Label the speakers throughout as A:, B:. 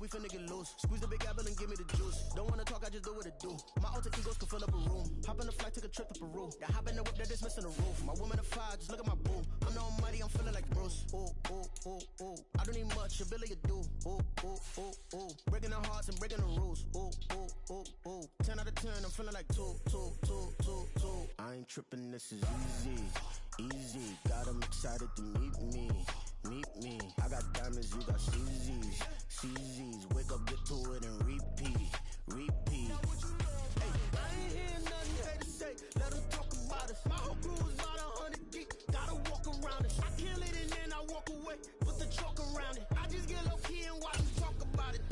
A: we finna get loose. Squeeze the big apple and give me the juice. Don't wanna talk, I just do what it do. My alter egos can fill up a room. Hop on the flight, take a trip to Peru. That hop in the whip that is missing the roof. My woman a fire, just look at my boo. I'm the almighty, I'm feeling like Bruce. Ooh, ooh, ooh, ooh. I don't need much, ability to do. Ooh, ooh, ooh, ooh. Breaking the hearts and breaking the rules. Ooh, ooh, ooh, ooh. 10 out of 10, I'm feeling like 2. I ain't tripping, this is easy. Easy, got 'em excited to meet me. I got diamonds, you got CZs. Wake up, get to it and repeat. Hey, I ain't hearing nothing they to say. Let them talk about us. My whole crew is about 100 deep. Gotta walk around it. I kill it and then I walk away. Put the chalk around it. I just get low key and watch them talk about it.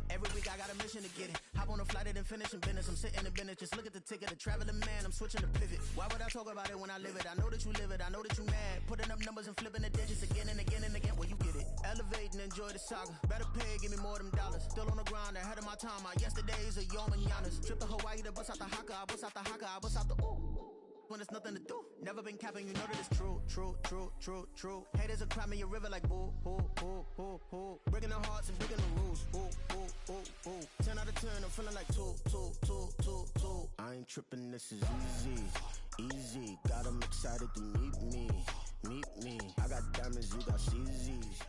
A: Every week I got a mission to get it. Hop on a flight and then finish in business. I'm sitting in business. Just look at the ticket. The traveling man, I'm switching to pivot. Why would I talk about it when I live it? I know that you live it. I know that you mad. Putting up numbers and flipping the digits again and again and again. Well, you get it. Elevate and enjoy the saga. Better pay, give me more them dollars. Still on the grind, ahead of my time. My yesterdays are your mananas. Trip to Hawaii to bust out the haka. I bust out the haka. I bust out the ooh. When there's nothing to do. Never been capping, you know that it's true. Haters will cry me a river like boo. Breaking the hearts and breaking the rules. Ooh. 10 out of 10, I'm feeling like 2. I ain't tripping, this is easy. Got 'em excited to meet me. I got diamonds, you got CZs.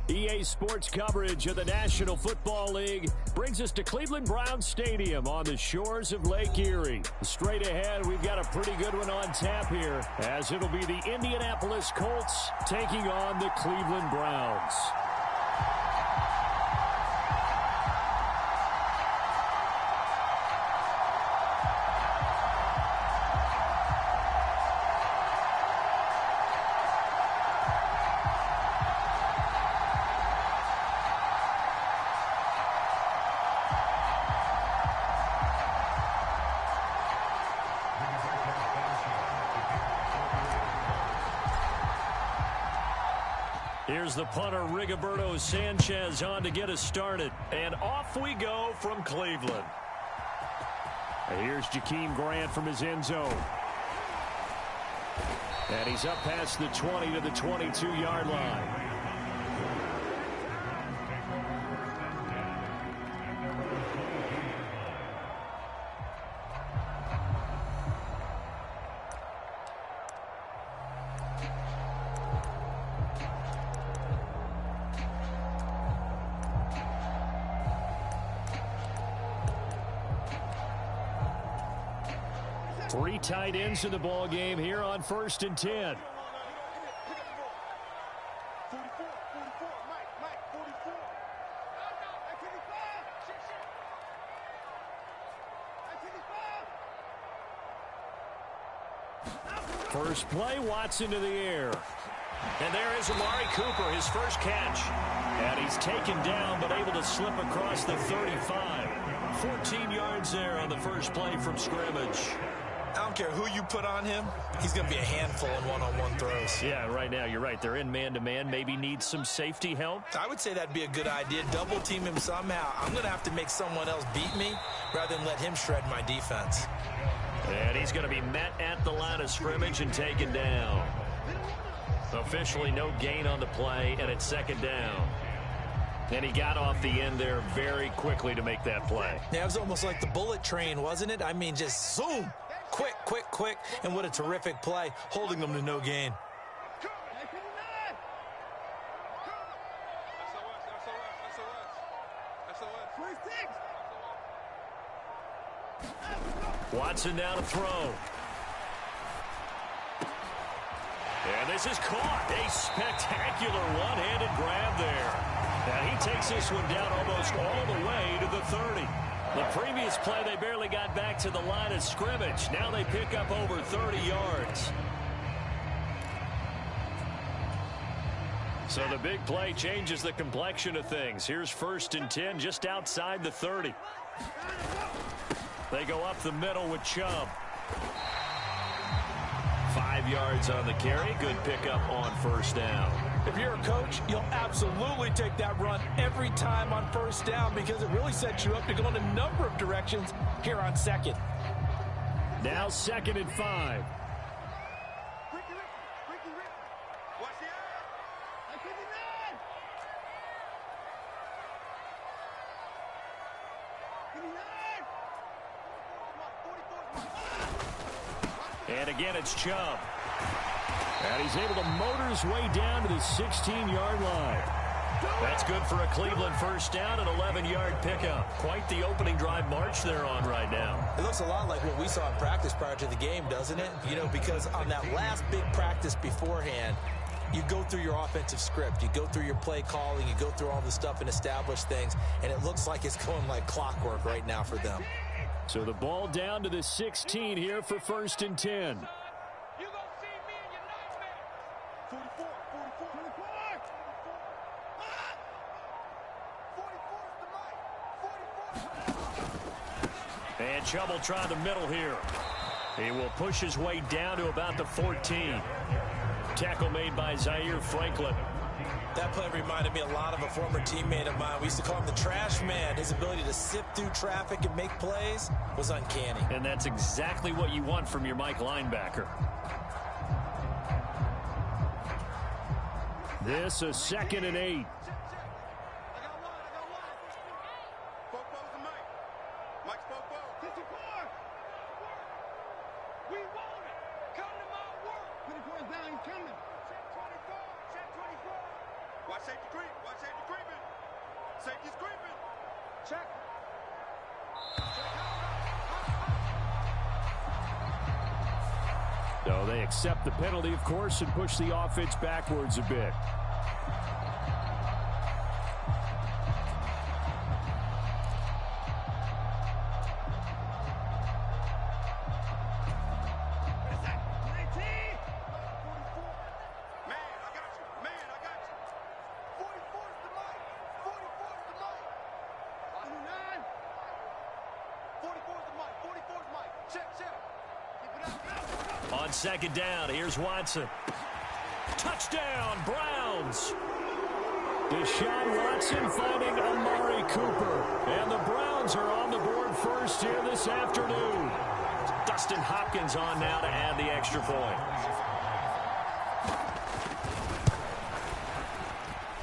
B: EA Sports coverage of the National Football League brings us to Cleveland Browns Stadium on the shores of Lake Erie. Straight ahead, we've got a pretty good one on tap here, as it'll be the Indianapolis Colts taking on the Cleveland Browns. Here's the punter, Rigoberto Sanchez, on to get us started. And off we go from Cleveland. Here's Jakeem Grant from his end zone. And he's up past the 20 to the 22-yard line. Three tight ends in the ball game here on 1st and 10. First play, Watson to the air. And there is Amari Cooper, his first catch. And he's taken down, but able to slip across the 35. 14 yards there on the first play from scrimmage.
C: I don't care who you put on him, he's going to be a handful in one-on-one throws.
B: Yeah, right now, you're right. They're in man-to-man. Maybe needs some safety help.
C: I would say that'd be a good idea. Double team him somehow. I'm going to have to make someone else beat me rather than let him shred my defense.
B: And he's going to be met at the line of scrimmage and taken down. Officially no gain on the play, and it's 2nd down. And he got off the end there very quickly to make that play.
C: Yeah, it was almost like the bullet train, wasn't it? I mean, just zoom. Quick, and what a terrific play, holding them to no gain.
B: Watson now to throw. And this is caught. A spectacular one-handed grab there. And he takes this one down almost all the way to the 30. The previous play, they barely got back to the line of scrimmage. Now they pick up over 30 yards. So the big play changes the complexion of things. Here's 1st and 10 just outside the 30. They go up the middle with Chubb. 5 yards on the carry. Good pickup on 1st down.
C: If you're a coach, you'll absolutely take that run every time on 1st down because it really sets you up to go in a number of directions here on 2nd.
B: Now 2nd and 5. And again, it's Chubb. And he's able to motor his way down to the 16-yard line. That's good for a Cleveland first down, an 11-yard pickup. Quite the opening drive march they're on right now.
C: It looks a lot like what we saw in practice prior to the game, doesn't it? You know, because on that last big practice beforehand, you go through your offensive script. You go through your play calling. You go through all the stuff and establish things. And it looks like it's going like clockwork right now for them.
B: So the ball down to the 16 here for 1st and 10. And Chubb will try the middle here. He will push his way down to about the 14. Tackle made by Zaire Franklin.
C: That play reminded me a lot of a former teammate of mine. We used to call him the trash man. His ability to sift through traffic and make plays was uncanny.
B: And that's exactly what you want from your Mike linebacker. This a 2nd and 8. So they accept the penalty, of course, and push the offense backwards a bit. On 2nd down, here's Watson. Touchdown, Browns. Deshaun Watson finding Amari Cooper. And the Browns are on the board first here this afternoon. Dustin Hopkins on now to add the extra point.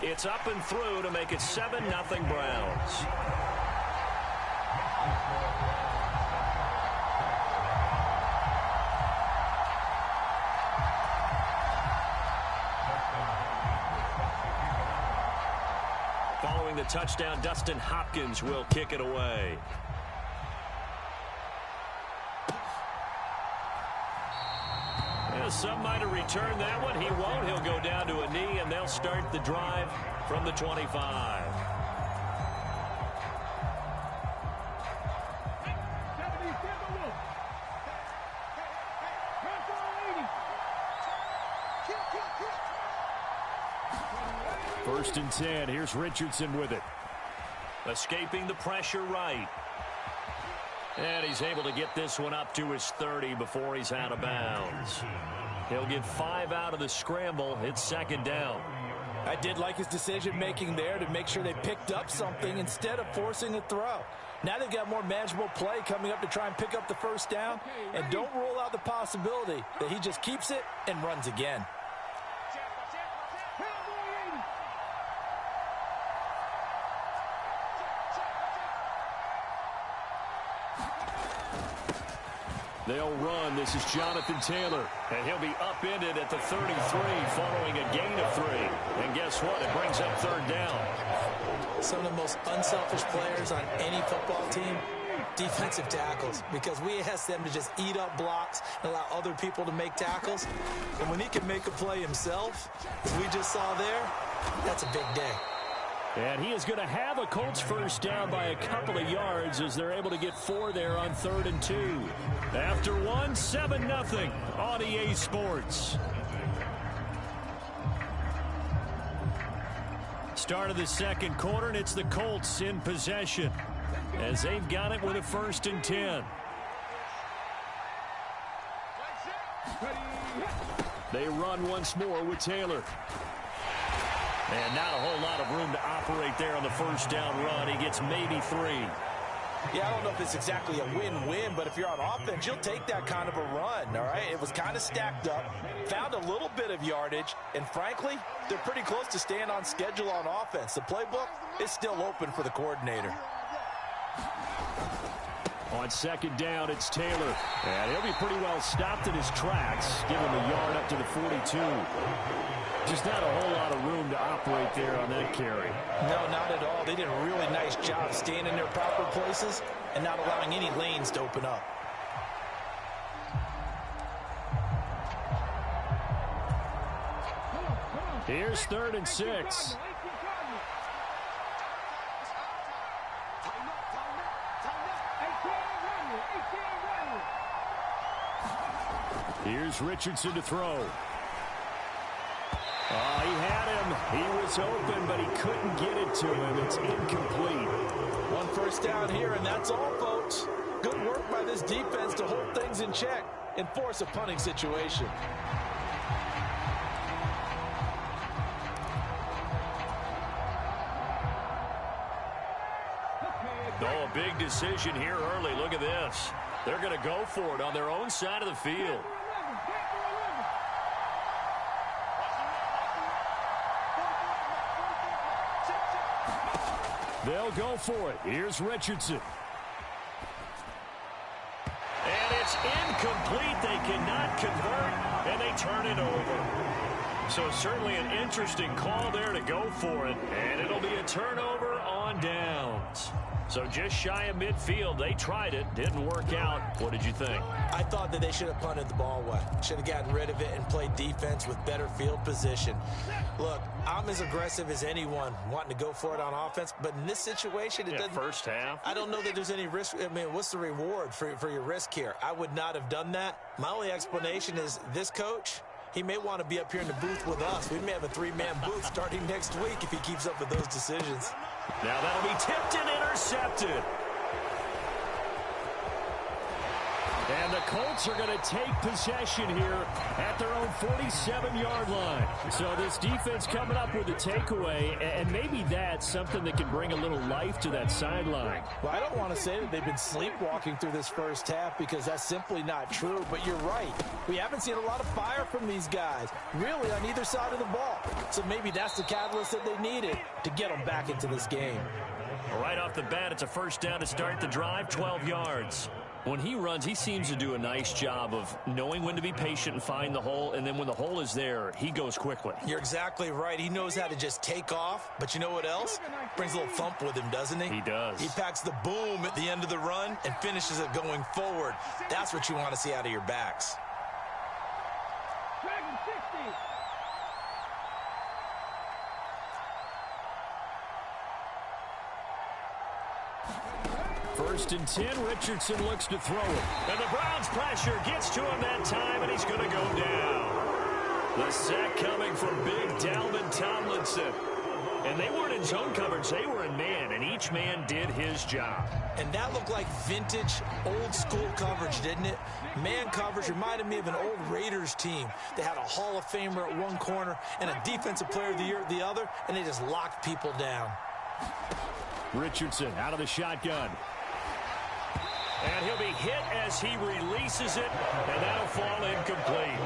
B: It's up and through to make it 7-0 Browns. Following the touchdown, Dustin Hopkins will kick it away. Yeah, some might have returned that one. He won't. He'll go down to a knee, and they'll start the drive from the 25. First and 10. Here's Richardson with it. Escaping the pressure right. And he's able to get this one up to his 30 before he's out of bounds. He'll get 5 out of the scramble. It's 2nd down.
C: I did like his decision-making there to make sure they picked up something instead of forcing a throw. Now they've got more manageable play coming up to try and pick up the first down. And don't rule out the possibility that he just keeps it and runs again. They'll run. This is Jonathan Taylor. And he'll be upended at the 33 following a gain of 3. And guess what? It brings up 3rd down. Some of the most unselfish players on any football team, defensive tackles, because we ask them to just eat up blocks and allow other people to make tackles. And when he can make a play himself, as we just saw there, that's a big day. And he is going to have a Colts first down by a couple of yards as they're able to get 4 there on 3rd and 2. After 1, 7-0 on EA Sports. Start of the 2nd quarter, and it's the Colts in possession as they've got it with a 1st and 10. They run once more with Taylor. And not a whole lot of room to operate there on the first down run. He gets maybe 3. Yeah, I don't know if it's exactly a win-win, but if you're on offense, you'll take that kind of a run, all right? It was kind of stacked up, found a little bit of yardage, and frankly, they're pretty close to staying on schedule on offense. The playbook is still open for the coordinator.
B: On second down, it's Taylor. And he'll be pretty well stopped in his tracks, giving the yard up to the 42. Just not a whole lot of room to operate there on that carry.
D: No, not at all. They did a really nice job staying in their proper places and not allowing any lanes to open up.
B: Here's 3rd and 6. Here's Richardson to throw. Oh, he had him. He was open, but he couldn't get it to him. It's incomplete.
D: 1 first down here, and that's all, folks. Good work by this defense to hold things in check and force a punting situation.
B: Oh, a big decision here early. Look at this. They're going to go for it on their own side of the field. They'll go for it. Here's Richardson. And it's incomplete. They cannot convert, and they turn it over. So certainly an interesting call there to go for it. And it'll be a turnover on downs. So just shy of midfield. They tried it. Didn't work out. What did you think?
D: I thought that they should have punted the ball away. Should have gotten rid of it and played defense with better field position. Look, I'm as aggressive as anyone wanting to go for it on offense, but in this situation, it doesn't.
B: First half.
D: I don't know that there's any risk. I mean, what's the reward for your risk here? I would not have done that. My only explanation is this coach, he may want to be up here in the booth with us. We may have a 3-man booth starting next week if he keeps up with those decisions.
B: Now that'll be tipped and intercepted. And the Colts are going to take possession here at their own 47-yard line. So this defense coming up with a takeaway, and maybe that's something that can bring a little life to that sideline.
D: Well, I don't want to say that they've been sleepwalking through this first half because that's simply not true, but you're right. We haven't seen a lot of fire from these guys, really on either side of the ball. So maybe that's the catalyst that they needed to get them back into this game.
B: Right off the bat, it's a first down to start the drive, 12 yards. When he runs, he seems to do a nice job of knowing when to be patient and find the hole, and then when the hole is there, he goes quickly.
D: You're exactly right. He knows how to just take off, but you know what else? Brings a little thump with him, doesn't he?
B: He does.
D: He packs the boom at the end of the run and finishes it going forward. That's what you want to see out of your backs.
B: First and 10, Richardson looks to throw it. And the Browns' pressure gets to him that time, and he's going to go down. The sack coming from big Dalvin Tomlinson. And they weren't in zone coverage. They were in man, and each man did his job.
D: And that looked like vintage, old-school coverage, didn't it? Man coverage reminded me of an old Raiders team. They had a Hall of Famer at one corner and a Defensive Player of the Year at the other, and they just locked people down.
B: Richardson out of the shotgun. And he'll be hit as he releases it, and that'll fall incomplete.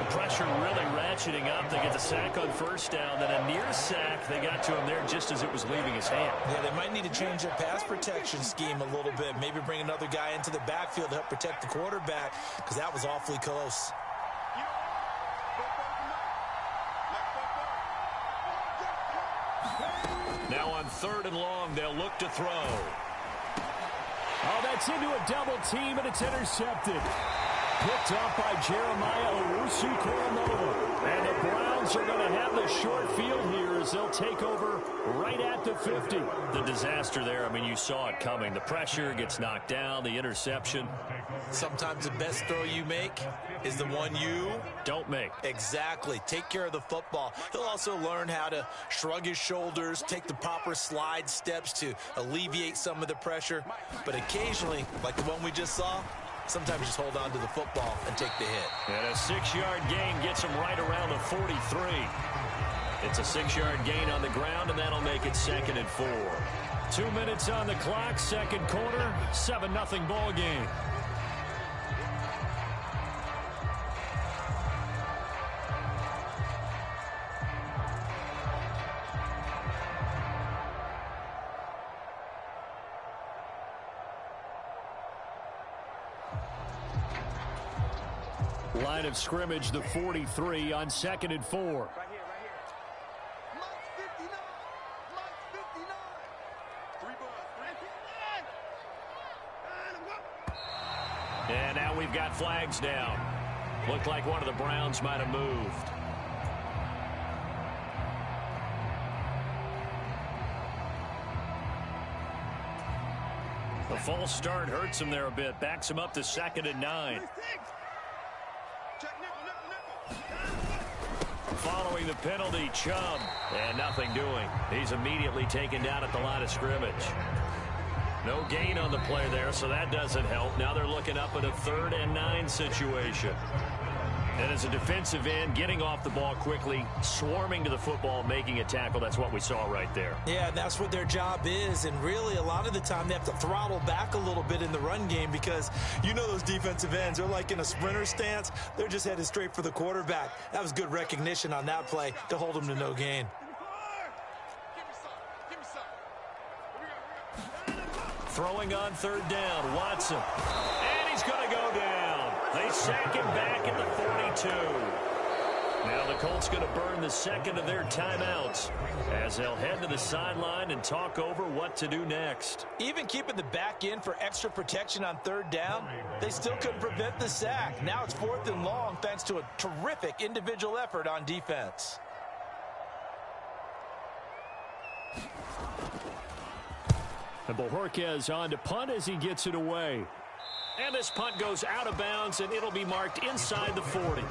B: The pressure really ratcheting up. They get the sack on first down, then a near sack. They got to him there just as it was leaving his hand.
D: Yeah, they might need to change their pass protection scheme a little bit. Maybe bring another guy into the backfield to help protect the quarterback, because that was awfully close.
B: Now on 3rd and long, they'll look to throw. Oh, that's into a double team, and it's intercepted. Picked off by Jeremiah Owusu-Koramoah. And the Browns are going to have the short field here as they'll take over right at the 50. The disaster there, I mean, you saw it coming. The pressure gets knocked down, the interception.
D: Sometimes the best throw you make is the one you
B: don't make.
D: Exactly. Take care of the football. He'll also learn how to shrug his shoulders, take the proper slide steps to alleviate some of the pressure. But occasionally, like the one we just saw, sometimes just hold on to the football and take the hit.
B: And a 6-yard gain gets him right around the 43. It's a 6-yard gain on the ground, and that'll make it 2nd and 4. 2 minutes on the clock, second quarter, 7-0 ball game. Line of scrimmage, the 43 on 2nd and 4. And now we've got flags down. Looked like one of the Browns might have moved. The false start hurts him there a bit. Backs him up to 2nd and 9. Following the penalty, Chubb. And nothing doing. He's immediately taken down at the line of scrimmage. No gain on the play there, so that doesn't help. Now they're looking up at a 3rd and 9 situation. And as a defensive end, getting off the ball quickly, swarming to the football, making a tackle, that's what we saw right there.
D: Yeah, that's what their job is. And really, a lot of the time, they have to throttle back a little bit in the run game because you know those defensive ends, they're like in a sprinter stance. They're just headed straight for the quarterback. That was good recognition on that play to hold them to no gain.
B: Throwing on 3rd down, Watson. And he's going to go down. They sack him back at the 42. Now the Colts going to burn the 2nd of their timeouts as they'll head to the sideline and talk over what to do next.
D: Even keeping the back in for extra protection on 3rd down, they still couldn't prevent the sack. Now it's 4th and long thanks to a terrific individual effort on defense.
B: And Bojorquez on to punt as he gets it away. And this punt goes out of bounds, and it'll be marked inside the 40.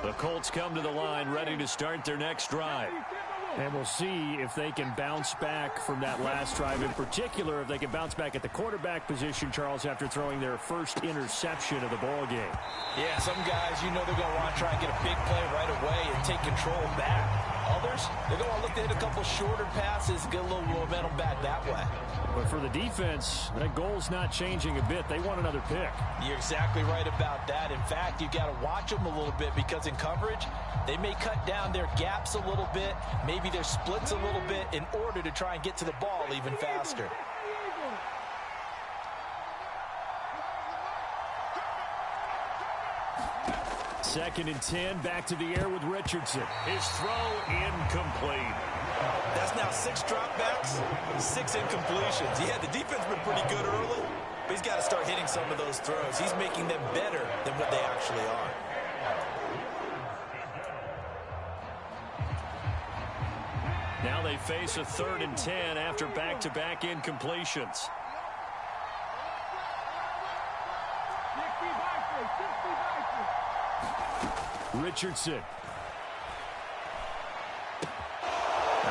B: The Colts come to the line, ready to start their next drive. And we'll see if they can bounce back from that last drive. In particular, if they can bounce back at the quarterback position, Charles, after throwing their first interception of the ball game.
D: Yeah, some guys, you know they're going to want to try and get a big play right away and take control back. Others, they're going to look to hit a couple shorter passes, get a little momentum back that way.
B: But for the defense, that goal's not changing a bit. They want another pick.
D: You're exactly right about that. In fact, you got to watch them a little bit because in coverage, they may cut down their gaps a little bit, maybe their splits a little bit in order to try and get to the ball even faster.
B: Second and 10, back to the air with Richardson. His throw incomplete.
D: That's now 6 dropbacks, 6 incompletions. Yeah, the defense has been pretty good early, but he's got to start hitting some of those throws. He's making them better than what they actually are.
B: Now they face a 3rd and 10 after back-to-back incompletions. Richardson.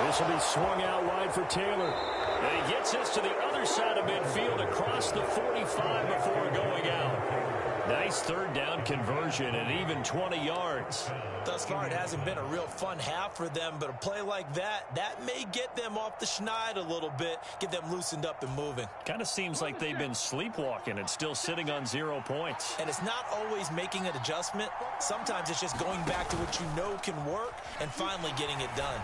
B: This will be swung out wide for Taylor. And he gets this to the other side of midfield across the 45 before going out. Nice 3rd down conversion and even 20 yards.
D: Thus far, it hasn't been a real fun half for them, but a play like that may get them off the schneid a little bit, get them loosened up and moving.
B: Kind of seems like they've been sleepwalking and still sitting on 0 points.
D: And it's not always making an adjustment. Sometimes it's just going back to what you know can work and finally getting it done.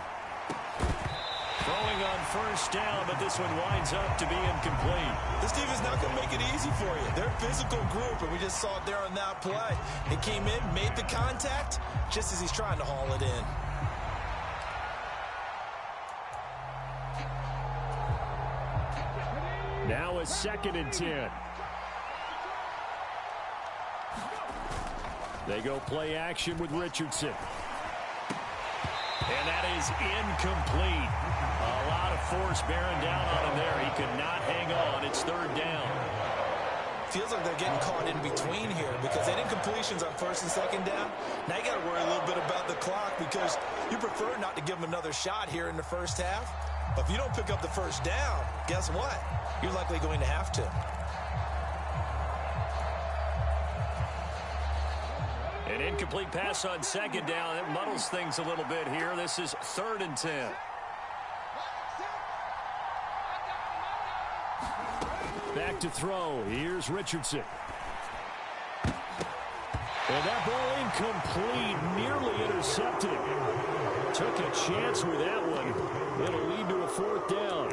B: Throwing on 1st down, but this one winds up to be incomplete.
D: This team is not going to make it easy for you. They're a physical group, and we just saw it there on that play. It came in, made the contact, just as he's trying to haul it in.
B: Now a 2nd and 10. They go play action with Richardson. And that is incomplete. A lot of force bearing down on him there. He could not hang on. It's 3rd down.
D: Feels like they're getting caught in between here because they did incompletions on 1st and 2nd down. Now you got to worry a little bit about the clock because you prefer not to give them another shot here in the 1st half. But if you don't pick up the 1st down, guess what? You're likely going to have to.
B: An incomplete pass on 2nd down. It muddles things a little bit here. This is 3rd and 10. Back to throw. Here's Richardson. And that ball incomplete, nearly intercepted. Took a chance with that one. It'll lead to a 4th down.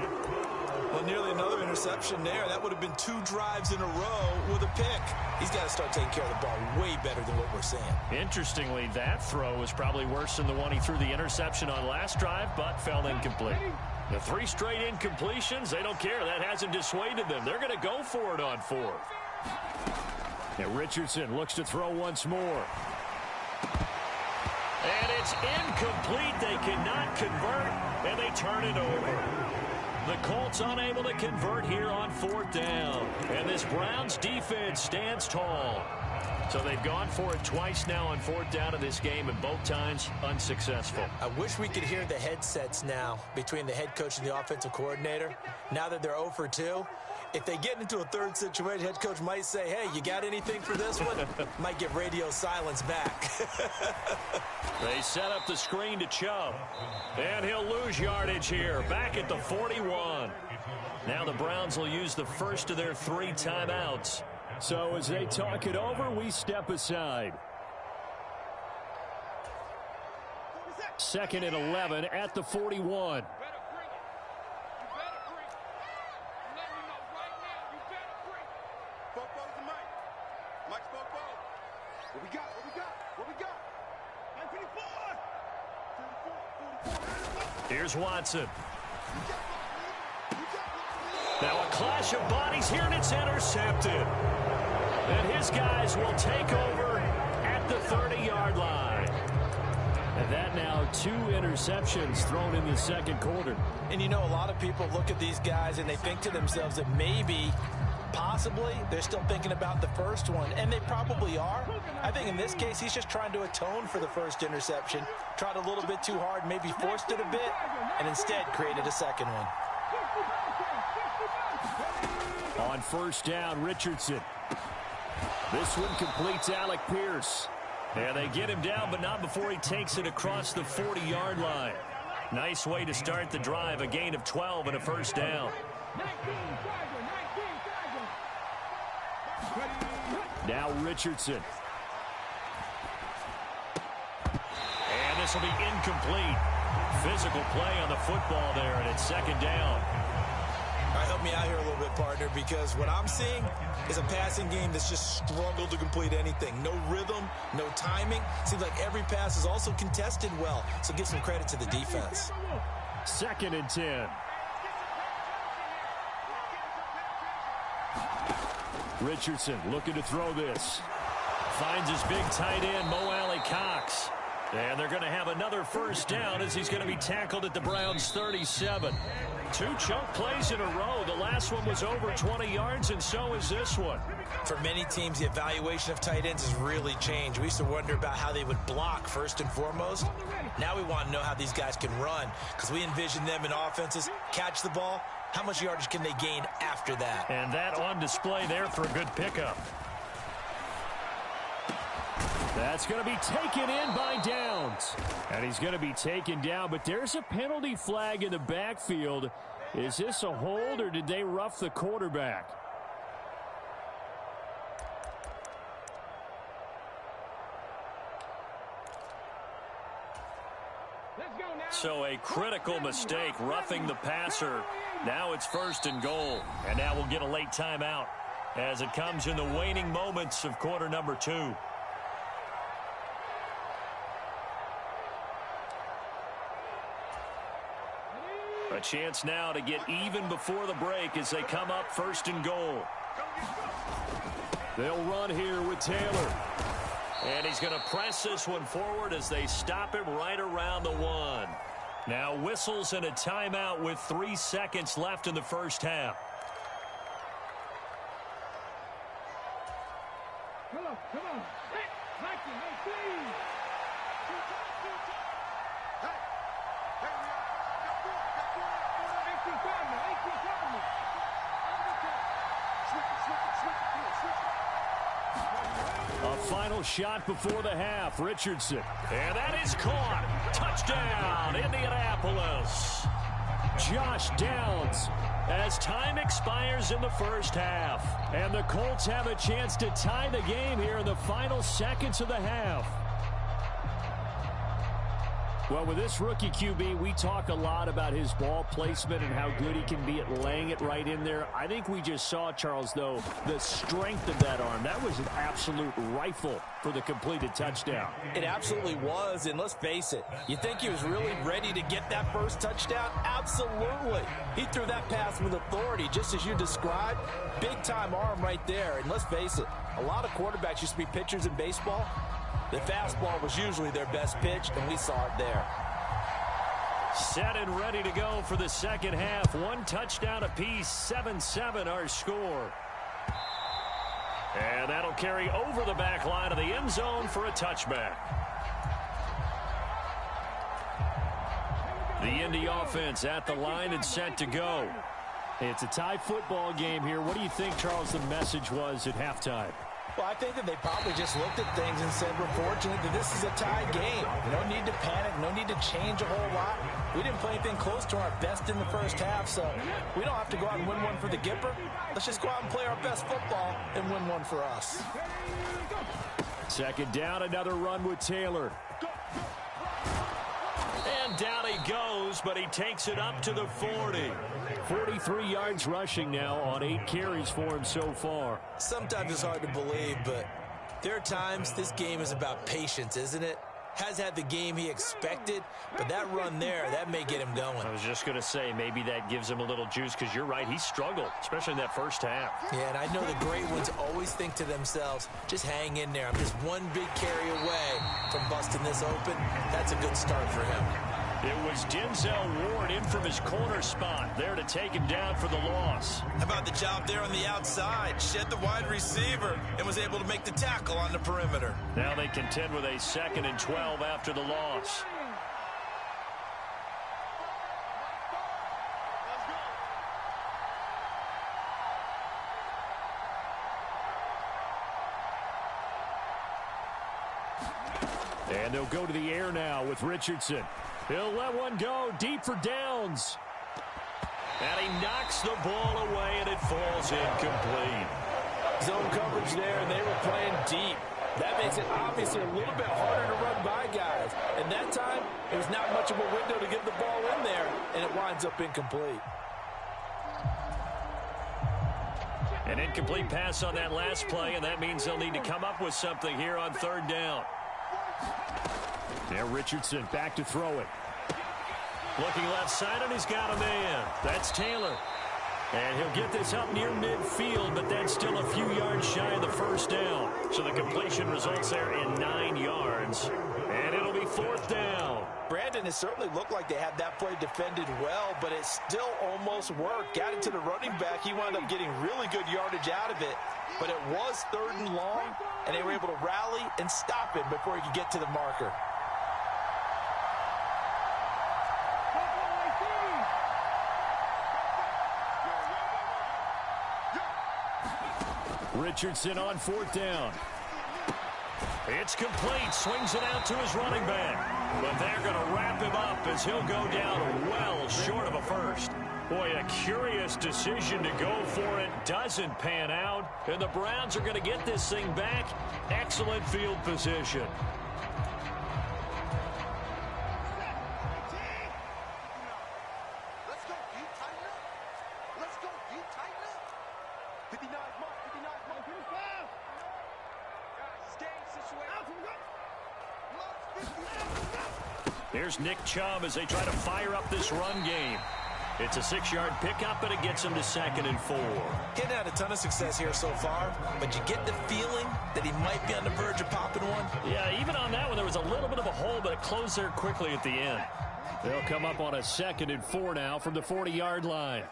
D: Well, nearly another interception there. That would have been 2 drives in a row with a pick. He's got to start taking care of the ball way better than what we're seeing.
B: Interestingly, that throw was probably worse than the one he threw the interception on last drive, but fell incomplete. The 3 straight incompletions, they don't care. That hasn't dissuaded them. They're going to go for it on 4th. And Richardson looks to throw once more. And it's incomplete. They cannot convert, and they turn it over. The Colts unable to convert here on 4th down. And this Browns defense stands tall. So they've gone for it twice now on 4th down in this game, and both times unsuccessful.
D: I wish we could hear the headsets now between the head coach and the offensive coordinator. Now that they're 0 for 2, if they get into a 3rd situation, head coach might say, hey, you got anything for this one? Might get radio silence back.
B: They set up the screen to Chubb. And he'll lose yardage here, back at the 41. Now the Browns will use the first of their 3 timeouts. So as they talk it over, we step aside. 2nd and 11 at the 41. Here's Watson. Now a clash of bodies here, and it's intercepted. And his guys will take over at the 30-yard line. And that now 2 interceptions thrown in the 2nd quarter.
D: And you know, a lot of people look at these guys and they think to themselves that maybe, possibly, they're still thinking about the first one. And they probably are. I think in this case, he's just trying to atone for the first interception. Tried a little bit too hard, maybe forced it a bit, and instead created a 2nd one.
B: On 1st down, Richardson. This one completes Alec Pierce. And they get him down, but not before he takes it across the 40-yard line. Nice way to start the drive, a gain of 12 and a 1st down. Now Richardson. And this will be incomplete. Physical play on the football there, and it's 2nd down.
D: All right, help me out here a little bit, partner, because what I'm seeing is a passing game that's just struggled to complete anything. No rhythm, no timing. Seems like every pass is also contested well, so give some credit to the defense.
B: 2nd and 10. Richardson looking to throw this. Finds his big tight end, Mo Alley-Cox. And they're going to have another 1st down as he's going to be tackled at the Browns' 37. 2 chunk plays in a row. The last one was over 20 yards, and so is this one.
D: For many teams, the evaluation of tight ends has really changed. We used to wonder about how they would block first and foremost. Now we want to know how these guys can run, because we envision them in offenses catch the ball. How much yardage can they gain after that?
B: And that on display there for a good pickup. That's going to be taken in by Downs. And he's going to be taken down, but there's a penalty flag in the backfield. Is this a hold, or did they rough the quarterback? So a critical mistake, roughing the passer. Now it's 1st and goal. And now we'll get a late timeout as it comes in the waning moments of quarter number 2. A chance now to get even before the break as they come up 1st and goal. They'll run here with Taylor. And he's going to press this one forward as they stop him right around the 1. Now whistles and a timeout with 3 seconds left in the 1st half.
E: Come on. Hey, Mikey, please.
B: A final shot before the half. Richardson. And that is caught. Touchdown, Indianapolis. Josh Downs as time expires in the first half. And the Colts have a chance to tie the game here in the final seconds of the half. Well, with this rookie QB, we talk a lot about his ball placement and how good he can be at laying it right in there. I think we just saw, Charles, though, the strength of that arm. That was an absolute rifle for the completed touchdown.
D: It absolutely was, and let's face it, you think he was really ready to get that first touchdown? Absolutely. He threw that pass with authority, just as you described. Big-time arm right there, and let's face it, a lot of quarterbacks used to be pitchers in baseball. The fastball was usually their best pitch, and we saw it there.
B: Set and ready to go for the second half. One touchdown apiece, 7-7 our score. And that'll carry over the back line of the end zone for a touchback. The Indy offense at the line and set to go. It's a tie football game here. What do you think, Charles, the message was at halftime?
D: Well, I think that they probably just looked at things and said, we're fortunate that this is a tie game. No need to panic, no need to change a whole lot. We didn't play anything close to our best in the first half, so we don't have to go out and win one for the Gipper. Let's just go out and play our best football and win one for us.
B: Second down, another run with Taylor. And down he goes, but he takes it up to the 40. 43 yards rushing now on 8 carries for him so far.
D: Sometimes it's hard to believe, but there are times this game is about patience, isn't it? Has had the game he expected, but that run there, that may get him going.
B: I was just going to say, maybe that gives him a little juice, because you're right, he struggled, especially in that first half.
D: Yeah, and I know the great ones always think to themselves, just hang in there. I'm just one big carry away from busting this open. That's a good start for him.
B: It was Denzel Ward in from his corner spot there to take him down for the loss.
D: How about the job there on the outside? Shed the wide receiver and was able to make the tackle on the perimeter.
B: Now they contend with a 2nd and 12 after the loss. And they'll go to the air now with Richardson. He'll let one go deep for downs. And he knocks the ball away, and it falls incomplete.
D: Zone coverage there, and they were playing deep. That makes it obviously a little bit harder to run by guys. And that time, it was not much of a window to get the ball in there, and it winds up incomplete.
B: An incomplete pass on that last play, and that means they'll need to come up with something here on 3rd down. There, Richardson back to throw it. Looking left side, and he's got a man. That's Taylor. And he'll get this up near midfield, but that's still a few yards shy of the first down. So the completion results there in 9 yards. And it'll be 4th down.
D: Brandon, it certainly looked like they had that play defended well, but it still almost worked. Got it to the running back. He wound up getting really good yardage out of it. But it was 3rd and long, and they were able to rally and stop him before he could get to the marker.
B: Richardson on 4th down. It's complete. Swings it out to his running back. But they're going to wrap him up as he'll go down well short of a first. Boy, a curious decision to go for it. Doesn't pan out. And the Browns are going to get this thing back. Excellent field position. Here's Nick Chubb as they try to fire up this run game. It's a 6-yard pickup, but it gets him to 2nd and 4.
D: Getting had a ton of success here so far, but you get the feeling that he might be on the verge of popping one.
B: Yeah, even on that one, there was a little bit of a hole, but it closed there quickly at the end. They'll come up on a 2nd and 4 now from the 40-yard line.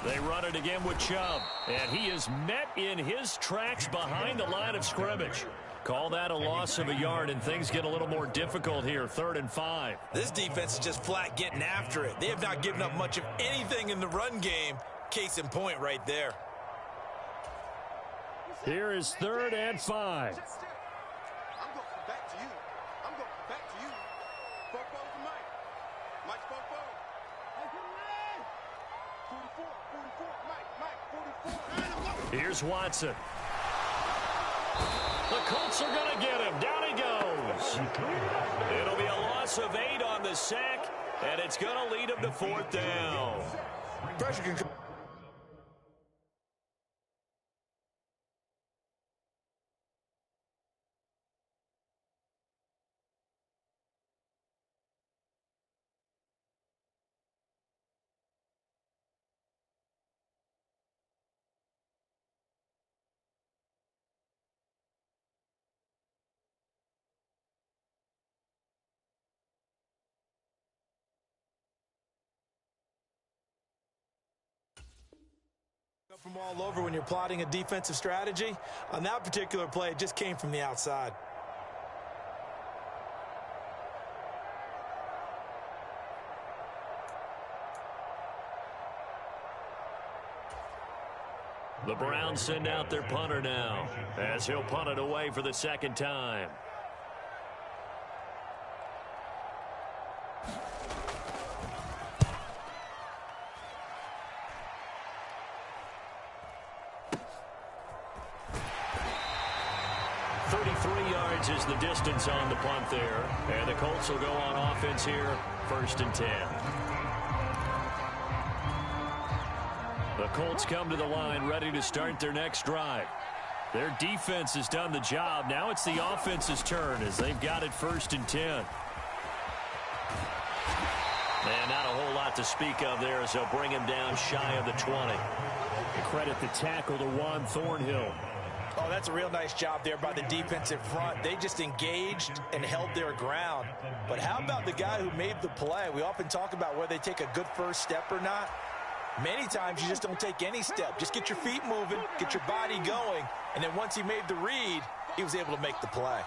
B: They run it again with Chubb, and he is met in his tracks behind the line of scrimmage. Call that a loss of a yard, and things get a little more difficult here, 3rd and 5.
D: This defense is just flat getting after it. They have not given up much of anything in the run game. Case in point right there.
B: Here is 3rd and 5.
E: Back to you. Fofo to Mike. Mike's Fofo. 44, Mike, 44.
B: Here's Watson. The Colts are going to get him. Down he goes. It'll be a loss of 8 on the sack, and it's going to lead him to 4th down.
D: Pressure can come. From all over when you're plotting a defensive strategy. On that particular play, it just came from the outside.
B: The Browns send out their punter now, as he'll punt it away for the 2nd time. Is the distance on the punt there, and the Colts will go on offense here, 1st and 10. The Colts come to the line ready to start their next drive. Their defense has done the job. Now it's the offense's turn as they've got it 1st and 10. And not a whole lot to speak of there as they'll bring him down shy of the 20. Credit the tackle to Juan Thornhill.
D: Oh, that's a real nice job there by the defensive front. They just engaged and held their ground. But how about the guy who made the play? We often talk about whether they take a good first step or not. Many times you just don't take any step. Just get your feet moving, get your body going, and then once he made the read, he was able to make the play.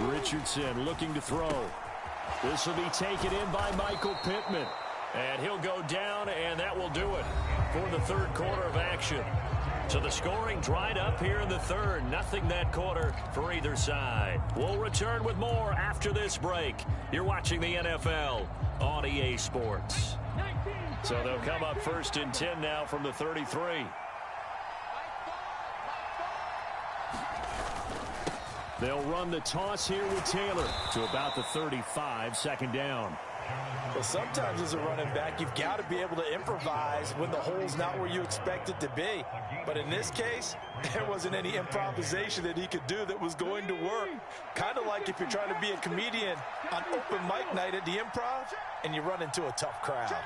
B: Richardson looking to throw. This will be taken in by Michael Pittman. And he'll go down, and that will do it for the 3rd quarter of action. So the scoring dried up here in the 3rd. Nothing that quarter for either side. We'll return with more after this break. You're watching the NFL on EA Sports. So they'll come up 1st and 10 now from the 33. They'll run the toss here with Taylor to about the 35, 2nd down.
D: Well, sometimes as a running back, you've got to be able to improvise when the hole's not where you expect it to be. But in this case, there wasn't any improvisation that he could do that was going to work. Kind of like if you're trying to be a comedian on open mic night at the Improv and you run into a tough crowd.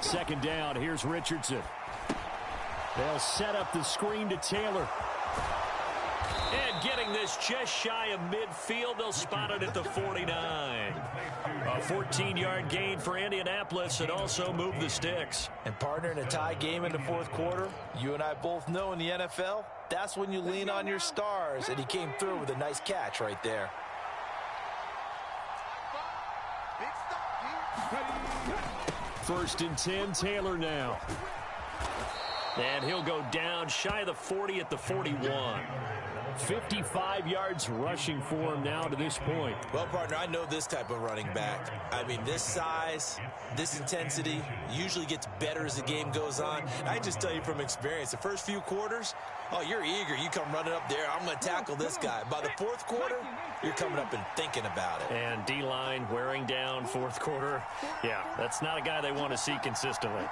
B: Second down, here's Richardson. They'll set up the screen to Taylor. And getting this just shy of midfield, they'll spot it at the 49. A 14-yard gain for Indianapolis and also move the sticks.
D: And partner, in a tie game in the 4th quarter, you and I both know in the NFL, that's when you lean on your stars, and he came through with a nice catch right there.
B: First and 10, Taylor now. And he'll go down shy of the 40 at the 41. 55 yards rushing for him now to this point.
D: Well, partner, I know this type of running back. I mean, this size, this intensity usually gets better as the game goes on. And I just tell you from experience, the first few quarters, oh, you're eager. You come running up there, I'm going to tackle this guy. By the 4th quarter, you're coming up and thinking about it.
B: And D-line wearing down 4th quarter. Yeah, that's not a guy they want to see consistently.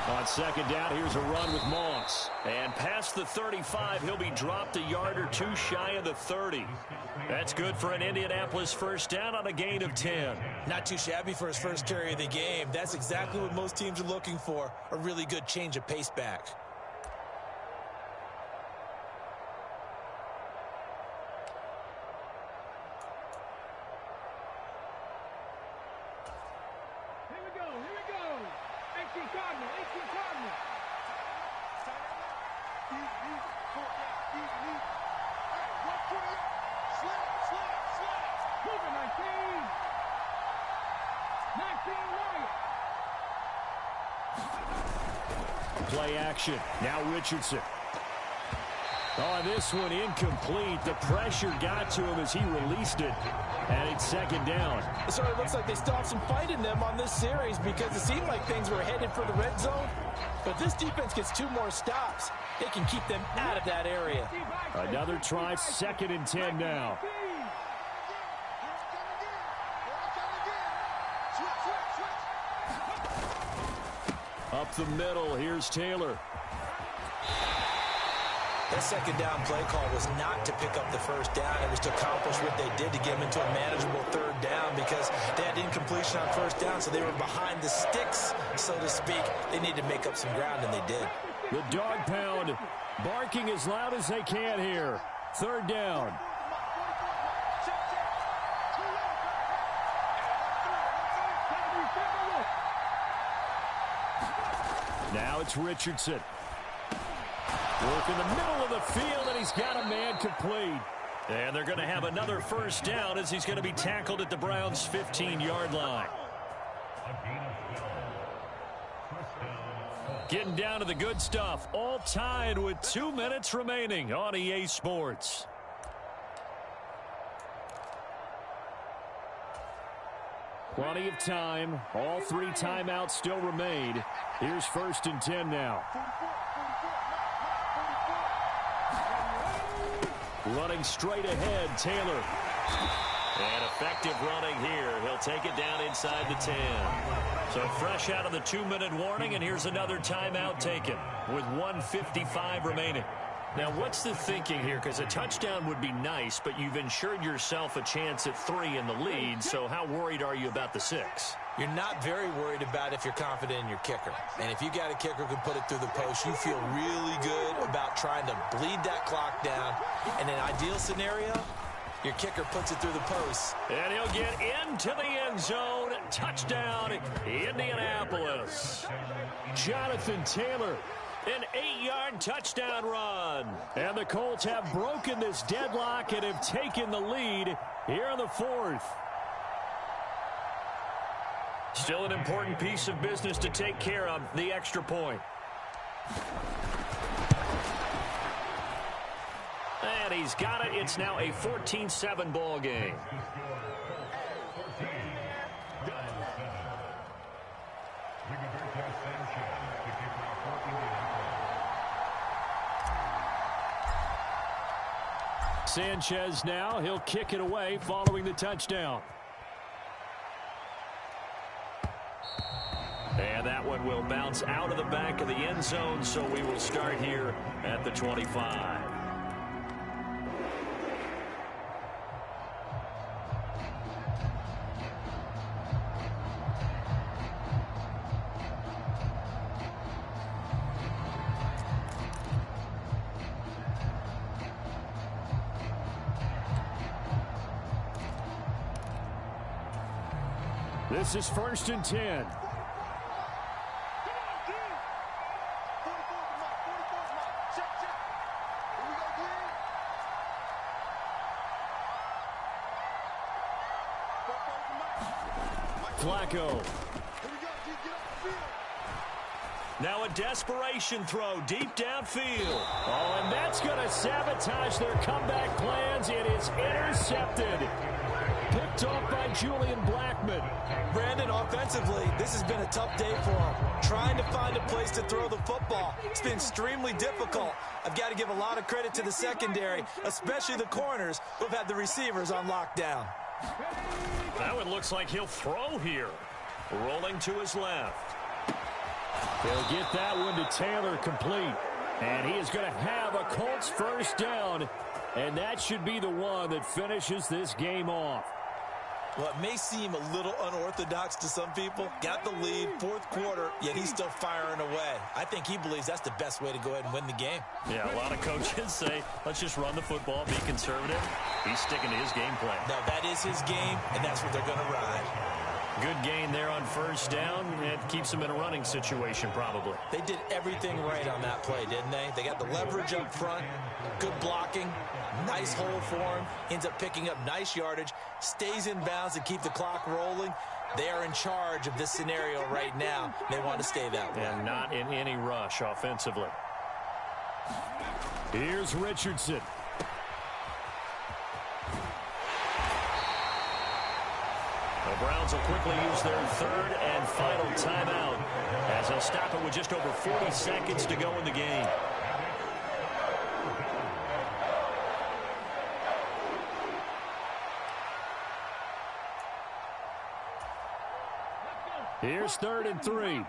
B: On second down, here's a run with Moss. And past the 35, he'll be dropped a yard or two shy of the 30. That's good for an Indianapolis first down on a gain of 10.
D: Not too shabby for his first carry of the game. That's exactly what most teams are looking for, a really good change of pace back.
E: Here we go. 18 Cardinal.
B: Play action. Now Richardson. Oh, this one incomplete. The pressure got to him as he released it. And it's second down.
F: It sort of looks like they still have some fight in them on this series because it seemed like things were headed for the red zone. But this defense gets 2 more stops. They can keep them out of that area.
B: Another try, 2nd and 10 now. Up the middle, here's Taylor.
D: That second down play call was not to pick up the first down. It was to accomplish what they did to get them into a manageable 3rd down because they had incompletion on 1st down, so they were behind the sticks, so to speak. They needed to make up some ground, and they did.
B: The dog pound barking as loud as they can here. 3rd down. Now it's Richardson. Work in the middle of the field, and he's got a man complete. And they're going to have another first down as he's going to be tackled at the Browns' 15-yard line. Getting down to the good stuff. All tied with 2 minutes remaining on EA Sports. Plenty of time. All 3 timeouts still remain. Here's 1st and 10 now. Running straight ahead, Taylor.
C: And effective running here. He'll take it down inside the 10. So fresh out of the 2-minute warning, and here's another timeout taken with 1:55 remaining. Now, what's the thinking here? Because a touchdown would be nice, but you've ensured yourself a chance at 3 in the lead, so how worried are you about the 6?
D: You're not very worried about if you're confident in your kicker. And if you got a kicker who can put it through the post, you feel really good about trying to bleed that clock down. In an ideal scenario, your kicker puts it through the post.
C: And he'll get into the end zone. Touchdown, Indianapolis.
B: Jonathan Taylor.
C: An 8-yard touchdown run.
B: And the Colts have broken this deadlock and have taken the lead here in the 4th.
C: Still an important piece of business to take care of, the extra point. And he's got it. It's now a 14-7 ball game.
B: Sanchez now. He'll kick it away following the touchdown.
C: And that one will bounce out of the back of the end zone, so we will start here at the 25.
B: This is 1st and 10. Flacco.
C: Now a desperation throw deep downfield.
B: Oh, and that's going to sabotage their comeback plans. It is intercepted. Picked off by Julian Blackman.
D: Brandon, offensively, this has been a tough day for him. Trying to find a place to throw the football. It's been extremely difficult. I've got to give a lot of credit to the secondary, especially the corners who've had the receivers on lockdown.
C: That one looks like he'll throw here. Rolling to his left.
B: They'll get that one to Taylor complete. And he is going to have a Colts first down. And that should be the one that finishes this game off.
D: Well, it may seem a little unorthodox to some people. Got the lead, 4th quarter, yet he's still firing away. I think he believes that's the best way to go ahead and win the game.
C: Yeah, a lot of coaches say, let's just run the football, be conservative. He's sticking to his game plan.
D: No, that is his game, and that's what they're going to ride.
B: Good gain there on first down. It keeps them in a running situation probably.
F: They did everything right on that play, didn't they? They got the leverage up front, good blocking, nice hole for him, ends up picking up nice yardage, stays in bounds to keep the clock rolling. They are in charge of this scenario right now. They want to stay that way.
B: And not in any rush offensively. Here's Richardson. The Browns will quickly use their third and final timeout as they'll stop it with just over 40 seconds to go in the game. Here's 3rd and 3.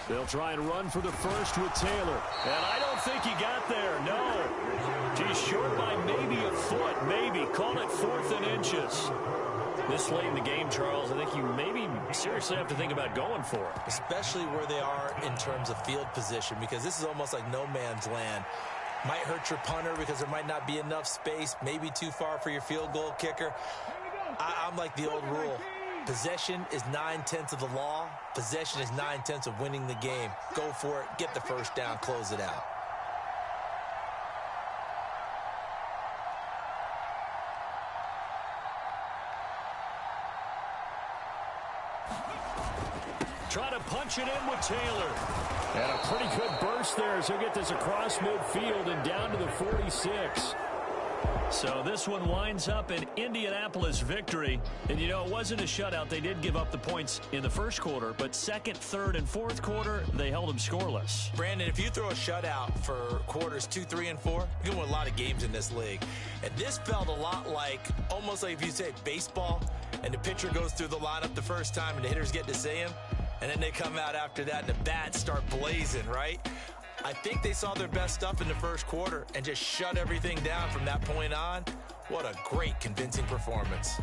B: They'll try and run for the first with Taylor. And I don't think he got there. No. He's short by maybe a foot. Maybe. Call it 4th and inches. This late in the game, Charles, I think you maybe seriously have to think about going for it.
F: Especially where they are in terms of field position, because this is almost like no man's land. Might hurt your punter because there might not be enough space, maybe too far for your field goal kicker. I'm like the old rule. Possession is 9/10 of the law. Possession is 9/10 of winning the game. Go for it. Get the first down. Close it out.
B: Try to punch it in with Taylor. And a pretty good burst there as he'll get this across midfield and down to the 46. So this one winds up an Indianapolis victory. And, you know, it wasn't a shutout. They did give up the points in the first quarter, but second, third, and fourth quarter, they held them scoreless.
F: Brandon, if you throw a shutout for quarters 2, 3, and 4, you're going to win a lot of games in this league. And this felt a lot like, almost like if you say baseball, and the pitcher goes through the lineup the first time and the hitters get to see him, and then they come out after that and the bats start blazing, right? I think they saw their best stuff in the first quarter and just shut everything down from that point on. What a great, convincing performance.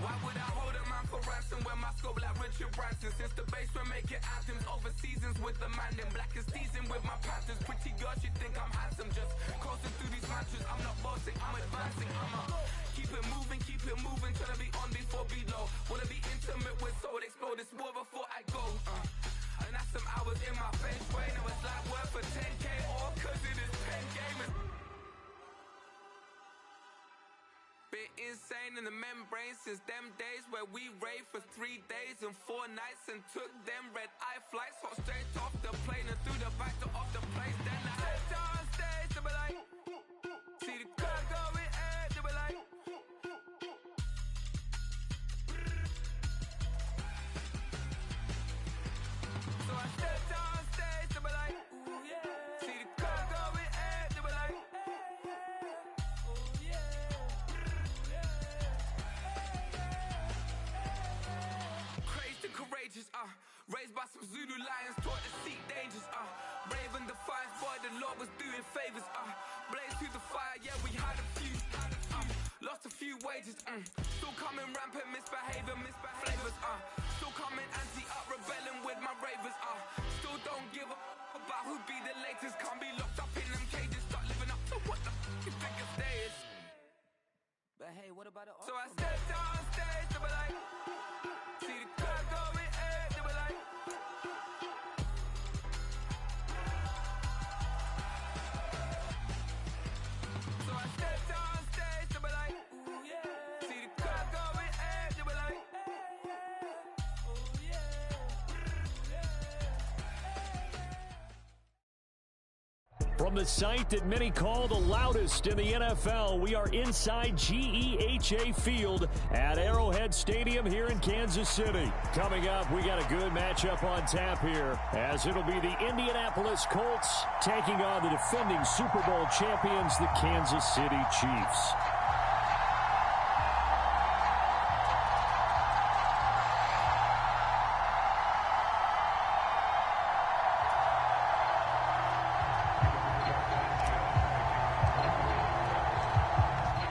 G: Why would I hold a man for ransom when my scope like Richard Branson? Since the basement making anthems over seasons with the man, then black is seasoned with my Panthers. Pretty girls, you think I'm handsome, just coasting through these matches. I'm not bossing, I'm advancing. Keep it moving, trying to be on before below. Wanna be intimate with soul, explode this war before I go. And that's some hours in my face. Way now it's like work for 10K, all cause it is pen gaming. Bit insane in the membrane since them days where we raved for 3 days and 4 nights and took them red eye flights, hot straight off the plane and through the back door of the place. Then I stepped on stage, they were like, see the crowd going ahead, they were like. So I stepped on stage, they were like, ooh yeah. See the crowd going ahead, they were like, ooh yeah. Crazed and courageous, raised by some Zulu lions, taught to seek dangers, brave and defiant, boy, the Lord was doing favors, blaze through the fire, yeah, we had a few, lost a few wages, still coming rampant, misbehavior, flavors, still coming anti-up, rebelling with my ravers, still don't give up about who be the latest, can't be locked up in them cages, start living up to what the you think of days. But hey, what about the so I stepped on stage, they were like, see the crowd going ahead, they were like. So I stepped on stage, they were like, ooh yeah. See the crowd going ahead, they were like, ooh yeah.
B: From the site that many call the loudest in the NFL, we are inside GEHA Field at Arrowhead Stadium here in Kansas City. Coming up, we got a good matchup on tap here, as it'll be the Indianapolis Colts taking on the defending Super Bowl champions, the Kansas City Chiefs.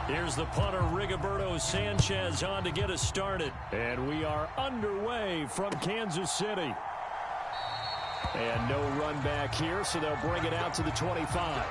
B: Here's the punter, Rigoberto Sanchez, on to get us started. And we are underway from Kansas City. And no run back here, so they'll bring it out to the 25.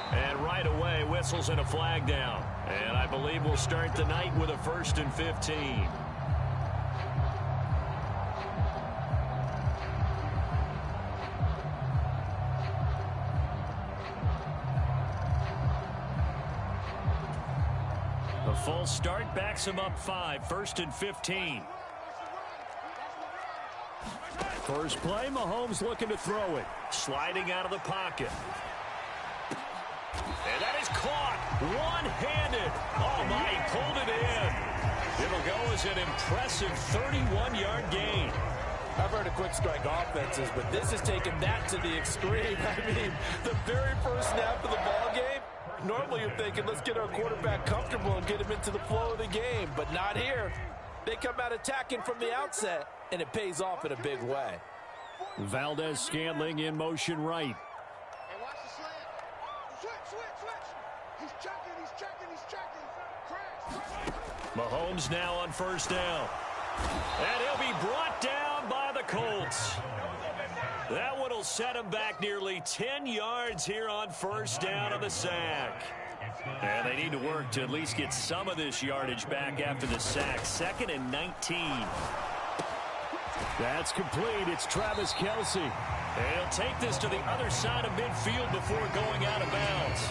B: And right away, whistles and a flag down. And I believe we'll start the night with a 1st and 15. The full start backs him up 5, 1st and 15. First play, Mahomes looking to throw it. Sliding out of the pocket. And that is caught one-handed. Oh, my, he pulled it in. It'll go as an impressive 31-yard gain.
F: I've heard of quick strike offenses, but this has taken that to the extreme. I mean, the very first snap of the ball game, normally you're thinking, let's get our quarterback comfortable and get him into the flow of the game, but not here. They come out attacking from the outset, and it pays off in a big way.
B: Valdez-Scantling in motion right. Mahomes now on first down. And he'll be brought down by the Colts. That one will set him back nearly 10 yards here on first down on the sack. And they need to work to at least get some of this yardage back after the sack. 2nd and 19. That's complete. It's Travis Kelce. And he'll take this to the other side of midfield before going out of bounds.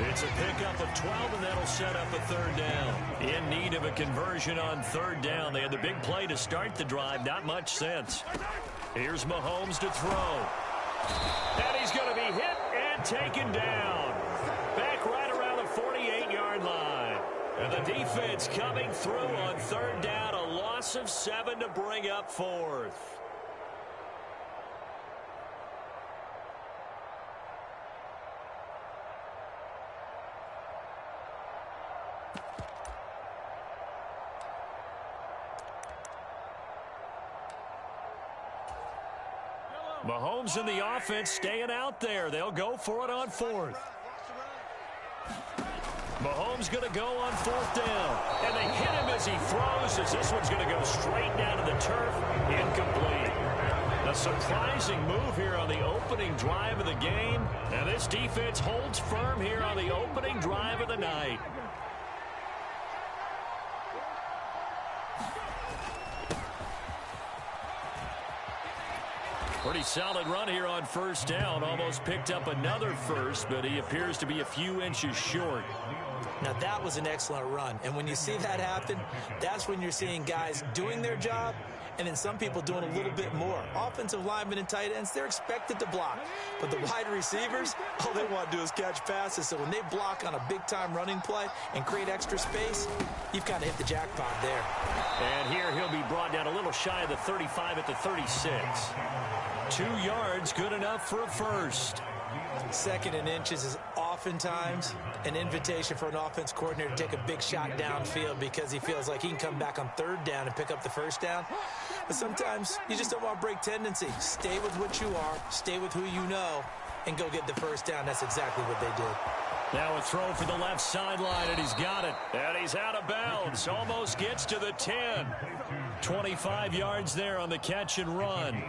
B: It's a pickup of 12, and that'll set up a 3rd down. In need of a conversion on 3rd down. They had the big play to start the drive. Not much sense. Here's Mahomes to throw. And he's going to be hit and taken down. Back right around the 48-yard line. And the Defense coming through on third down. A loss of 7 to bring up fourth. Mahomes and the offense staying out there. They'll go for it on fourth. Mahomes going to go on fourth down. And they hit him as he throws, as this one's going to go straight down to the turf. Incomplete. A surprising move here on the opening drive of the game. And this defense holds firm here on the opening drive of the night. Pretty solid run here on first down. Almost picked up another first, but he appears to be a few inches short.
F: Now, that was an excellent run. And when you see that happen, that's when you're seeing guys doing their job and then some people doing a little bit more. Offensive linemen and tight ends, they're expected to block. But the wide receivers, all they want to do is catch passes. So when they block on a big-time running play and create extra space, you've kind of hit the jackpot there.
B: And here he'll be brought down a little shy of the 35 at the 36. 2 yards, good enough for a first.
F: Second and inches is oftentimes an invitation for an offense coordinator to take a big shot downfield because he feels like he can come back on third down and pick up the first down. But sometimes you just don't want to break tendency. Stay with what you are, stay with who you know, and go get the first down. That's exactly what they did.
B: Now a throw for the left sideline, and he's got it. And he's out of bounds. Almost gets to the 10. 25 yards there on the catch and run.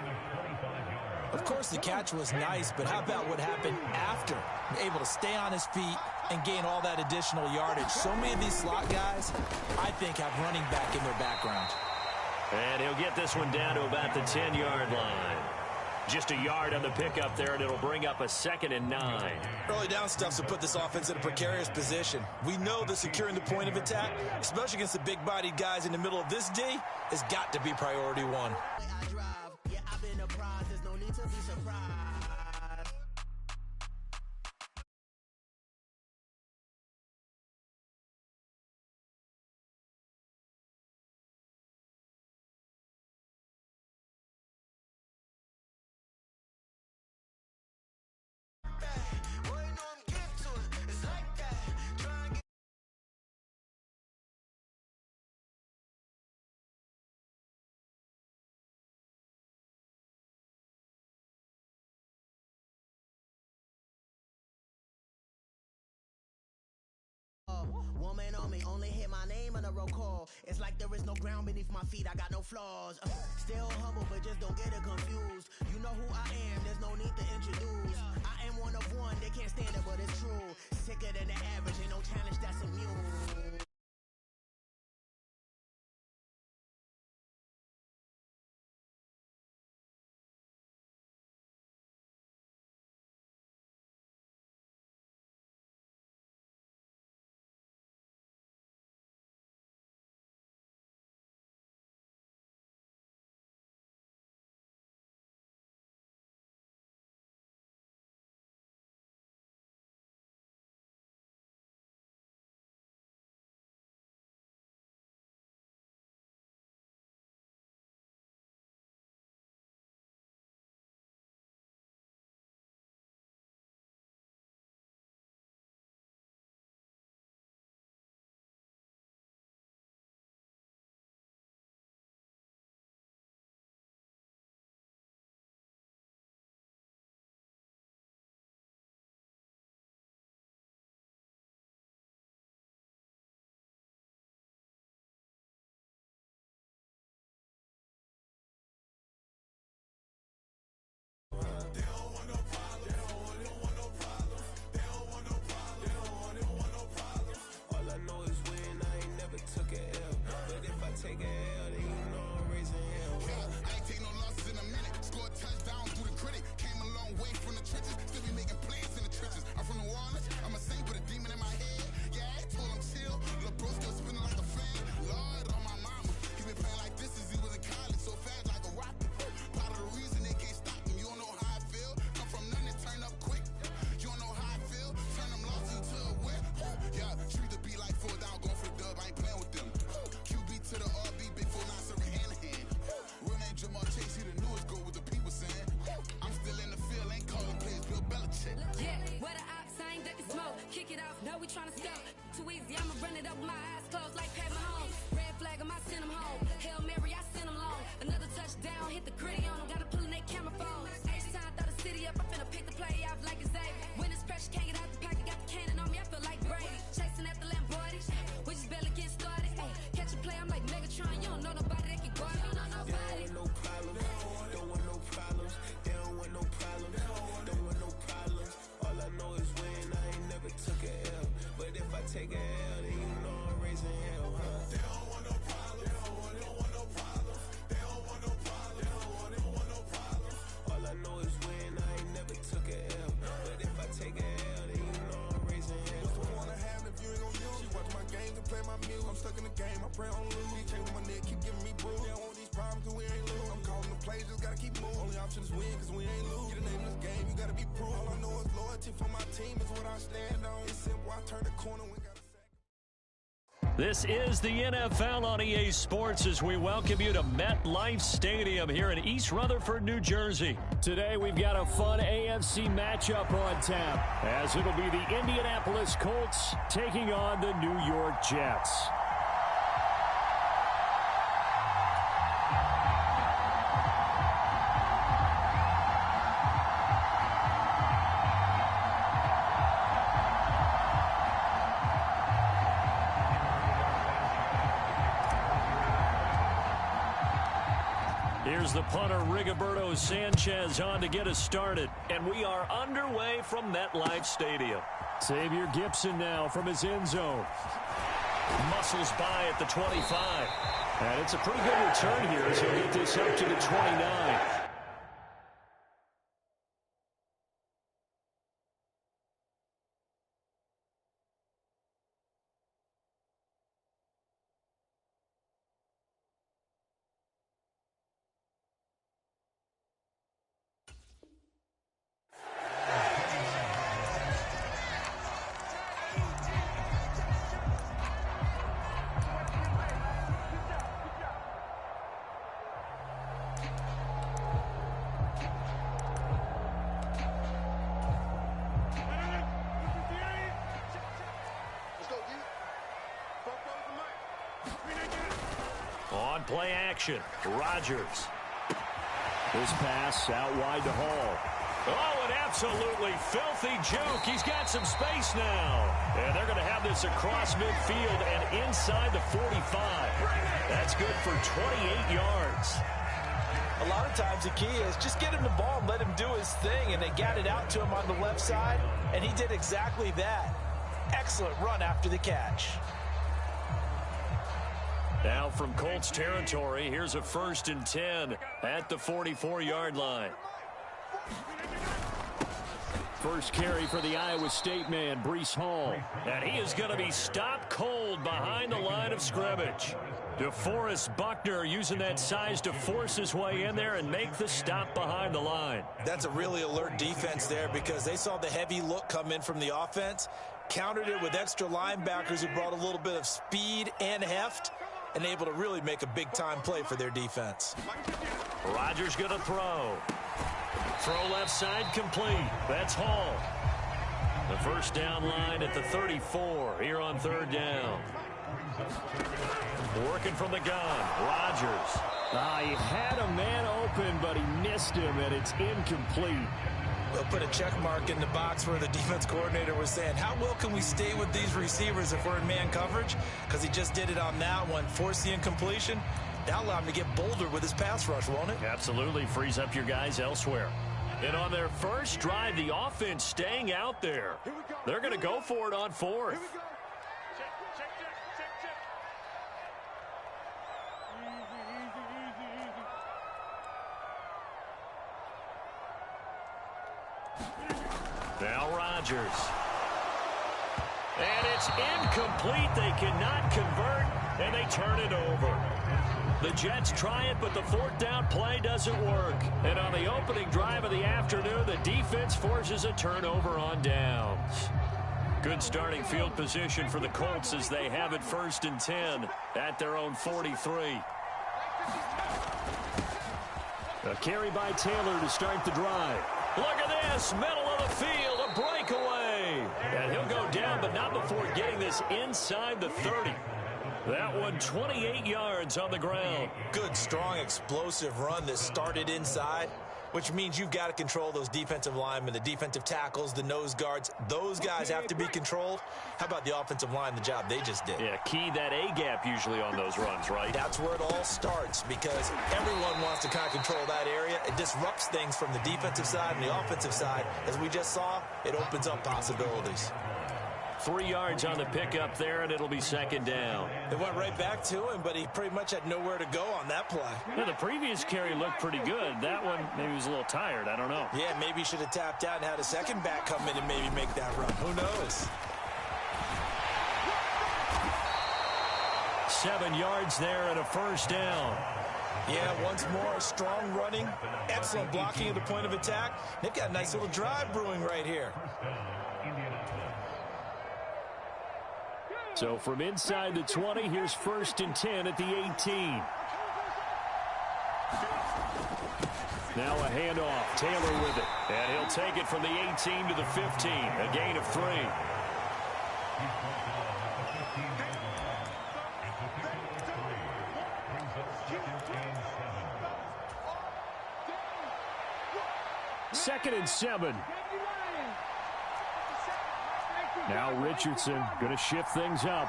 F: Of course, the catch was nice, but how about what happened after? Able to stay on his feet and gain all that additional yardage. So many of these slot guys, I think, have running back in their background.
B: And he'll get this one down to about the 10-yard line. Just a yard on the pickup there, and it'll bring up a 2nd and 9.
F: Early down stuffs will put this offense in a precarious position. We know that securing the point of attack, especially against the big-bodied guys in the middle of this D, has got to be priority one.
A: Woman on me, only hit my name on a roll call. It's like there is no ground beneath my feet, I got no flaws. Still humble, but just don't get it confused. You know who I am, there's no need to introduce. I am one of one, they can't stand it, but it's true. Sicker than the average, ain't no challenge that's immune.
H: trying to scout. Too easy, I'ma run it up with my eyes closed like Pat Mahomes. Red flag, I might send him home. Hail Mary, I send him long. Another touchdown, hit the gritty on him. Gotta pull in their camera phones. H-time, throw the city up. I'm finna pick the play off like it's Xavier. When it's pressure, can't get out the pocket. Got the cannon on me, I feel like Brady. Chasing after Lamborghini, we just barely getting started. Ay, catch a play, I'm like Megatron. You don't know nobody that can guard me. You don't know nobody.
A: No problems, don't want no problems. They don't want no problems, don't want no problems. All I know is win, I ain't never took a L. But if I take a L, then you know I'm raising hell, huh? They don't want no problems, they don't want no problems. They don't want no problems, they don't want no problems. All I know is win, I ain't never took a L. But if I take a L, then you know I'm raising hell.
I: What's the point of having if you ain't gon' use? She watch my games and play my music. I'm stuck in the game, I pray on lose. He changing my neck, keep giving me bruise. They don't want these problems cause we ain't lose. I'm calling the plays, just gotta keep moving. Only option is win cause we ain't lose. Get a name in this game, you gotta be proof. All I know is loyalty for my team is what I stand on. It's simple, I turn the corner, we got a sack.
B: This is the NFL on EA Sports as we welcome you to MetLife Stadium here in East Rutherford, New Jersey. Today we've got a fun AFC matchup on tap as it'll be the Indianapolis Colts taking on the New York Jets. Here's the punter, Rigoberto Sanchez, on to get us started. And we are underway from MetLife Stadium. Xavier Gipson now from his end zone. Muscles by at the 25. And it's a pretty good return here as he'll get this up to the 29. On play action, Rodgers. This pass out wide to Hall. Oh, an absolutely filthy juke. He's got some space now. And they're going to have this across midfield and inside the 45. That's good for 28 yards.
F: A lot of times the key is just get him the ball and let him do his thing, and they got it out to him on the left side, and he did exactly that. Excellent run after the catch.
B: Now from Colts territory, here's a 1st and 10 at the 44-yard line. First carry for the Iowa State man, Breece Hall. And he is going to be stopped cold behind the line of scrimmage. DeForest Buckner using that size to force his way in there and make the stop behind the line.
F: That's a really alert defense there because they saw the heavy look come in from the offense, countered it with extra linebackers who brought a little bit of speed and heft, and able to really make a big-time play for their defense.
B: Rodgers going to throw. Throw left side complete. That's Hall. The first down line at the 34 here on 3rd down. Working from the gun, Rodgers. He had a man open, but he missed him, and it's incomplete.
F: They'll put a check mark in the box where the defense coordinator was saying, how well can we stay with these receivers if we're in man coverage? Because he just did it on that one, forced the incompletion. That'll allow him to get bolder with his pass rush, won't it?
B: Absolutely, frees up your guys elsewhere. And on their first drive, the offense staying out there. They're going to go for it on 4th. Now Rodgers. And it's incomplete. They cannot convert, and they turn it over. The Jets try it, but the 4th down play doesn't work. And on the opening drive of the afternoon, the defense forces a turnover on downs. Good starting field position for the Colts as they have it 1st and 10 at their own 43. A carry by Taylor to start the drive. Look at this, middle of the field, a breakaway. And he'll go down, but but not before getting this inside the 30. That one 28 yards on the ground.
F: Good, strong, explosive run that started inside, which means you've got to control those defensive linemen, the defensive tackles, the nose guards. Those guys have to be controlled. How about the offensive line, the job they just did?
B: Yeah, key that A-gap usually on those runs, right?
F: That's where it all starts because everyone wants to kind of control that area. It disrupts things from the defensive side and the offensive side. As we just saw, it opens up possibilities.
B: 3 yards on the pickup there, and it'll be second down.
F: They went right back to him, but he pretty much had nowhere to go on that play.
B: Yeah, the previous carry looked pretty good. That one, maybe he was a little tired. I don't know.
F: Yeah, maybe he should have tapped out and had a second back come in and maybe make that run. Who knows?
B: 7 yards there and a first down.
F: Yeah, once more, strong running, excellent blocking at the point of attack. They've got a nice little drive brewing right here.
B: So from inside the 20, here's 1st and 10 at the 18. Now a handoff. Taylor with it. And he'll take it from the 18 to the 15. A gain of 3. Second and 7. Now Richardson going to shift things up.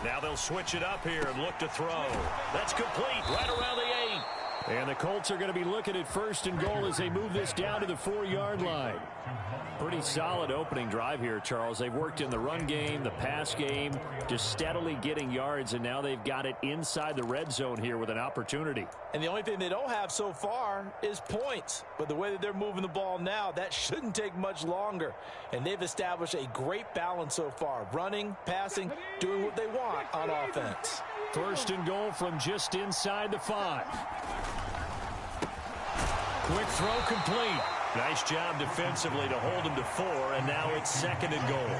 B: Now they'll switch it up here and look to throw. That's complete right around the 8. And the Colts are going to be looking at 1st and goal as they move this down to the 4-yard line. Pretty solid opening drive here, Charles. They've worked in the run game, the pass game, just steadily getting yards, and now they've got it inside the red zone here with an opportunity.
F: And the only thing they don't have so far is points. But the way that they're moving the ball now, that shouldn't take much longer. And they've established a great balance so far. Running, passing, doing what they want on offense.
B: 1st and goal from just inside the 5. Quick throw complete. Nice job defensively to hold him to 4, and now it's 2nd and goal.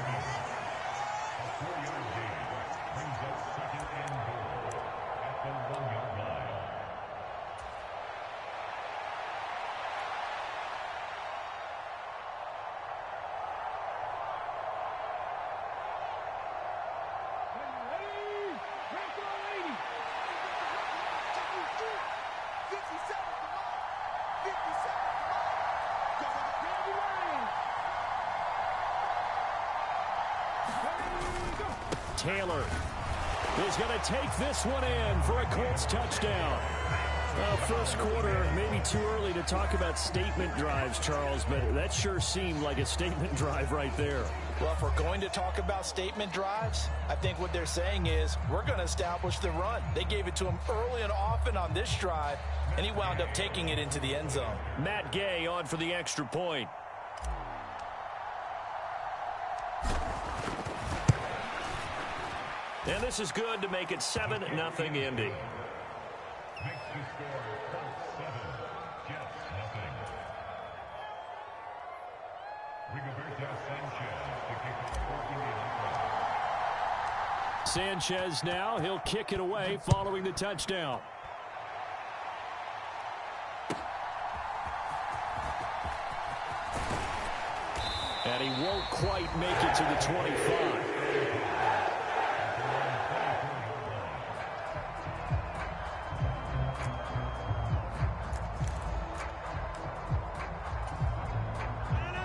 B: Taylor is going to take this one in for a Colts touchdown. First quarter, maybe too early to talk about statement drives, Charles, but that sure seemed like a statement drive right there.
F: Well, if we're going to talk about statement drives, I think what they're saying is we're going to establish the run. They gave it to him early and often on this drive, and he wound up taking it into the end zone.
B: Matt Gay on for the extra point. And this is good to make it 7-0 Indy. Sanchez now, he'll kick it away following the touchdown. And he won't quite make it to the 25.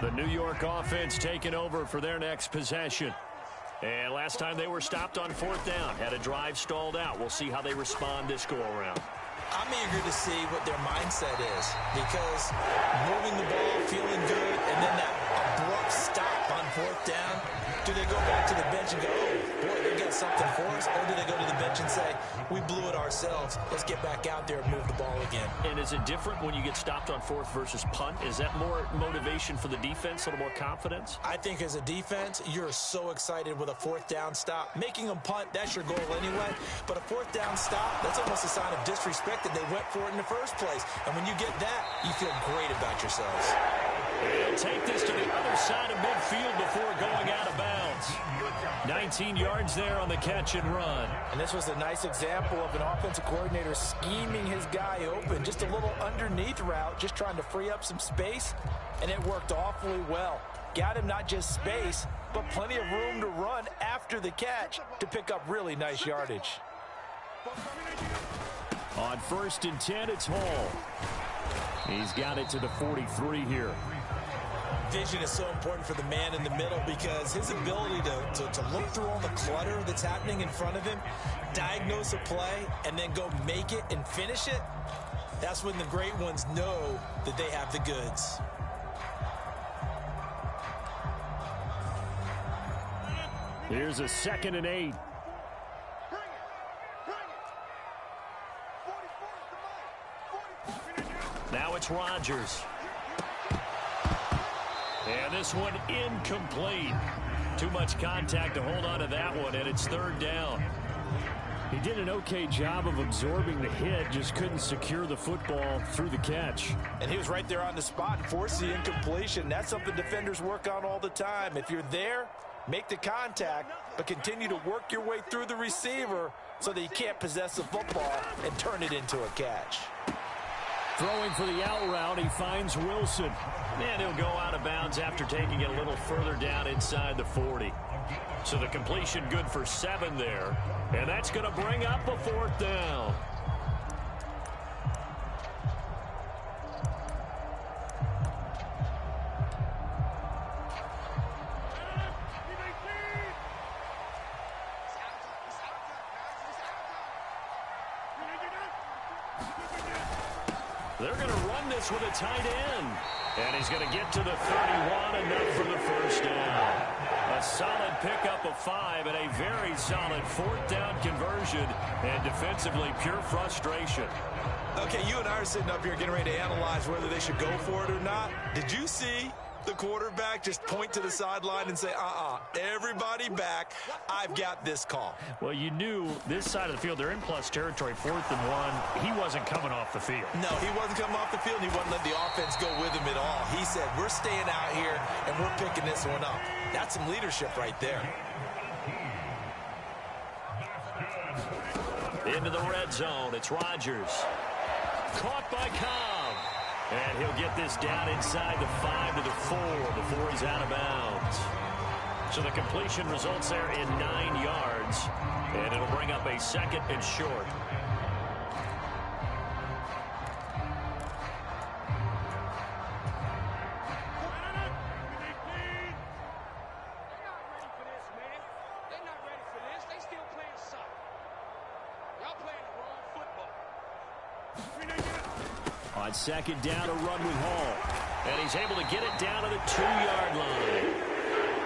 B: The New York offense taking over for their next possession. And last time they were stopped on 4th down, had a drive stalled out. We'll see how they respond this go-around.
F: I'm eager to see what their mindset is because moving the ball, feeling good, and then that abrupt stop on 4th down. Do they go back to the bench and go, oh, boy, they got something for us? Or do they go to the bench and say, we blew it ourselves. Let's get back out there and move the ball again.
B: And is it different when you get stopped on 4th versus punt? Is that more motivation for the defense, a little more confidence?
F: I think as a defense, you're so excited with a 4th down stop. Making them punt, that's your goal anyway. But a 4th down stop, that's almost a sign of disrespect that they went for it in the first place. And when you get that, you feel great about yourselves.
B: He'll take this to the other side of midfield before going out of bounds. 19 yards there on the catch and run.
F: And this was a nice example of an offensive coordinator scheming his guy open. Just a little underneath route, just trying to free up some space, and it worked awfully well. Got him not just space, but plenty of room to run after the catch to pick up really nice yardage.
B: On 1st and 10, it's Hall. He's got it to the 43 here.
F: Vision is so important for the man in the middle because his ability to look through all the clutter that's happening in front of him, diagnose a play, and then go make it and finish it, that's when the great ones know that they have the goods.
B: Here's a 2nd and 8. Now it's Rodgers. And this one incomplete. Too much contact to hold on to that one, and it's 3rd down. He did an okay job of absorbing the hit, just couldn't secure the football through the catch.
F: And he was right there on the spot and forced the incompletion. That's something defenders work on all the time. If you're there, make the contact, but continue to work your way through the receiver so that you can't possess the football and turn it into a catch.
B: Throwing for the out route, he finds Wilson. And he'll go out of bounds after taking it a little further down inside the 40. So the completion good for 7 there. And that's going to bring up a 4th down. They're going to run this with a tight end. And he's going to get to the 31, enough for the 1st down. A solid pickup of 5 and a very solid 4th down conversion. And defensively, pure frustration.
F: Okay, you and I are sitting up here getting ready to analyze whether they should go for it or not. Did you see the quarterback just point to the sideline and say, everybody back, I've got this call?
B: Well, you knew this side of the field, they're in plus territory, 4th and 1. He wasn't coming off the field.
F: No, he wasn't coming off the field. He wasn't letting the offense go with him at all. He said, we're staying out here, and we're picking this one up. That's some leadership right there.
B: Into the red zone, it's Rodgers. Caught by Cobb. And he'll get this down inside the 5 to the 4 before he's out of bounds. So the completion results there in 9 yards. And it'll bring up a 2nd and short. On 2nd down, a run with Hall. And he's able to get it down to the 2-yard line.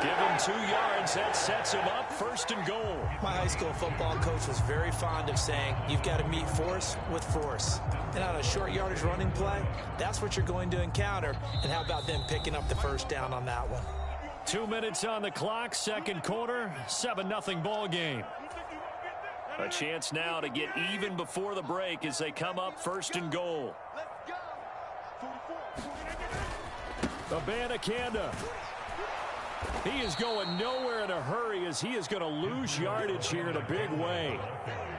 B: Give him 2 yards. That sets him up 1st and goal.
F: My high school football coach was very fond of saying, you've got to meet force with force. And on a short yardage running play, that's what you're going to encounter. And how about them picking up the 1st down on that one?
B: 2 minutes on the clock, 2nd quarter, 7-0 ball game. A chance now to get even before the break as they come up 1st and goal. Abanikanda. He is going nowhere in a hurry as he is going to lose yardage here in a big way.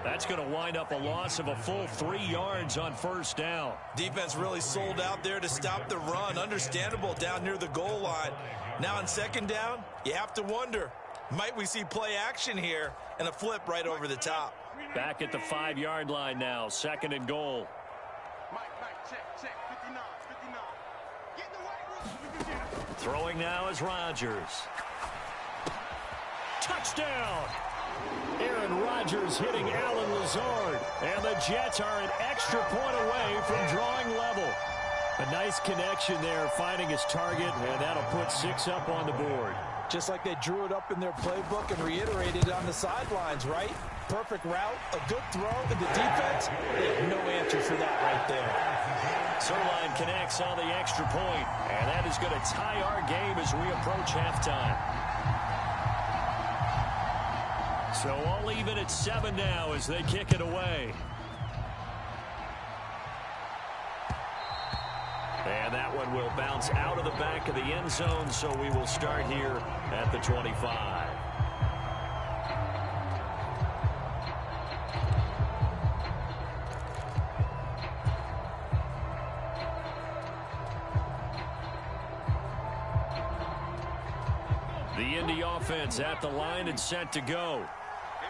B: That's going to wind up a loss of a full 3 yards on 1st down.
F: Defense really sold out there to stop the run. Understandable down near the goal line. Now on 2nd down, you have to wonder, might we see play action here and a flip right over the top?
B: Back at the 5-yard line now, 2nd and goal.
E: Check, 59. Get in the weight room.
B: Throwing now is Rodgers. Touchdown! Aaron Rodgers hitting Allen Lazard. And the Jets are an extra point away from drawing level. A nice connection there, finding his target, and that'll put 6 up on the board.
F: Just like they drew it up in their playbook and reiterated it on the sidelines, right? Perfect route, a good throw, and the defense, they have no answer for that right there.
B: Zerline connects on the extra point, and that is going to tie our game as we approach halftime. So all even at 7 now as they kick it away. And that one will bounce out of the back of the end zone, so we will start here at the 25. The Indy offense at the line and set to go.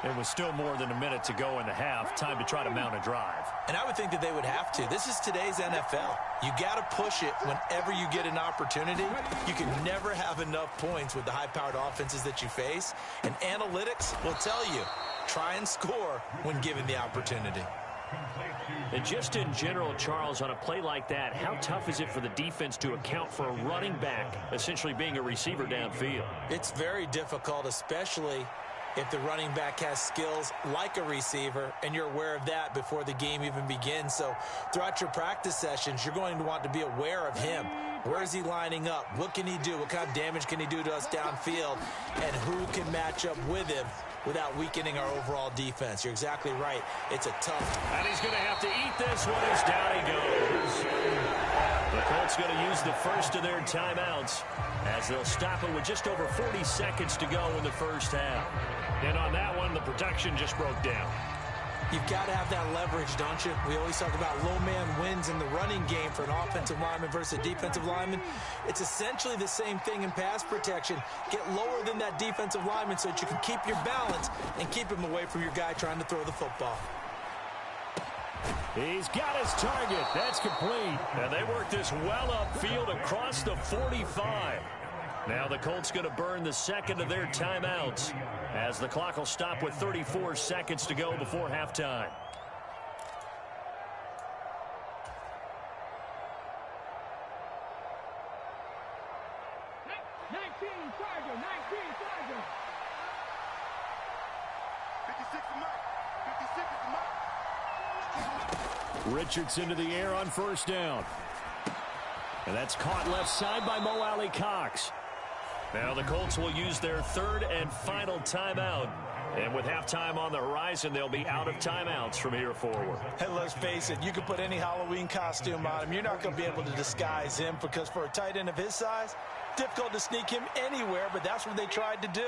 B: It was still more than a minute to go in the half. Time to try to mount a drive.
F: And I would think that they would have to. This is today's NFL. You got to push it whenever you get an opportunity. You can never have enough points with the high-powered offenses that you face. And analytics will tell you, try and score when given the opportunity.
B: And just in general, Charles, on a play like that, how tough is it for the defense to account for a running back essentially being a receiver downfield?
F: It's very difficult, especially if the running back has skills like a receiver, and you're aware of that before the game even begins. So throughout your practice sessions, you're going to want to be aware of him. Where is he lining up? What can he do? What kind of damage can he do to us downfield? And who can match up with him without weakening our overall defense? You're exactly right. It's a tough.
B: And he's going to have to eat this one as down he goes. The Colts going to use the first of their timeouts as they'll stop it with just over 40 seconds to go in the first half. And on that one, the protection just broke down.
F: You've got to have that leverage, don't you? We always talk about low man wins in the running game for an offensive lineman versus a defensive lineman. It's essentially the same thing in pass protection. Get lower than that defensive lineman so that you can keep your balance and keep him away from your guy trying to throw the football.
B: He's got his target. That's complete. And they work this well upfield across the 45. Now the Colts going to burn the second of their timeouts as the clock will stop with 34 seconds to go before halftime. Richardson to the air on first down. And that's caught left side by Mo Alley Cox. Now the Colts will use their third and final timeout. And with halftime on the horizon, they'll be out of timeouts from here forward.
F: Hey, let's face it, you can put any Halloween costume on him. You're not going to be able to disguise him because for a tight end of his size, difficult to sneak him anywhere, but that's what they tried to do.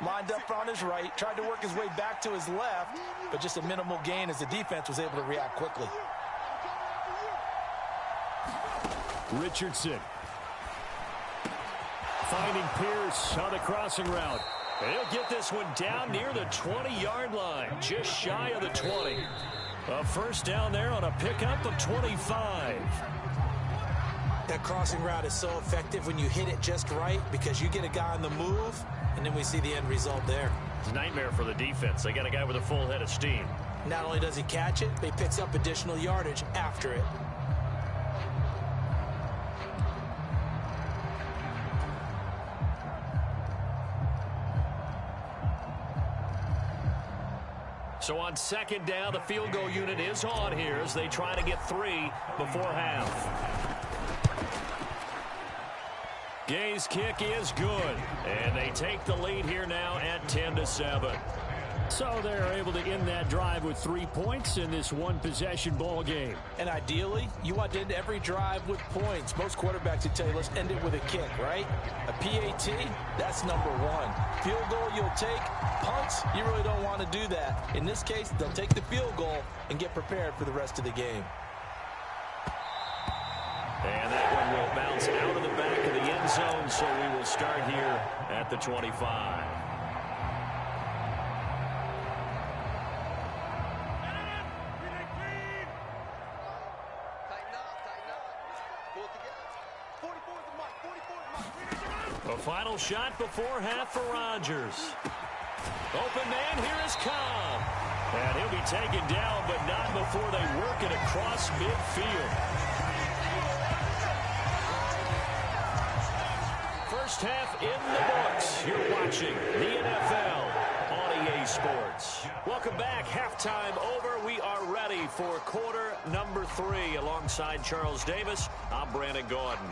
F: Lined up on his right, tried to work his way back to his left, but just a minimal gain as the defense was able to react quickly.
B: Richardson finding Pierce on the crossing route. And he'll get this one down near the 20-yard line, just shy of the 20. A first down there on a pickup of 25.
F: That crossing route is so effective when you hit it just right because you get a guy on the move, and then we see the end result there.
B: It's a nightmare for the defense. They got a guy with a full head of steam.
F: Not only does he catch it, but he picks up additional yardage after it.
B: So on second down, the field goal unit is on here as they try to get 3 before half. Gay's kick is good, and they take the lead here now at 10-7. So they're able to end that drive with 3 points in this one-possession ball game.
F: And ideally, you want to end every drive with points. Most quarterbacks would tell you, let's end it with a kick, right? A PAT, that's number 1. Field goal you'll take. Punts, you really don't want to do that. In this case, they'll take the field goal and get prepared for the rest of the game.
B: And that one will bounce out of the back of the end zone, so we will start here at the 25. A final shot before half for Rodgers. Open man, here is Cobb. And he'll be taken down, but not before they work it across midfield. First half in the books. You're watching the NFL on EA Sports. Welcome back. Halftime over. We are ready for quarter number 3. Alongside Charles Davis, I'm Brandon Gordon.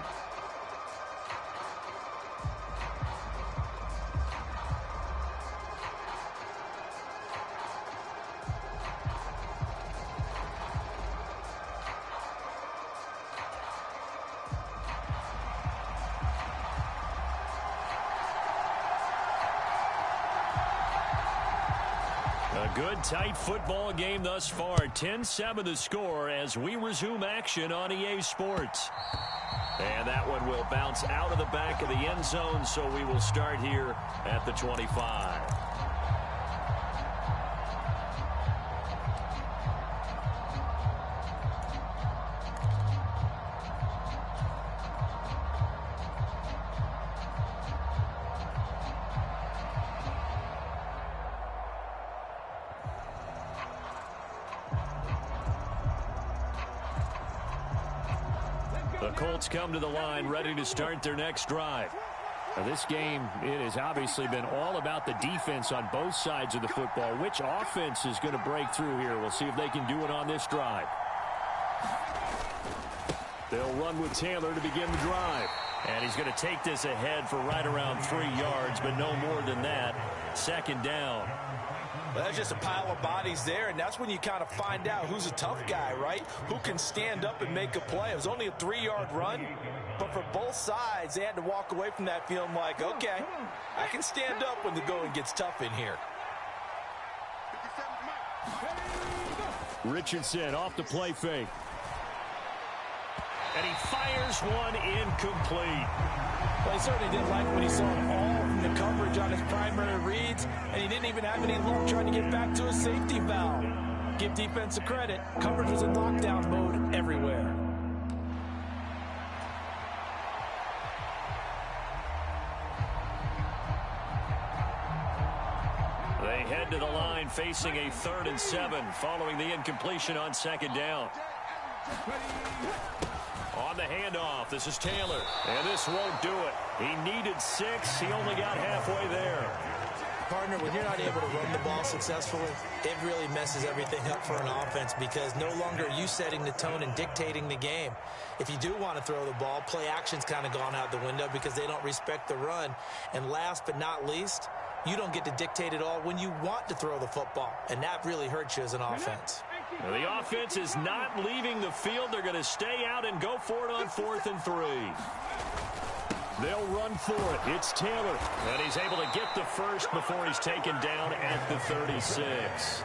B: Good, tight football game thus far. 10-7 the score as we resume action on EA Sports. And that one will bounce out of the back of the end zone, so we will start here at the 25. The Colts come to the line ready to start their next drive. Now, this game, it has obviously been all about the defense on both sides of the football. Which offense is going to break through here? We'll see if they can do it on this drive. They'll run with Taylor to begin the drive. And he's going to take this ahead for right around 3 yards, but no more than that. Second down.
F: Well, that's just a pile of bodies there, and that's when you kind of find out who's a tough guy, right? Who can stand up and make a play. It was only a 3-yard run, but for both sides, they had to walk away from that feeling like, okay, I can stand up when the going gets tough in here.
B: Richardson off the play fake. And he fires one incomplete.
F: Well, he certainly didn't like what he saw all from the coverage on his primary reads, and he didn't even have any luck trying to get back to his safety valve. Give defense a credit. Coverage was in lockdown mode everywhere.
B: They head to the line facing a 3rd and 7 following the incompletion on second down. On the handoff, this is Taylor, and this won't do it. He needed 6. He only got halfway there.
F: Partner, when you're not able to run the ball successfully, it really messes everything up for an offense because no longer are you setting the tone and dictating the game. If you do want to throw the ball, play action's kind of gone out the window because they don't respect the run. And last but not least, you don't get to dictate it all when you want to throw the football, and that really hurts you as an offense.
B: Well, the offense is not leaving the field. They're going to stay out and go for it on 4th and 3. They'll run for it. It's Taylor, and he's able to get the first before he's taken down at the 36.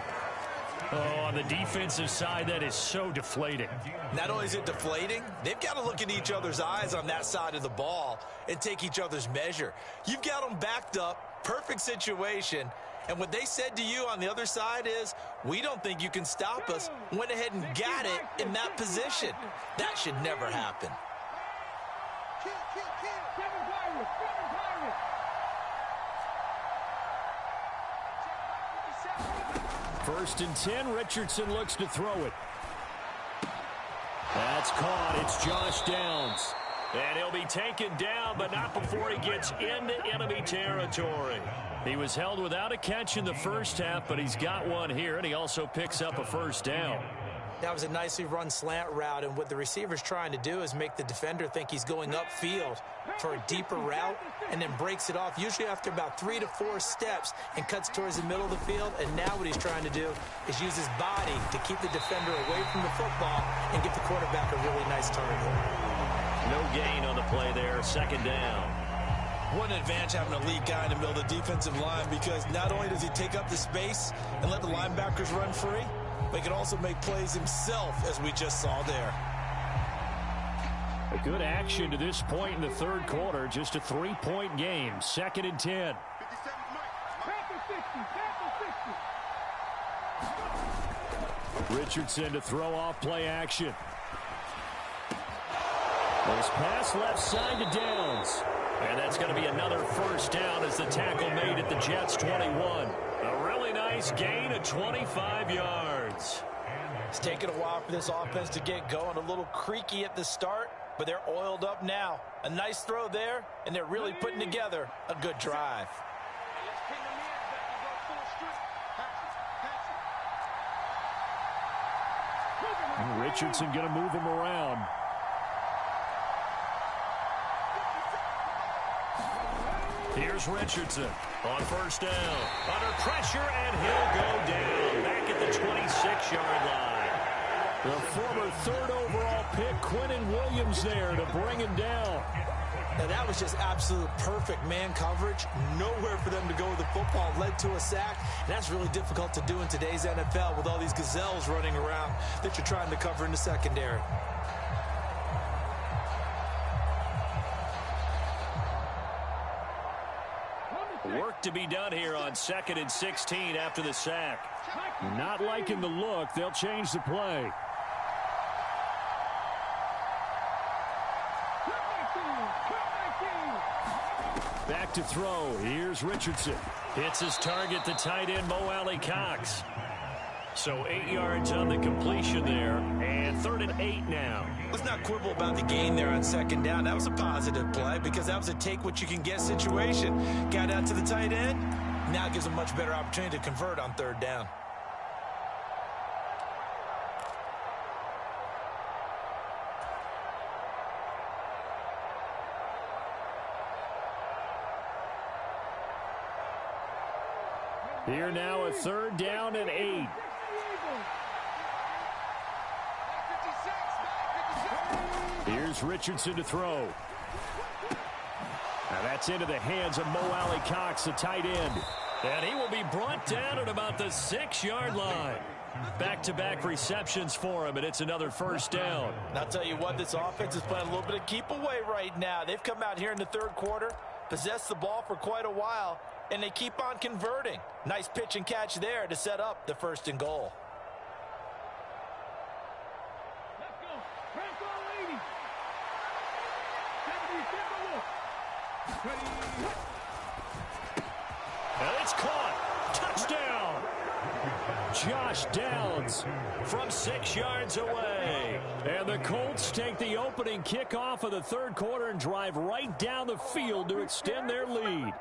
B: Oh, on the defensive side, that is so deflating.
F: Not only is it deflating, they've got to look in each other's eyes on that side of the ball and take each other's measure. You've got them backed up, perfect situation, and what they said to you on the other side is, we don't think you can stop us. Went ahead and got it in that position. That should never happen.
B: First and 10, Richardson looks to throw it. That's caught. It's Josh Downs. And he'll be taken down, but not before he gets into enemy territory. He was held without a catch in the first half, but he's got one here, and he also picks up a first down.
F: That was a nicely run slant route, and what the receiver's trying to do is make the defender think he's going upfield for a deeper route and then breaks it off, usually after about 3 to 4 steps, and cuts towards the middle of the field. And now what he's trying to do is use his body to keep the defender away from the football and give the quarterback a really nice target.
B: No gain on the play there. Second down.
F: What an advantage having a lead guy in the middle of the defensive line, because not only does he take up the space and let the linebackers run free, but he can also make plays himself, as we just saw there.
B: A good action to this point in the third quarter. Just a 3-point game. 2nd and 10. Richardson to throw off play action. This pass left side to Downs. And that's going to be another first down as the tackle made at the Jets' 21. A really nice gain of 25 yards.
F: It's taken a while for this offense to get going. A little creaky at the start, but they're oiled up now. A nice throw there, and they're really putting together a good drive.
B: And Richardson going to move him around. Here's Richardson on first down. Under pressure, and he'll go down. Back at the 26-yard line. The former 3rd overall pick, Quinnen Williams, there to bring him down.
F: Now, that was just absolute perfect man coverage. Nowhere for them to go with the football. Led to a sack. And that's really difficult to do in today's NFL with all these gazelles running around that you're trying to cover in the secondary.
B: Work to be done here on 2nd and 16 after the sack. Not liking the look. They'll change the play. Back to throw. Here's Richardson. Hits his target, the tight end, Mo Alley-Cox. So 8 yards on the completion there, and 3rd and 8 now.
F: Let's not quibble about the gain there on 2nd down. That was a positive play because that was a take-what-you-can-get situation. Got out to the tight end. Now it gives a much better opportunity to convert on 3rd down.
B: Here now a 3rd down and 8. Here's Richardson to throw. Now that's into the hands of Mo Alley-Cox, the tight end. And he will be brought down at about the 6-yard line. Back-to-back receptions for him, and it's another 1st down.
F: And I'll tell you what, this offense is playing a little bit of keep away right now. They've come out here in the 3rd quarter, possessed the ball for quite a while, and they keep on converting. Nice pitch and catch there to set up the 1st and goal.
E: Let's go. Press on, lady. 70,
B: And it's caught. Touchdown. Josh Downs from 6 yards away. And the Colts take the opening kickoff of the 3rd quarter and drive right down the field to extend their lead.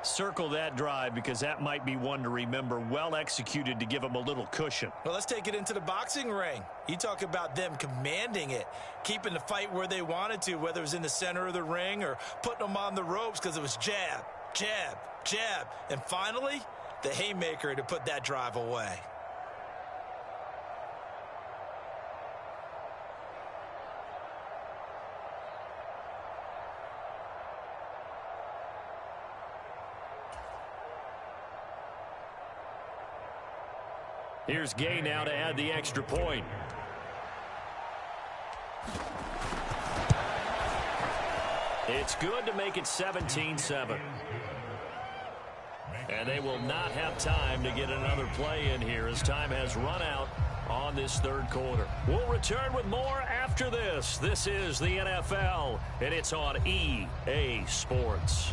B: Circle that drive because that might be one to remember. Well executed to give them a little cushion.
F: Well, let's take it into the boxing ring. You talk about them commanding it, keeping the fight where they wanted to, whether it was in the center of the ring or putting them on the ropes because it was jab, jab, jab. And finally, the haymaker to put that drive away.
B: Here's Gay now to add the extra point. It's good to make it 17-7. And they will not have time to get another play in here as time has run out on this 3rd quarter. We'll return with more after this. This is the NFL, and it's on EA Sports.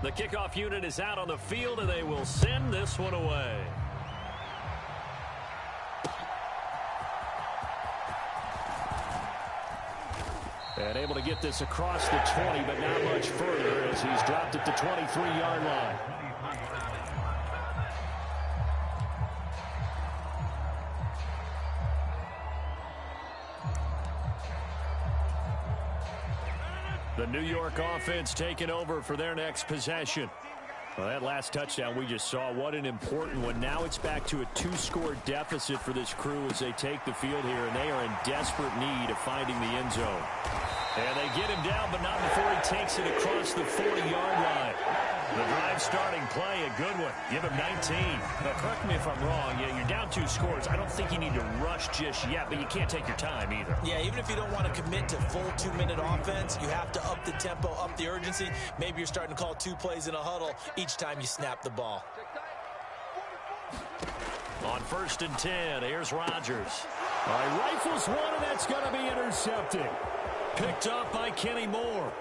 B: The kickoff unit is out on the field, and they will send this one away. And able to get this across the 20, but not much further as he's dropped at the 23-yard line. The New York offense taking over for their next possession. Well, that last touchdown we just saw, what an important one. Now it's back to a 2-score deficit for this crew as they take the field here, and they are in desperate need of finding the end zone. And they get him down, but not before he takes it across the 40-yard line. The drive starting play, a good one. Give him 19. Now, correct me if I'm wrong. Yeah, you're down 2 scores. I don't think you need to rush just yet, but you can't take your time either.
F: Yeah, even if you don't want to commit to full 2-minute offense, you have to up the tempo, up the urgency. Maybe you're starting to call 2 plays in a huddle each time you snap the ball.
B: On 1st and 10, here's Rodgers. All right, rifles one, and that's going to be intercepted. Picked up by Kenny Moore.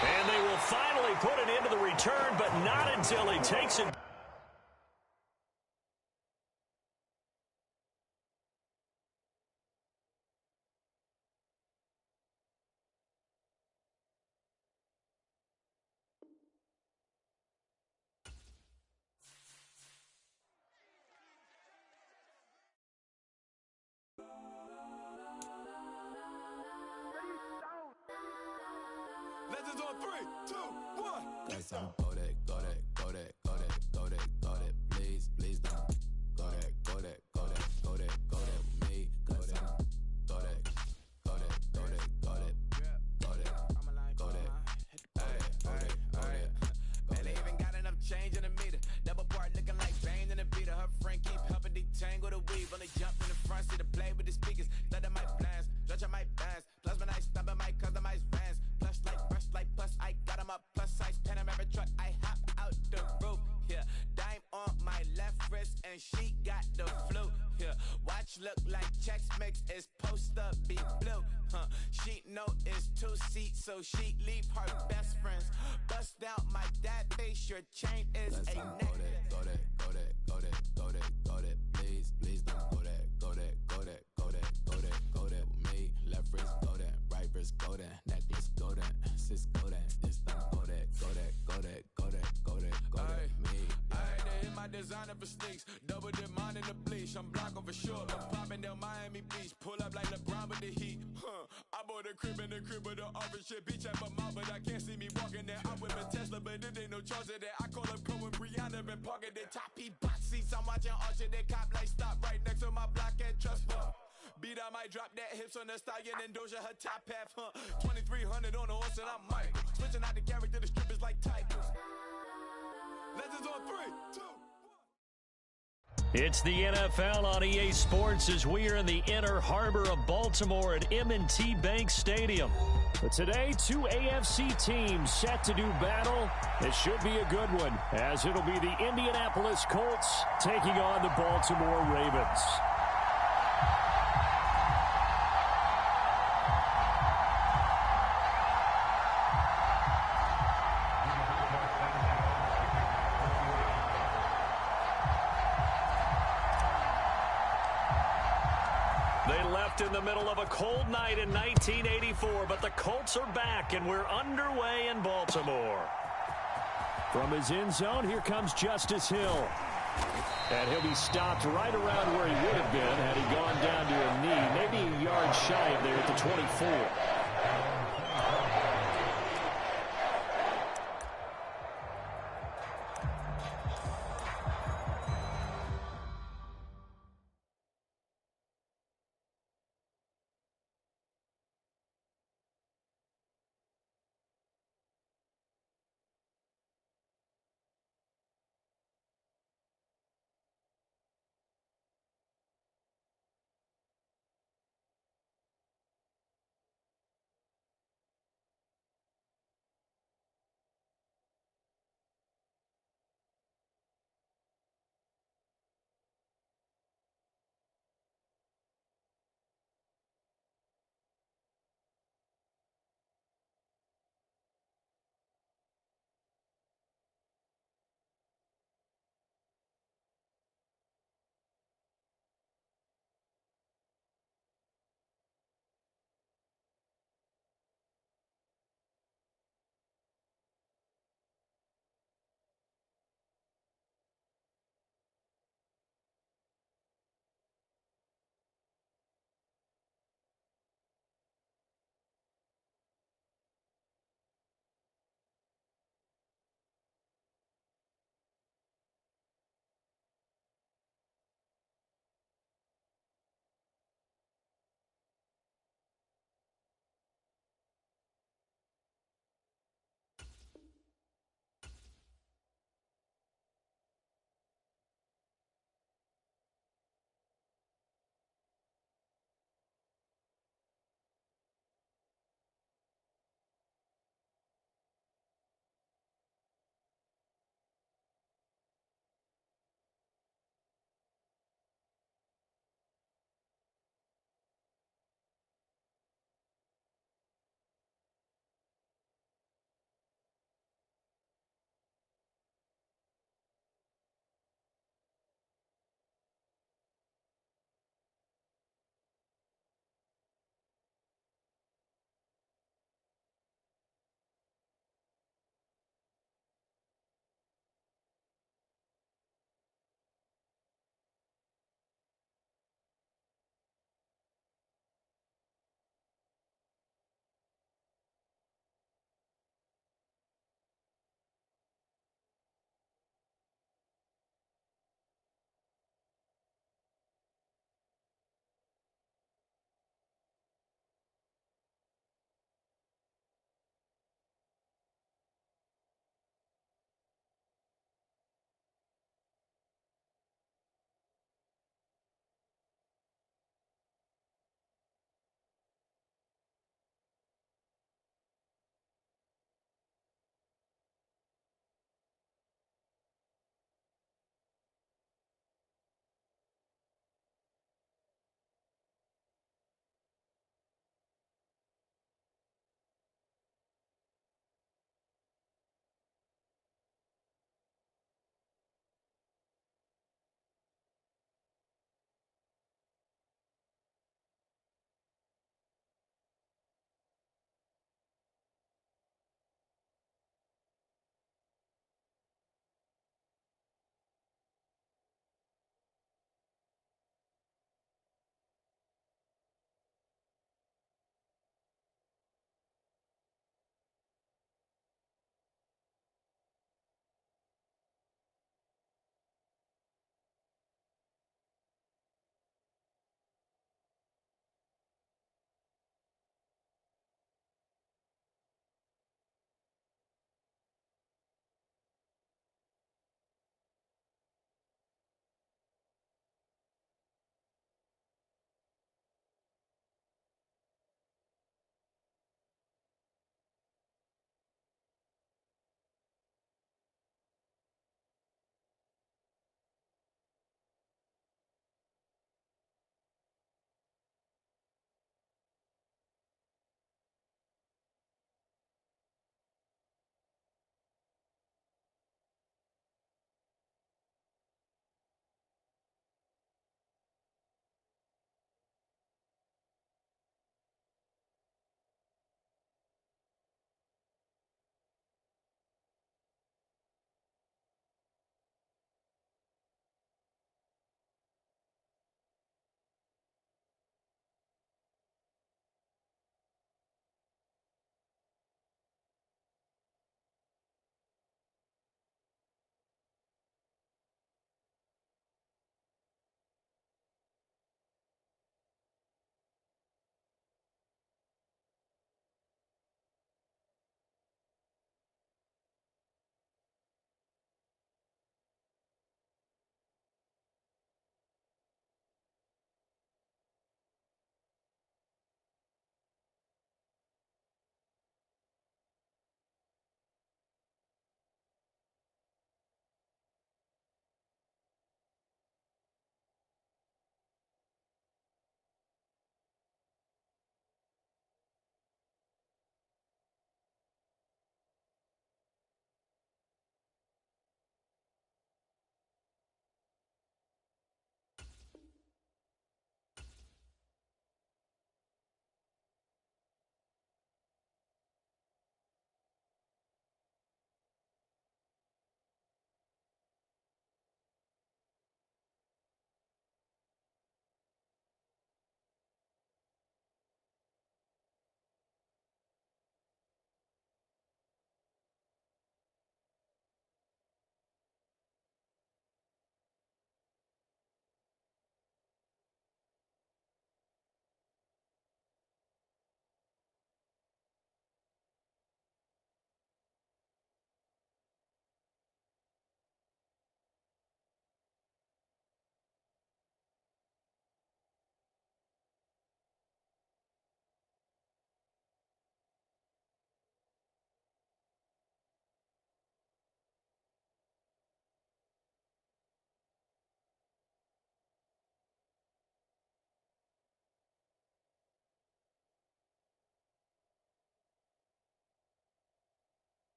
B: And they will finally put it into the return, but not until he takes it.
I: Legends on 3, 2, 1. Let's go that, go that, go that, go that, go that, go that. Please, please don't. Go that, go that, go that, go that, go that with me. Go that, go that, go that, go that, go that, go that, go that, go that.
J: Man, they even got enough change in the meter. Double part looking like Bane in the beater. Her friend keep helping detangle the weave. Only jump in the front seat to play with the speakers. Study my plans, judge my bands. Plus when I stop at my customized vans. Plus like brush like plus I got 'em up. Plus size Panamera truck. I hop out the roof. Yeah, dime on my left wrist and she got the flu. Yeah, watch look like Chex Mix is post up be blue. She know it's 2 seats, so she leave her best friends. Bust out my dad face, your chain is
I: Let's
J: a
I: go
J: neck.
I: that, go that, go that, go that, go that, go that. Please, please don't go that, go that, go that, go that, go that, go that with me. Left wrist go that, right wrist go that, necklace go that, sis go that, this time go that, go that, go that, go that, go that, go that with me.
J: Ayy, they hit my designer for sneaks. Double dip mine in the bleach. I'm blocking for sure. I'm popping down Miami Beach. Pull up like LeBron with the heat. I bought a crib in the crib with the office shit. Beach at my mouth, but I can't see me walking there. I'm with a Tesla, but it ain't no charge of that. I call up Cohen, Brianna, been parking the top P box seats. I'm watching Archer, they cop like stop right next to my block at Trust Fund. Beat, I might drop that hips on the stallion and Doja her top half, 2300 on the horse and I'm Michael. Switching out the character, the strippers like Tigers. Legends on 3, 2, 1.
B: It's the NFL on EA Sports as we are in the inner harbor of Baltimore at M&T Bank Stadium. But today, 2 AFC teams set to do battle. It should be a good one, as it'll be the Indianapolis Colts taking on the Baltimore Ravens. They left in the middle of a cold night in 1984, but the Colts are back, and we're underway in Baltimore. From his end zone, here comes Justice Hill. And he'll be stopped right around where he would have been had he gone down to a knee, maybe a yard shy of there at the 24.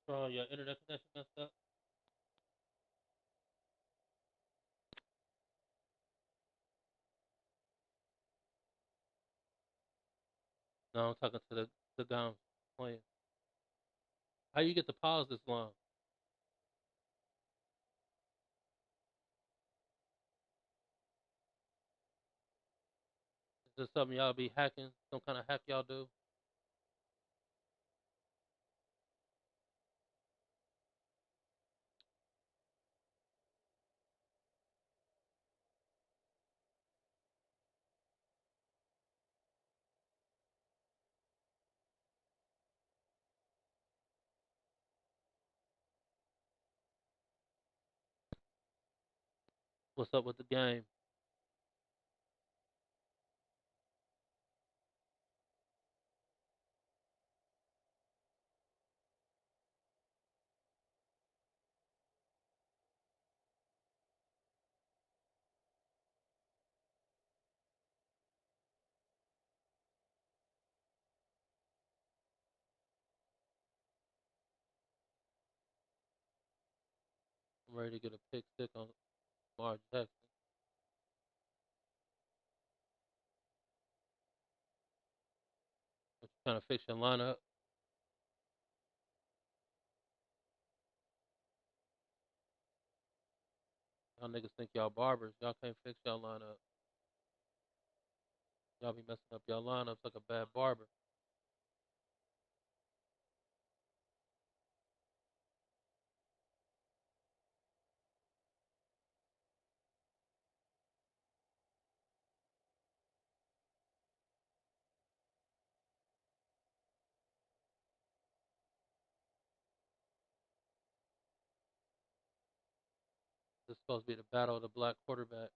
K: Bro, your internet connection messed up? No, I'm talking to the guy I'm playing. How you get the pause this long? Is this something y'all be hacking? Some kind of hack y'all do? What's up with the game? I'm ready to get a pick stick on Lamar Jackson. What you trying to fix your lineup? Y'all niggas think y'all barbers. Y'all can't fix y'all lineup. Y'all be messing up y'all lineups like a bad barber. This is supposed to be the battle of the black quarterback.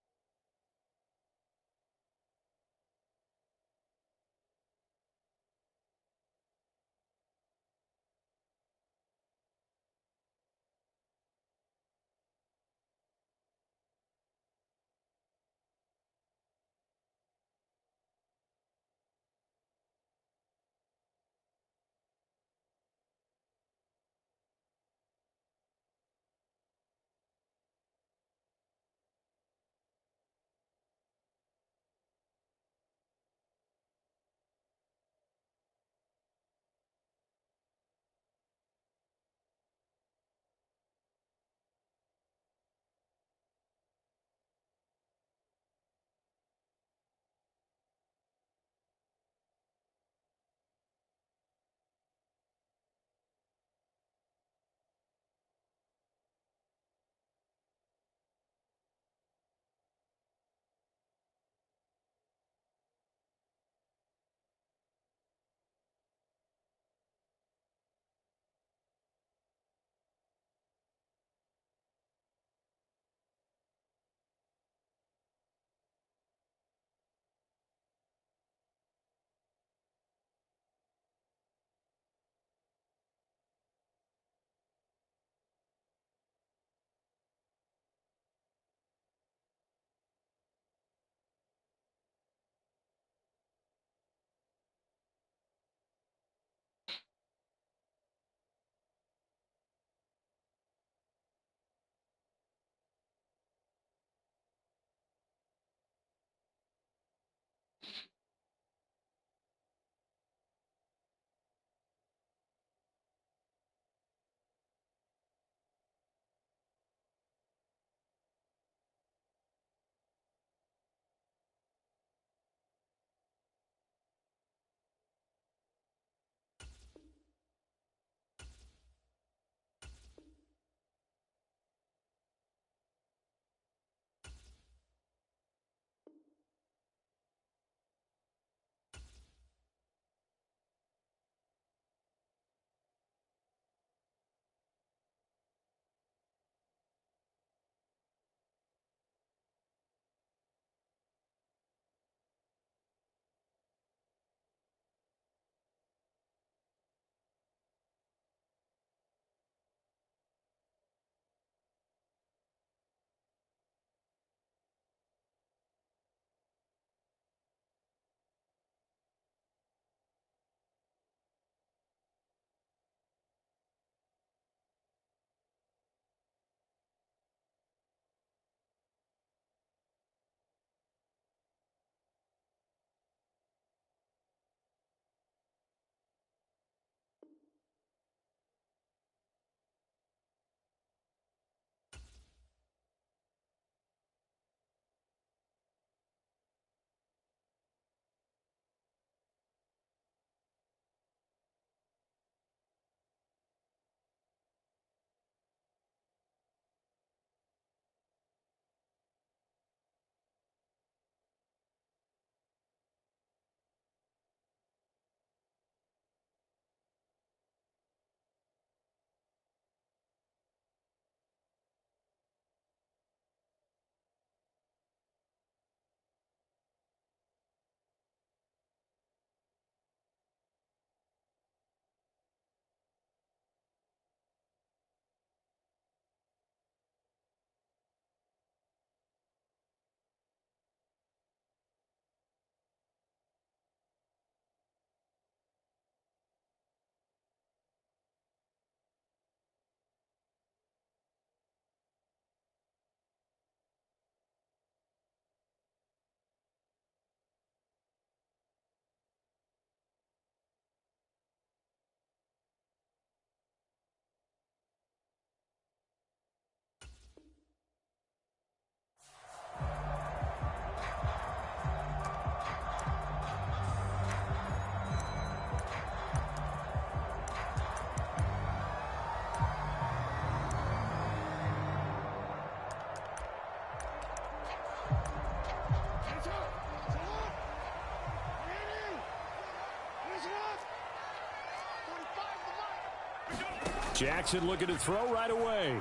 B: Jackson looking to throw right away.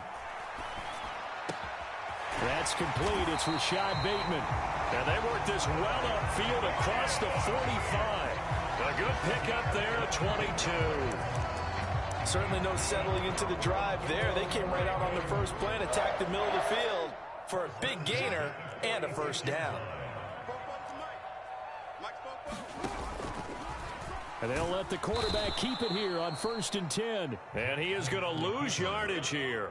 B: That's complete. It's Rashad Bateman. And they work this well upfield across the 45. A good pickup there at 22.
F: Certainly no settling into the drive there. They came right out on the first play and attacked the middle of the field for a big gainer and a first down.
B: And they'll let the quarterback keep it here on 1st and 10.
C: And he is going to lose yardage here.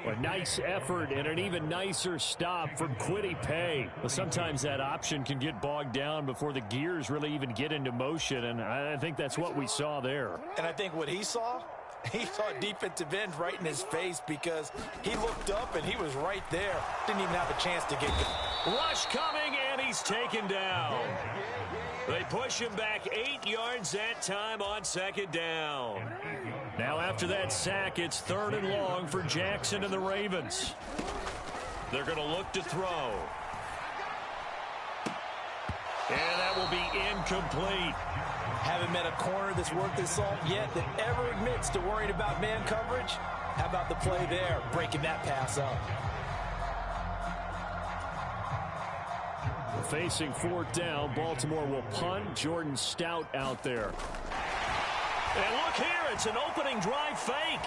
B: A nice effort and an even nicer stop from Kwity Paye. But sometimes that option can get bogged down before the gears really even get into motion, and I think that's what we saw there.
F: And I think what he saw defensive end right in his face because he looked up and he was right there. Didn't even have a chance to get good.
B: Rush coming, and he's taken down. They push him back 8 yards that time on 2nd down. Now after that sack, it's 3rd and long for Jackson and the Ravens. They're going to look to throw. And that will be incomplete.
F: Haven't met a corner that's worth his salt yet that ever admits to worrying about man coverage. How about the play there, breaking that pass up?
B: Facing 4th down, Baltimore will punt. Jordan Stout out there. And look here, it's an opening drive fake.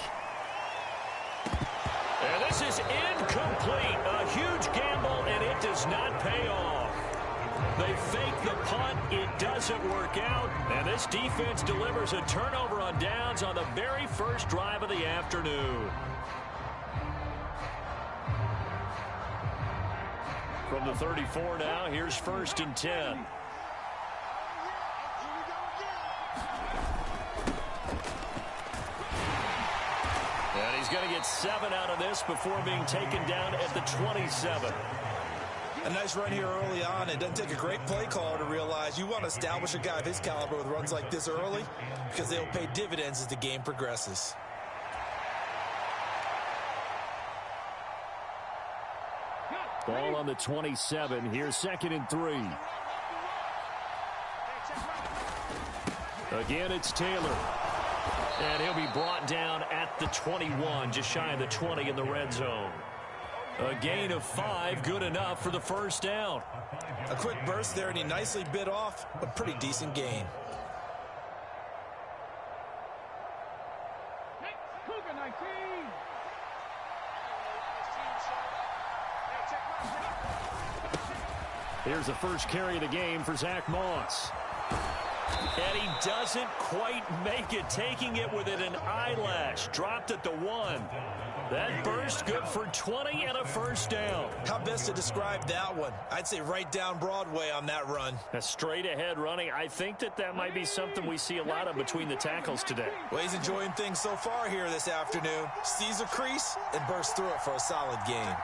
B: And this is incomplete. A huge gamble, and it does not pay off. They fake the punt. It doesn't work out. And this defense delivers a turnover on downs on the very first drive of the afternoon. From the 34 now, here's 1st and 10. And he's going to get 7 out of this before being taken down at the 27.
F: A nice run here early on. It doesn't take a great play caller to realize you want to establish a guy of his caliber with runs like this early because they'll pay dividends as the game progresses.
B: Ball on the 27. Here's 2nd and 3. Again, it's Taylor. And he'll be brought down at the 21, just shy of the 20 in the red zone. A gain of 5, good enough for the first down.
F: A quick burst there, and he nicely bit off a pretty decent gain.
E: Cougar 19.
B: Here's the first carry of the game for Zach Moss. And he doesn't quite make it, taking it within an eyelash. Dropped at the 1. That burst good for 20 and a first down.
F: How best to describe that one? I'd say right down Broadway on that run.
B: A straight ahead running. I think that might be something we see a lot of between the tackles today.
F: Well, he's enjoying things so far here this afternoon. Sees a crease and bursts through it for a solid gain.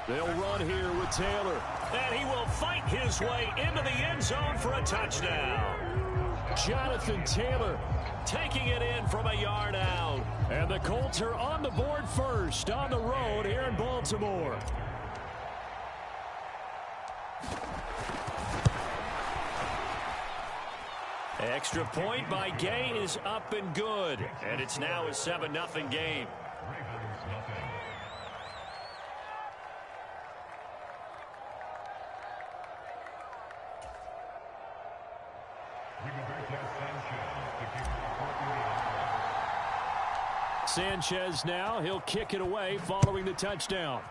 B: They'll run here with Taylor. And he will fight his way into the end zone for a touchdown. Jonathan Taylor taking it in from a yard out. And the Colts are on the board first on the road here in Baltimore. Extra point by Gay is up and good. And it's now a 7-0 game. Sanchez now, he'll kick it away following the touchdown.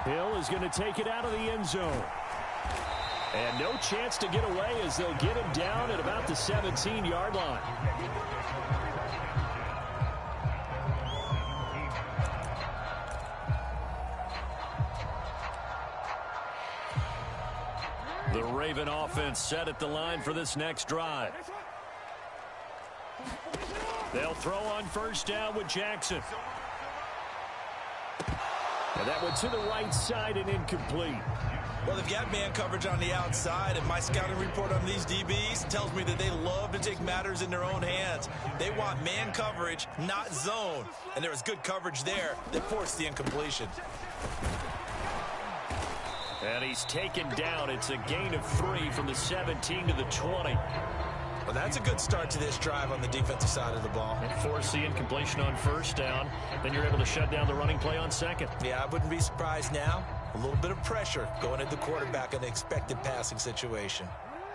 B: Hill is going to take it out of the end zone. And no chance to get away as they'll get him down at about the 17-yard line. The Raven offense set at the line for this next drive. They'll throw on first down with Jackson. And that went to the right side and incomplete.
F: Well, they've got man coverage on the outside, and my scouting report on these DBs tells me that they love to take matters in their own hands. They want man coverage, not zone. And there was good coverage there that forced the incompletion.
B: And he's taken down. It's a gain of 3 from the 17 to the 20.
F: Well, that's a good start to this drive on the defensive side of the ball.
B: Force the incompletion on first down. Then you're able to shut down the running play on second.
F: Yeah, I wouldn't be surprised now. A little bit of pressure going at the quarterback in an expected passing situation.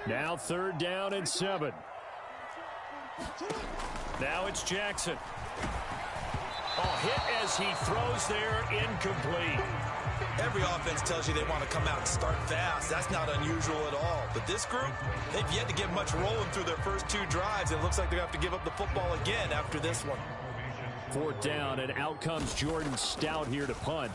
B: Now 3rd down and 7. Now it's Jackson. Oh, hit as he throws there, incomplete.
F: Every offense tells you they want to come out and start fast. That's not unusual at all. But this group, they've yet to get much rolling through their first 2 drives. It looks like they're going to have to give up the football again after this one.
B: 4th down, and out comes Jordan Stout here to punt.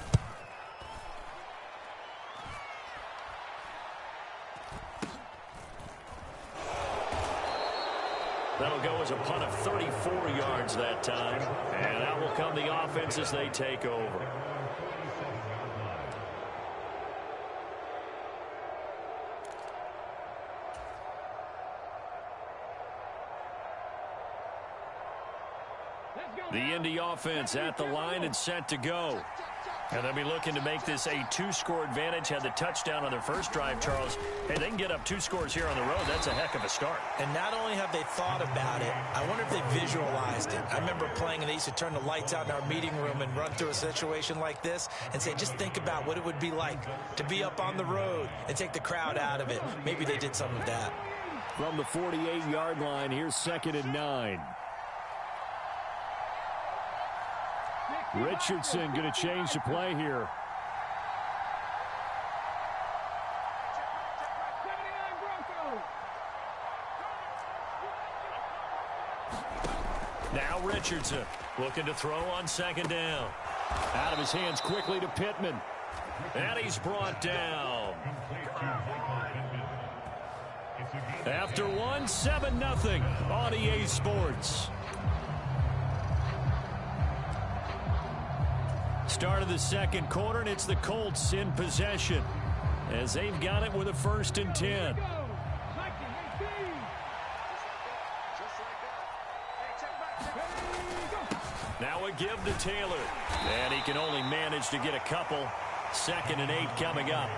B: That'll go as a punt of 34 yards that time. And out will come the offense as they take over. The Indy offense at the line and set to go. And they'll be looking to make this a 2-score advantage. Had the touchdown on their first drive, Charles. Hey, they can get up 2 scores here on the road. That's a heck of a start.
F: And not only have they thought about it, I wonder if they visualized it. I remember playing and they used to turn the lights out in our meeting room and run through a situation like this and say, just think about what it would be like to be up on the road and take the crowd out of it. Maybe they did some of that.
B: From the 48-yard line, here's 2nd and 9. Richardson going to change the play here. Now Richardson looking to throw on 2nd down. Out of his hands quickly to Pittman. And he's brought down. After 1, 7-0 on EA Sports. Start of the 2nd quarter, and it's the Colts in possession as they've got it with a 1st and 10. Now a give to Taylor, and he can only manage to get a couple. 2nd and 8 coming up.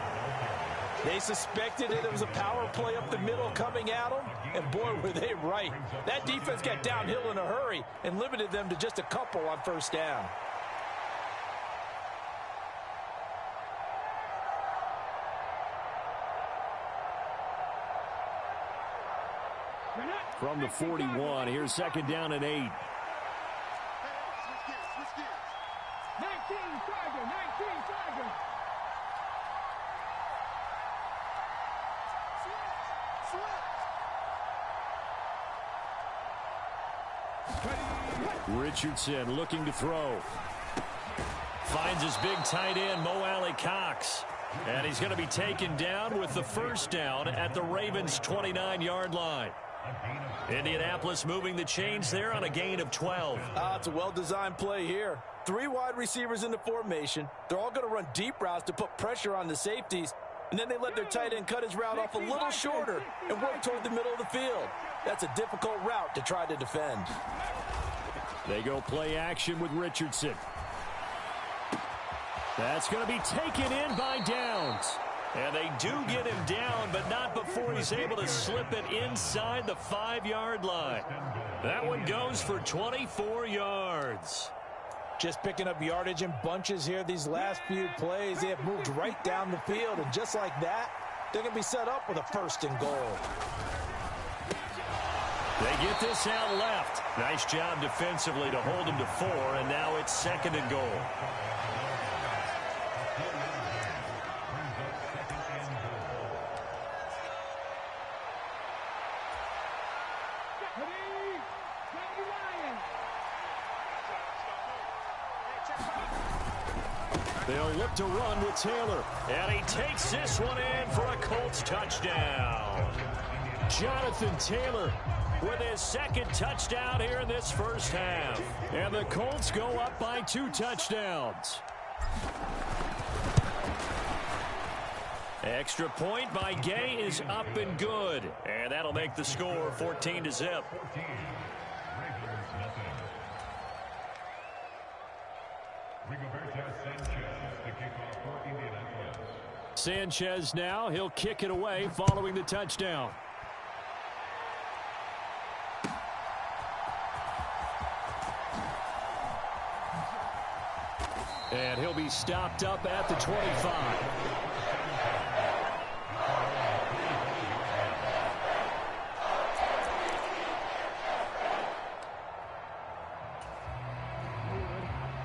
F: They suspected it was a power play up the middle coming at them, and boy, were they right. That defense got downhill in a hurry and limited them to just a couple on 1st down.
B: From the 41, here's 2nd down and 8.
E: 19, Tiger, 19, Tiger.
B: Richardson looking to throw. Finds his big tight end, Mo Alley-Cox. And he's going to be taken down with the 1st down at the Ravens' 29-yard line. Indianapolis moving the chains there on a gain of 12.
F: It's a well-designed play here. 3 wide receivers in the formation. They're all going to run deep routes to put pressure on the safeties. And then they let their tight end cut his route off a little shorter and work toward the middle of the field. That's a difficult route to try to defend.
B: They go play action with Richardson. That's going to be taken in by Downs. And they do get him down, but not before he's able to slip it inside the 5-yard line. That one goes for 24 yards.
F: Just picking up yardage in bunches here these last few plays. They have moved right down the field, and just like that, they're going to be set up with a 1st and goal.
B: They get this out left. Nice job defensively to hold him to 4, and now it's 2nd and goal. They'll look to run with Taylor. And he takes this one in for a Colts touchdown. Jonathan Taylor with his 2nd touchdown here in this 1st half. And the Colts go up by 2 touchdowns. Extra point by Gay is up and good. And that'll make the score 14-0. Sanchez now, he'll kick it away following the touchdown. And he'll be stopped up at the 25.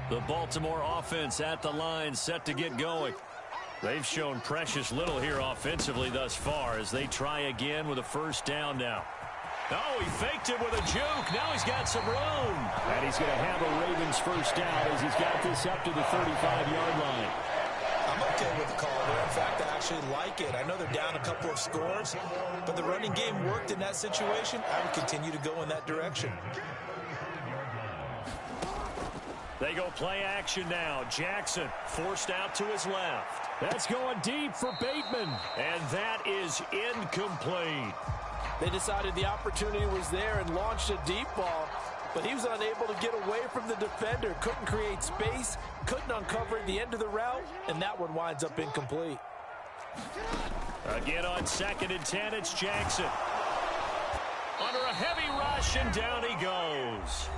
B: The Baltimore offense at the line, set to get going. They've shown precious little here offensively thus far as they try again with a first down now. Oh, he faked it with a juke. Now he's got some room. And he's going to have a Ravens first down as he's got this up to the 35-yard line.
F: I'm okay with the call there. In fact, I actually like it. I know they're down a couple of scores, but the running game worked in that situation. I would continue to go in that direction.
B: They go play action now. Jackson forced out to his left. That's going deep for Bateman. And that is incomplete.
L: They decided the opportunity was there and launched a deep ball, but he was unable to get away from the defender. Couldn't create space, couldn't uncover the end of the route, and that one winds up incomplete.
B: Again on 2nd and 10, it's Jackson. Under a heavy rush, and down he goes.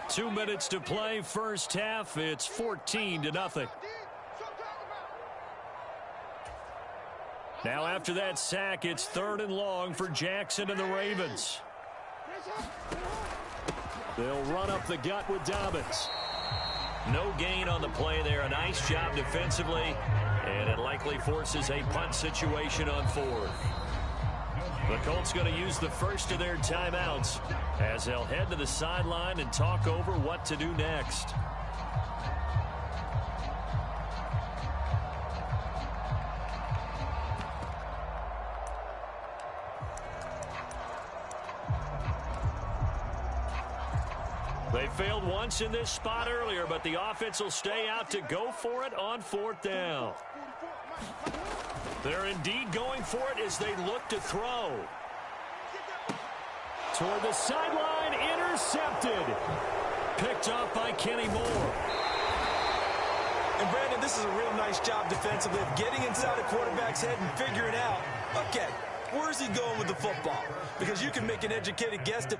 B: 2 minutes to play, first half. It's 14-0. Now after that sack, it's 3rd and long for Jackson and the Ravens. They'll run up the gut with Dobbins.
C: No gain on the play there. A nice job defensively, and it likely forces a punt situation on 4th. The Colts going to use the first of their timeouts as they'll head to the sideline and talk over what to do next. They failed once in this spot earlier, but the offense will stay out to go for it on 4th down. They're indeed going for it as they look to throw.
B: Toward the sideline, intercepted. Picked off by Kenny Moore.
F: And Brandon, this is a real nice job defensively of getting inside a quarterback's head and figuring out, okay, where's he going with the football? Because you can make an educated guess to...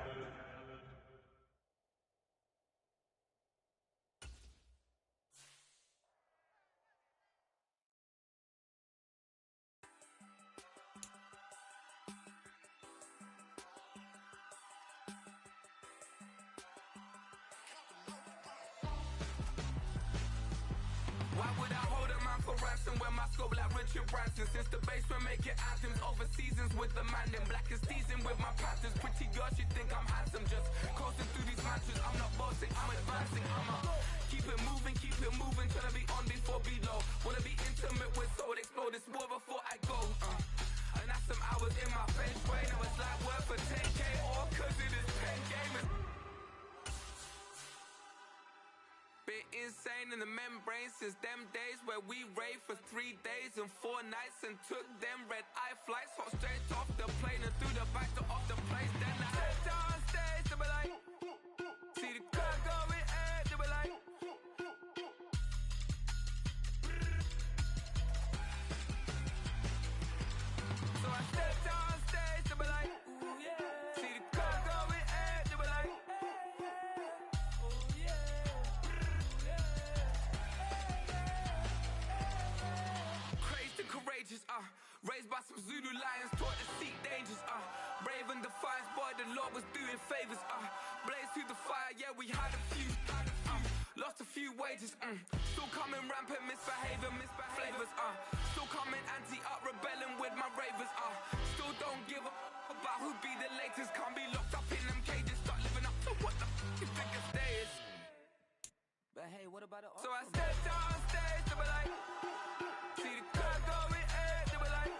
G: Why would I hold him out for ransom when my scope like Richard Branson? Since the basement making anthems over seasons with the man in black is seasoned with my patterns. Pretty girls, you think I'm handsome, just coasting through these matches. I'm not bossing, I'm advancing. I'ma keep it moving, tryna be on before below. Wanna be intimate with soul, explode this war before I go. And that's some hours in my face brain. Now it's like work for 10K, all cause it is pen game. Been insane in the membrane since them days where we raved for 3 days and 4 nights and took them red-eye flights, hot straight off the plane and through the back door of the place. Then I head down stage, they be like, see the car going ahead, they be like, so I step down stage, they be like, ooh yeah, see the car going ahead, they be like, ooh yeah. Courageous, raised by some Zulu lions, taught to seek dangers, brave and defiant, boy, the Lord was doing favors, blaze through the fire, yeah, we had a few, lost a few wages, still coming rampant, misbehavior, flavors, still coming anti-up, rebelling with my ravers, still don't give a about who be the latest, can't be locked up in them cages, start living up to what the you think of day is. But hey, what about it? So I stepped on stage, they were like, see the crowd going ahead, they were like,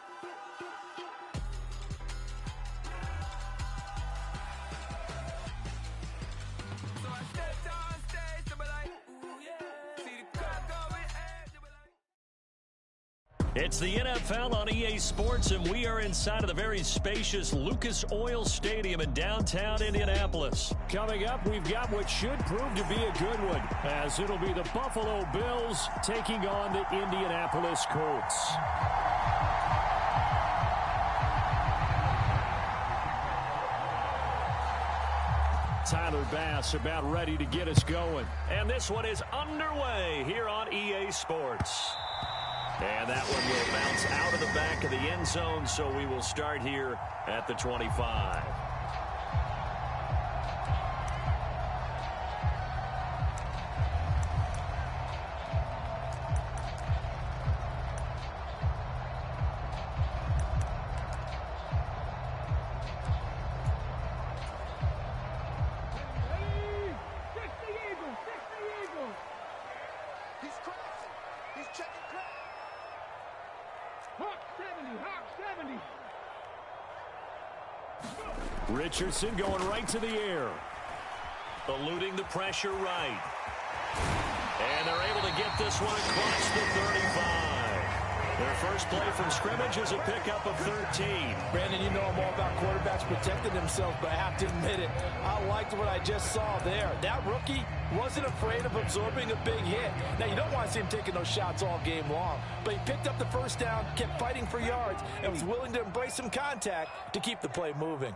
G: so I stepped on stage, they were like, ooh yeah, see the crowd going ahead, they were like.
B: It's the NFL on EA Sports, and we are inside of the very spacious Lucas Oil Stadium in downtown Indianapolis. Coming up, we've got what should prove to be a good one, as it'll be the Buffalo Bills taking on the Indianapolis Colts. Tyler Bass about ready to get us going. And this one is underway here on EA Sports. And that one will bounce out of the back of the end zone, so we will start here at the 25. Richardson going right to the air. Eluding the pressure right. And they're able to get this one across the 35. Their first play from scrimmage is a pickup of 13.
L: Brandon, you know I'm all about quarterbacks protecting themselves, but I have to admit it, I liked what I just saw there. That rookie wasn't afraid of absorbing a big hit. Now, you don't want to see him taking those shots all game long, but he picked up the first down, kept fighting for yards, and was willing to embrace some contact to keep the play moving.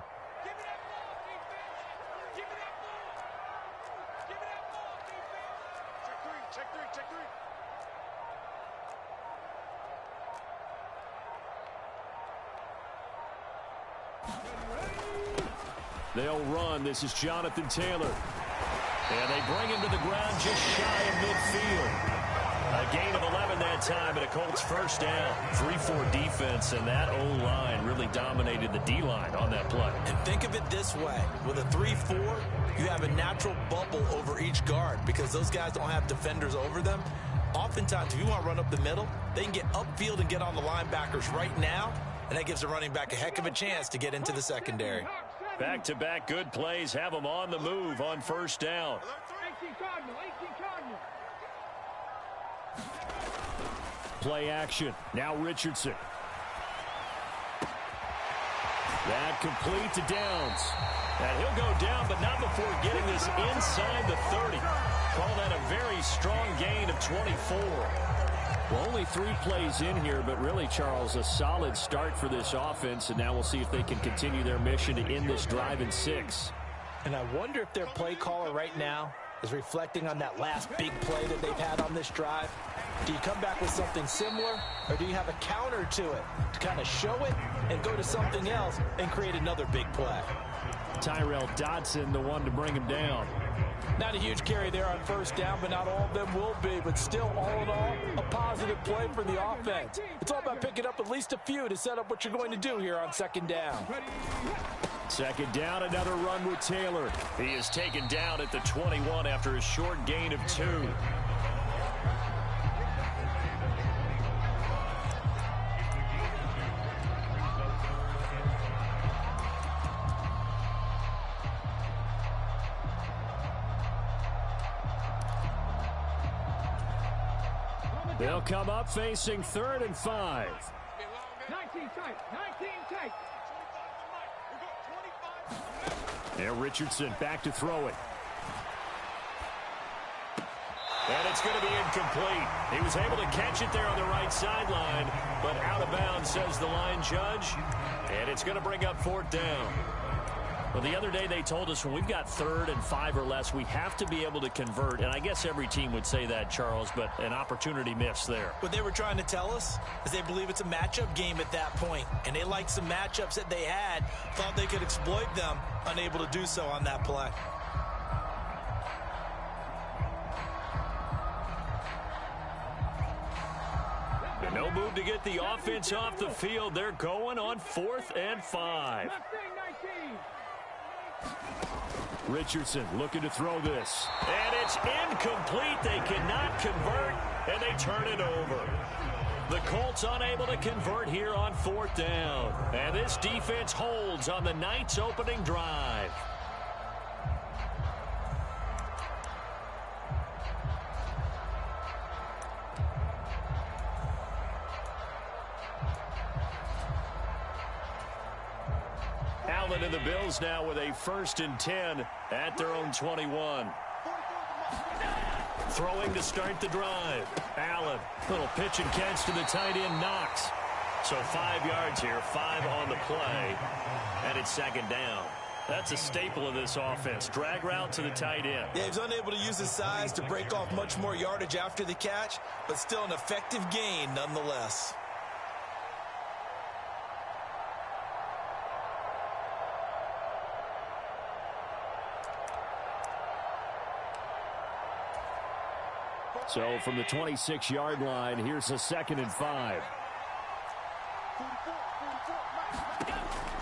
B: They'll run. This is Jonathan Taylor. And they bring him to the ground just shy of midfield. A gain of 11 that time, and a Colts first down. 3-4 defense, and that O-line really dominated the D-line on that play.
F: And think of it this way. With a 3-4, you have a natural bubble over each guard because those guys don't have defenders over them. Oftentimes, if you want to run up the middle, they can get upfield and get on the linebackers right now, and that gives the running back a heck of a chance to get into the secondary.
B: Back-to-back good plays have them on the move on first down. Play action. Now Richardson. That complete to Downs. And he'll go down, but not before getting this inside the 30. Call that a very strong gain of 24. Well, only 3 plays in here, but really, Charles, a solid start for this offense, and now we'll see if they can continue their mission to end this drive in 6.
L: And I wonder if their play caller right now is reflecting on that last big play that they've had on this drive. Do you come back with something similar, or do you have a counter to it to kind of show it and go to something else and create another big play?
B: Tyrell Dodson, the one to bring him down.
L: Not a huge carry there on first down, but not all of them will be. But still, all in all, a positive play for the offense. It's all about picking up at least a few to set up what you're going to do here on second down.
B: Second down, another run with Taylor. He is taken down at the 21 after a short gain of 2. They'll come up facing 3rd and 5.
E: 19 tight, 19 tight.
B: And Richardson back to throw it. And it's going to be incomplete. He was able to catch it there on the right sideline, but out of bounds, says the line judge. And it's going to bring up 4th down. Well, the other day they told us when we've got 3rd and 5 or less, we have to be able to convert. And I guess every team would say that, Charles, but an opportunity missed there.
F: What they were trying to tell us is they believe it's a matchup game at that point. And they liked some matchups that they had, thought they could exploit them, unable to do so on that play.
B: No move to get the offense off the field. They're going on 4th and 5. Richardson looking to throw this. And it's incomplete. They cannot convert, and they turn it over. The Colts unable to convert here on 4th down. And this defense holds on the Knights' opening drive. Allen and the Bills now with a 1st and 10 at their own 21. Throwing to start the drive. Allen, little pitch and catch to the tight end, Knox. So 5 yards here, 5 on the play, and it's 2nd down. That's a staple of this offense. Drag route to the tight end.
F: Yeah, he was unable to use his size to break off much more yardage after the catch, but still an effective gain nonetheless.
B: So from the 26-yard line, here's a 2nd and 5.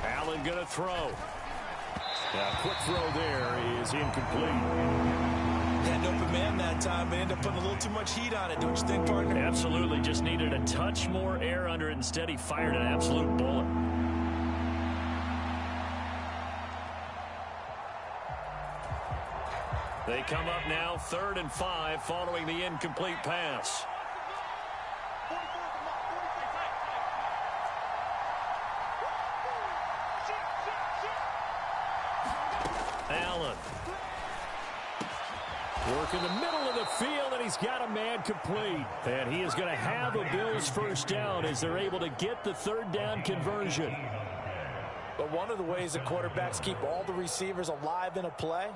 B: Allen going to throw. A quick throw there is incomplete.
F: Had an open man that time, but ended up putting a little too much heat on it, don't you think, partner?
B: Absolutely. Just needed a touch more air under it. Instead, he fired an absolute bullet. They come up now 3rd and 5 following the incomplete pass. Allen. Work in the middle of the field, and he's got a man complete. And he is going to have a Bills 1st down as they're able to get the 3rd down conversion.
L: But one of the ways that quarterbacks keep all the receivers alive in a play,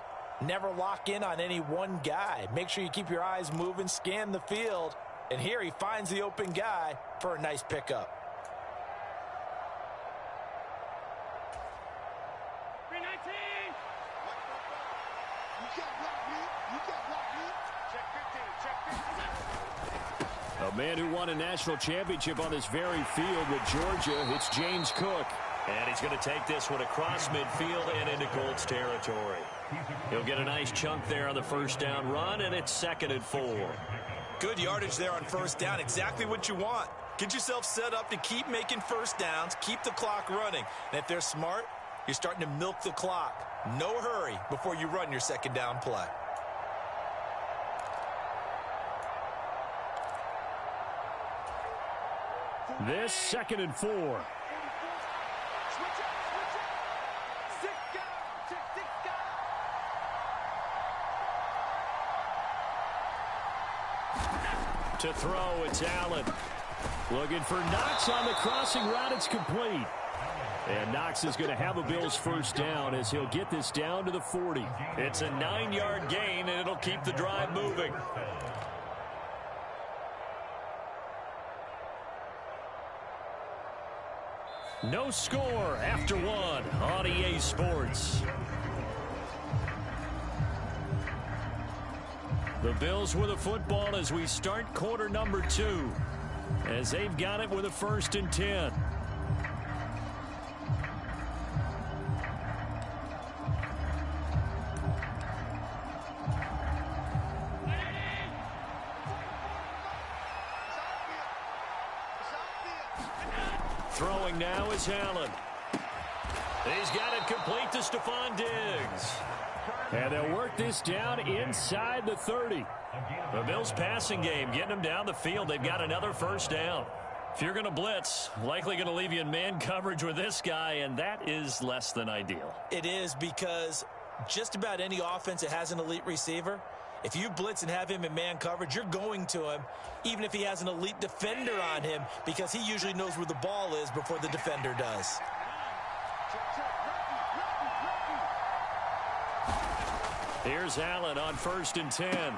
L: never lock in on any one guy. Make sure you keep your eyes moving, scan the field. And here he finds the open guy for a nice pickup.
B: A man who won a national championship on this very field with Georgia, it's James Cook. And he's going to take this one across midfield and into Colts territory. He'll get a nice chunk there on the 1st down run, and it's 2nd and 4.
F: Good yardage there on 1st down. Exactly what you want. Get yourself set up to keep making 1st downs, keep the clock running. And if they're smart, you're starting to milk the clock. No hurry before you run your 2nd down play.
B: This 2nd and 4. To throw, it's Allen. Looking for Knox on the crossing route. It's complete. And Knox is going to have a Bills 1st down as he'll get this down to the 40. It's a 9-yard gain, and it'll keep the drive moving. No score after 1 on EA Sports. The Bills with a football as we start quarter number 2, as they've got it with a 1st and 10. Throwing now is Allen. He's got it complete to Stephon Diggs. And they'll work this down inside the 30. The Bills passing game, getting them down the field. They've got another 1st down. If you're going to blitz, likely going to leave you in man coverage with this guy, and that is less than ideal.
F: It is, because just about any offense that has an elite receiver, if you blitz and have him in man coverage, you're going to him, even if he has an elite defender on him, because he usually knows where the ball is before the defender does.
B: Here's Allen on 1st and 10.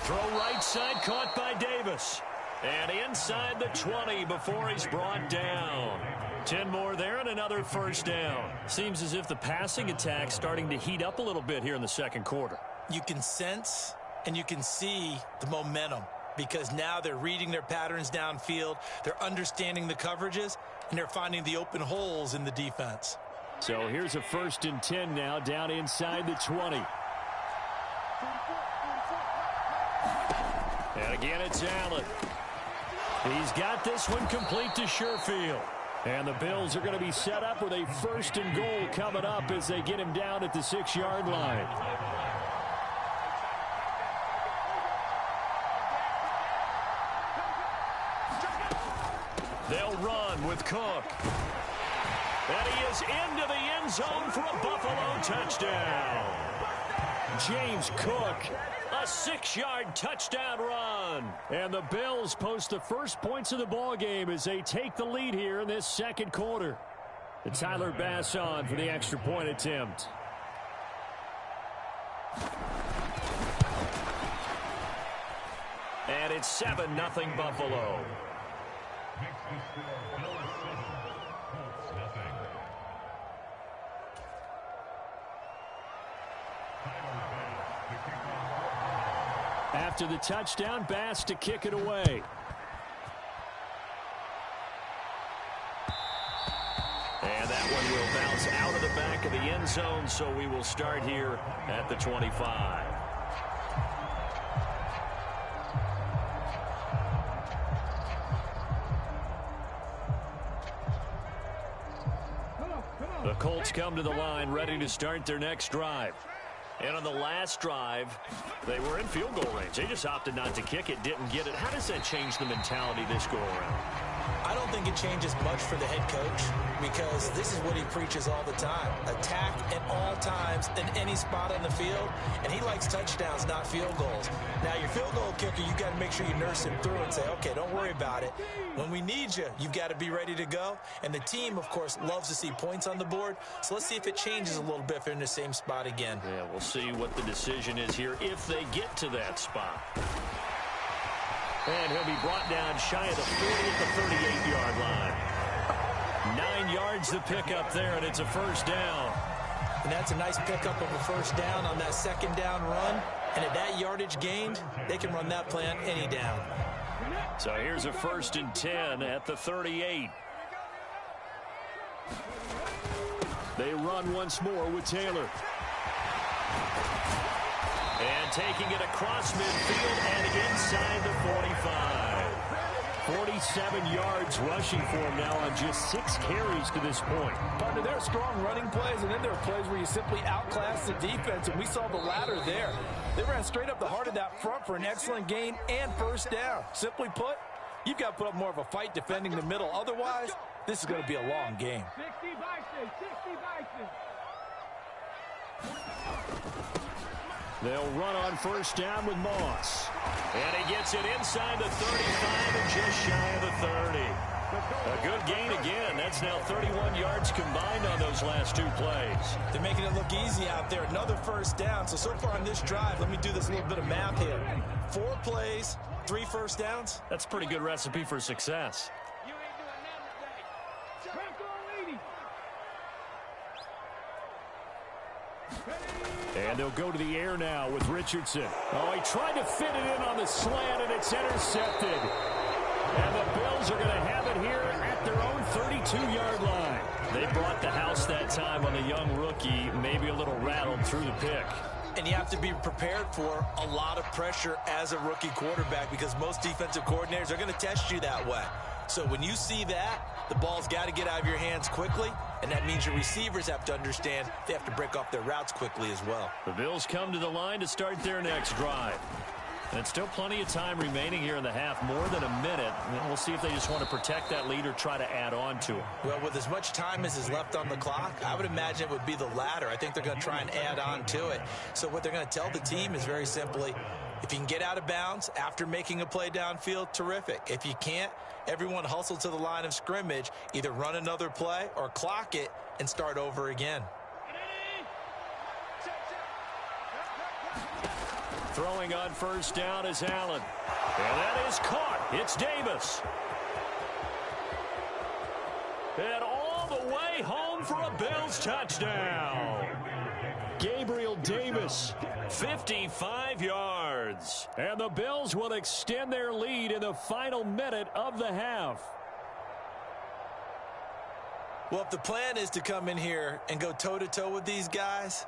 B: Throw right side, caught by Davis. And inside the 20 before he's brought down. 10 more there and another 1st down. Seems as if the passing attack's starting to heat up a little bit here in the 2nd quarter.
F: You can sense and you can see the momentum, because now they're reading their patterns downfield, they're understanding the coverages, and they're finding the open holes in the defense.
B: So here's a 1st and 10 now down inside the 20. And again, it's Allen. He's got this one complete to Sherfield. And the Bills are going to be set up with a 1st and goal coming up as they get him down at the 6-yard line. They'll run with Cook. And he is into the end zone for a Buffalo touchdown. James Cook, a 6-yard touchdown run. And the Bills post the first points of the ball game as they take the lead here in this second quarter. And Tyler Bass on for the extra point attempt. And it's 7-0 Buffalo. After the touchdown, Bass to kick it away. And that one will bounce out of the back of the end zone, so we will start here at the 25. The Colts come to the line, ready to start their next drive. And on the last drive, they were in field goal range. They just opted not to kick it, didn't get it. How does that change the mentality this go-around?
F: I don't think it changes much for the head coach because this is what he preaches all the time. Attack at all times in any spot on the field, and he likes touchdowns, not field goals. Now, your field goal kicker, you've got to make sure you nurse him through and say, okay, don't worry about it. When we need you, you've got to be ready to go. And the team, of course, loves to see points on the board. So let's see if it changes a little bit if they're in the same spot again.
B: Yeah, we'll see what the decision is here if they get to that spot. And he'll be brought down shy of the 40 at the 38-yard line. 9 yards to pick up there, and it's a first down.
F: And that's a nice pickup of a first down on that second down run. And at that yardage gained, they can run that play on any down.
B: So here's a 1st and 10 at the 38. They run once more with Taylor. And taking it across midfield and inside the 45. 47 yards rushing for him now on just 6 carries to this point.
L: Partner, there are strong running plays, and then there are plays where you simply outclass the defense, and we saw the latter there. They ran straight up the heart of that front for an excellent gain and first down. Simply put, you've got to put up more of a fight defending the middle. Otherwise, this is going to be a long game.
E: 60 Bison, 60 Bison.
B: They'll run on first down with Moss. And he gets it inside the 35 and just shy of the 30. A good gain again. That's now 31 yards combined on those last 2 plays.
F: They're making it look easy out there. Another first down. So far on this drive, let me do this little bit of math here. 4 plays, 3 first downs.
B: That's a pretty good recipe for success. And they'll go to the air now with Richardson. Oh, he tried to fit it in on the slant, and it's intercepted. And the Bills are going to have it here at their own 32-yard line. They brought the house that time on the young rookie, maybe a little rattled through the pick.
F: And you have to be prepared for a lot of pressure as a rookie quarterback because most defensive coordinators are going to test you that way. So when you see that, the ball's got to get out of your hands quickly, and that means your receivers have to understand they have to break off their routes quickly as well.
B: The Bills come to the line to start their next drive. And still plenty of time remaining here in the half, more than a minute. And we'll see if they just want to protect that lead or try to add on to it.
F: Well, with as much time as is left on the clock, I would imagine it would be the latter. I think they're going to try and add on to it. So what they're going to tell the team is very simply, if you can get out of bounds after making a play downfield, terrific. If you can't, everyone hustle to the line of scrimmage, either run another play or clock it and start over again.
B: Throwing on first down is Allen. And that is caught. It's Davis. And all the way home for a Bills touchdown. Gabriel Davis, 55 yards. And the Bills will extend their lead in the final minute of the half.
F: Well, if the plan is to come in here and go toe-to-toe with these guys,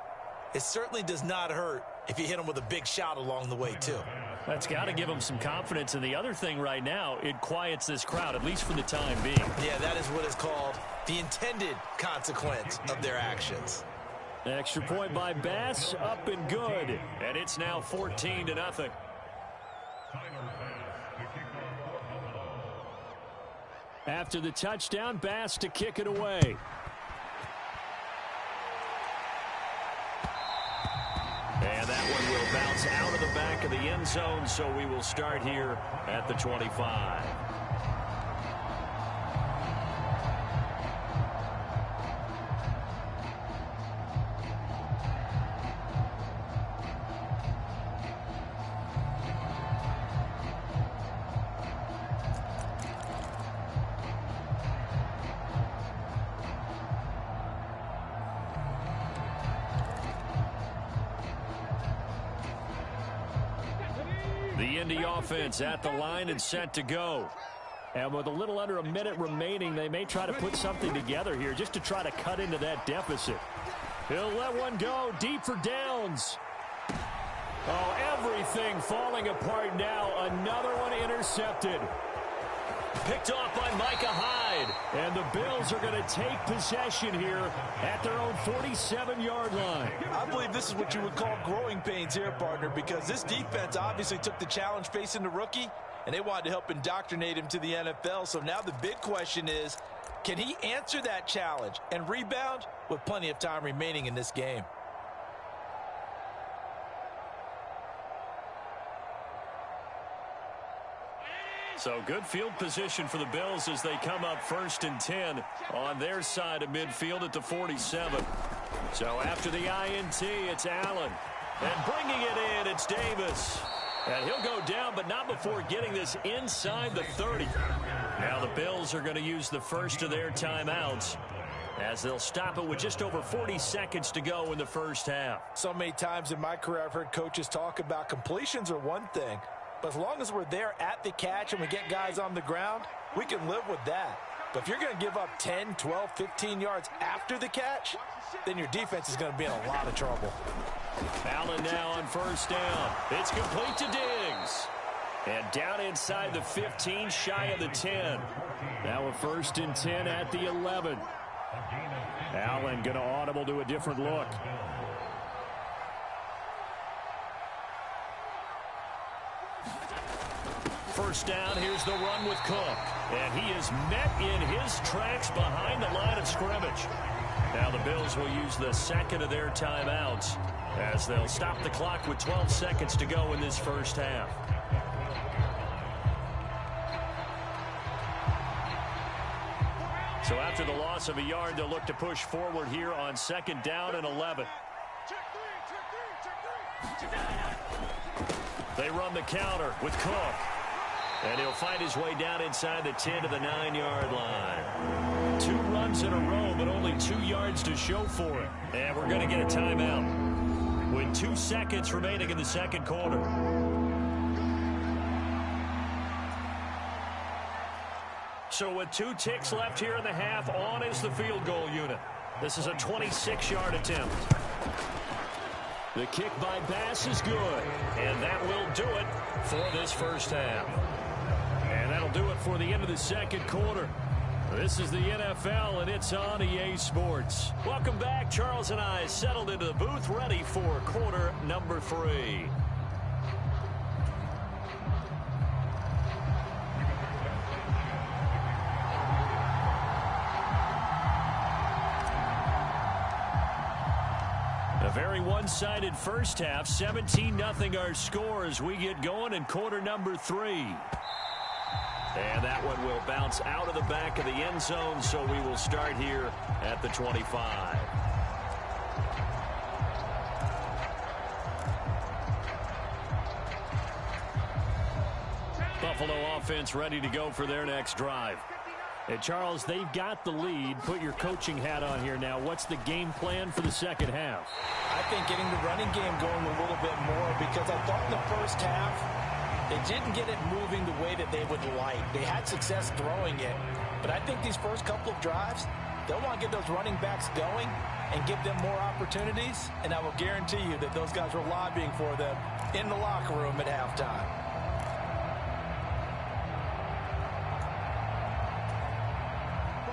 F: it certainly does not hurt if you hit them with a big shot along the way, too.
B: That's got to give them some confidence. And the other thing right now, it quiets this crowd, at least for the time being.
F: Yeah, that is what is called the intended consequence of their actions.
B: Extra point by Bass, up and good. And it's now 14-0. After the touchdown, Bass to kick it away. bounce out of the back of the end zone, so we will start here at the 25. The Indy offense at the line and set to go. And with a little under a minute remaining, they may try to put something together here just to try to cut into that deficit. He'll let one go deep for downs. Oh, everything falling apart now. Another one intercepted. Picked off by Micah Hyde. And the Bills are going to take possession here at their own 47-yard line.
L: I believe this is what you would call growing pains here, partner, because this defense obviously took the challenge facing the rookie, and they wanted to help indoctrinate him to the NFL. So now the big question is, can he answer that challenge and rebound with plenty of time remaining in this game?
B: So good field position for the Bills as they come up 1st and 10 on their side of midfield at the 47. So after the INT, it's Allen. And bringing it in, it's Davis. And he'll go down, but not before getting this inside the 30. Now the Bills are going to use the first of their timeouts as they'll stop it with just over 40 seconds to go in the first half.
L: So many times in my career, I've heard coaches talk about completions are one thing. But as long as we're there at the catch and we get guys on the ground, we can live with that. But if you're going to give up 10, 12, 15 yards after the catch, then your defense is going to be in a lot of trouble.
B: Allen now on 1st down. It's complete to Diggs. And down inside the 15, shy of the 10. Now a 1st and 10 at the 11. Allen going to audible to a different look. First down, here's the run with Cook. And he is met in his tracks behind the line of scrimmage. Now the Bills will use the second of their timeouts as they'll stop the clock with 12 seconds to go in this first half. So after the loss of a yard, they'll look to push forward here on 2nd down and 11. They run the counter with Cook. And he'll find his way down inside the 10 to the 9-yard line. 2 runs in a row, but only 2 yards to show for it. And we're going to get a timeout with 2 seconds remaining in the second quarter. So with 2 ticks left here in the half, on is the field goal unit. This is a 26-yard attempt. The kick by Bass is good. And that will do it for this first half. And that'll do it for the end of the second quarter. This is the NFL, and it's on EA Sports. Welcome back. Charles and I settled into the booth, ready for quarter number 3. A very one-sided first half. 17-0 our score as we get going in quarter number 3. And that one will bounce out of the back of the end zone, so we will start here at the 25. Buffalo offense ready to go for their next drive. And Charles, they've got the lead. Put your coaching hat on here now. What's the game plan for the second half?
L: I think getting the running game going a little bit more, because I thought in the first half they didn't get it moving the way that they would like. They had success throwing it, but I think these first couple of drives, they'll want to get those running backs going and give them more opportunities, and I will guarantee you that those guys were lobbying for them in the locker room at halftime.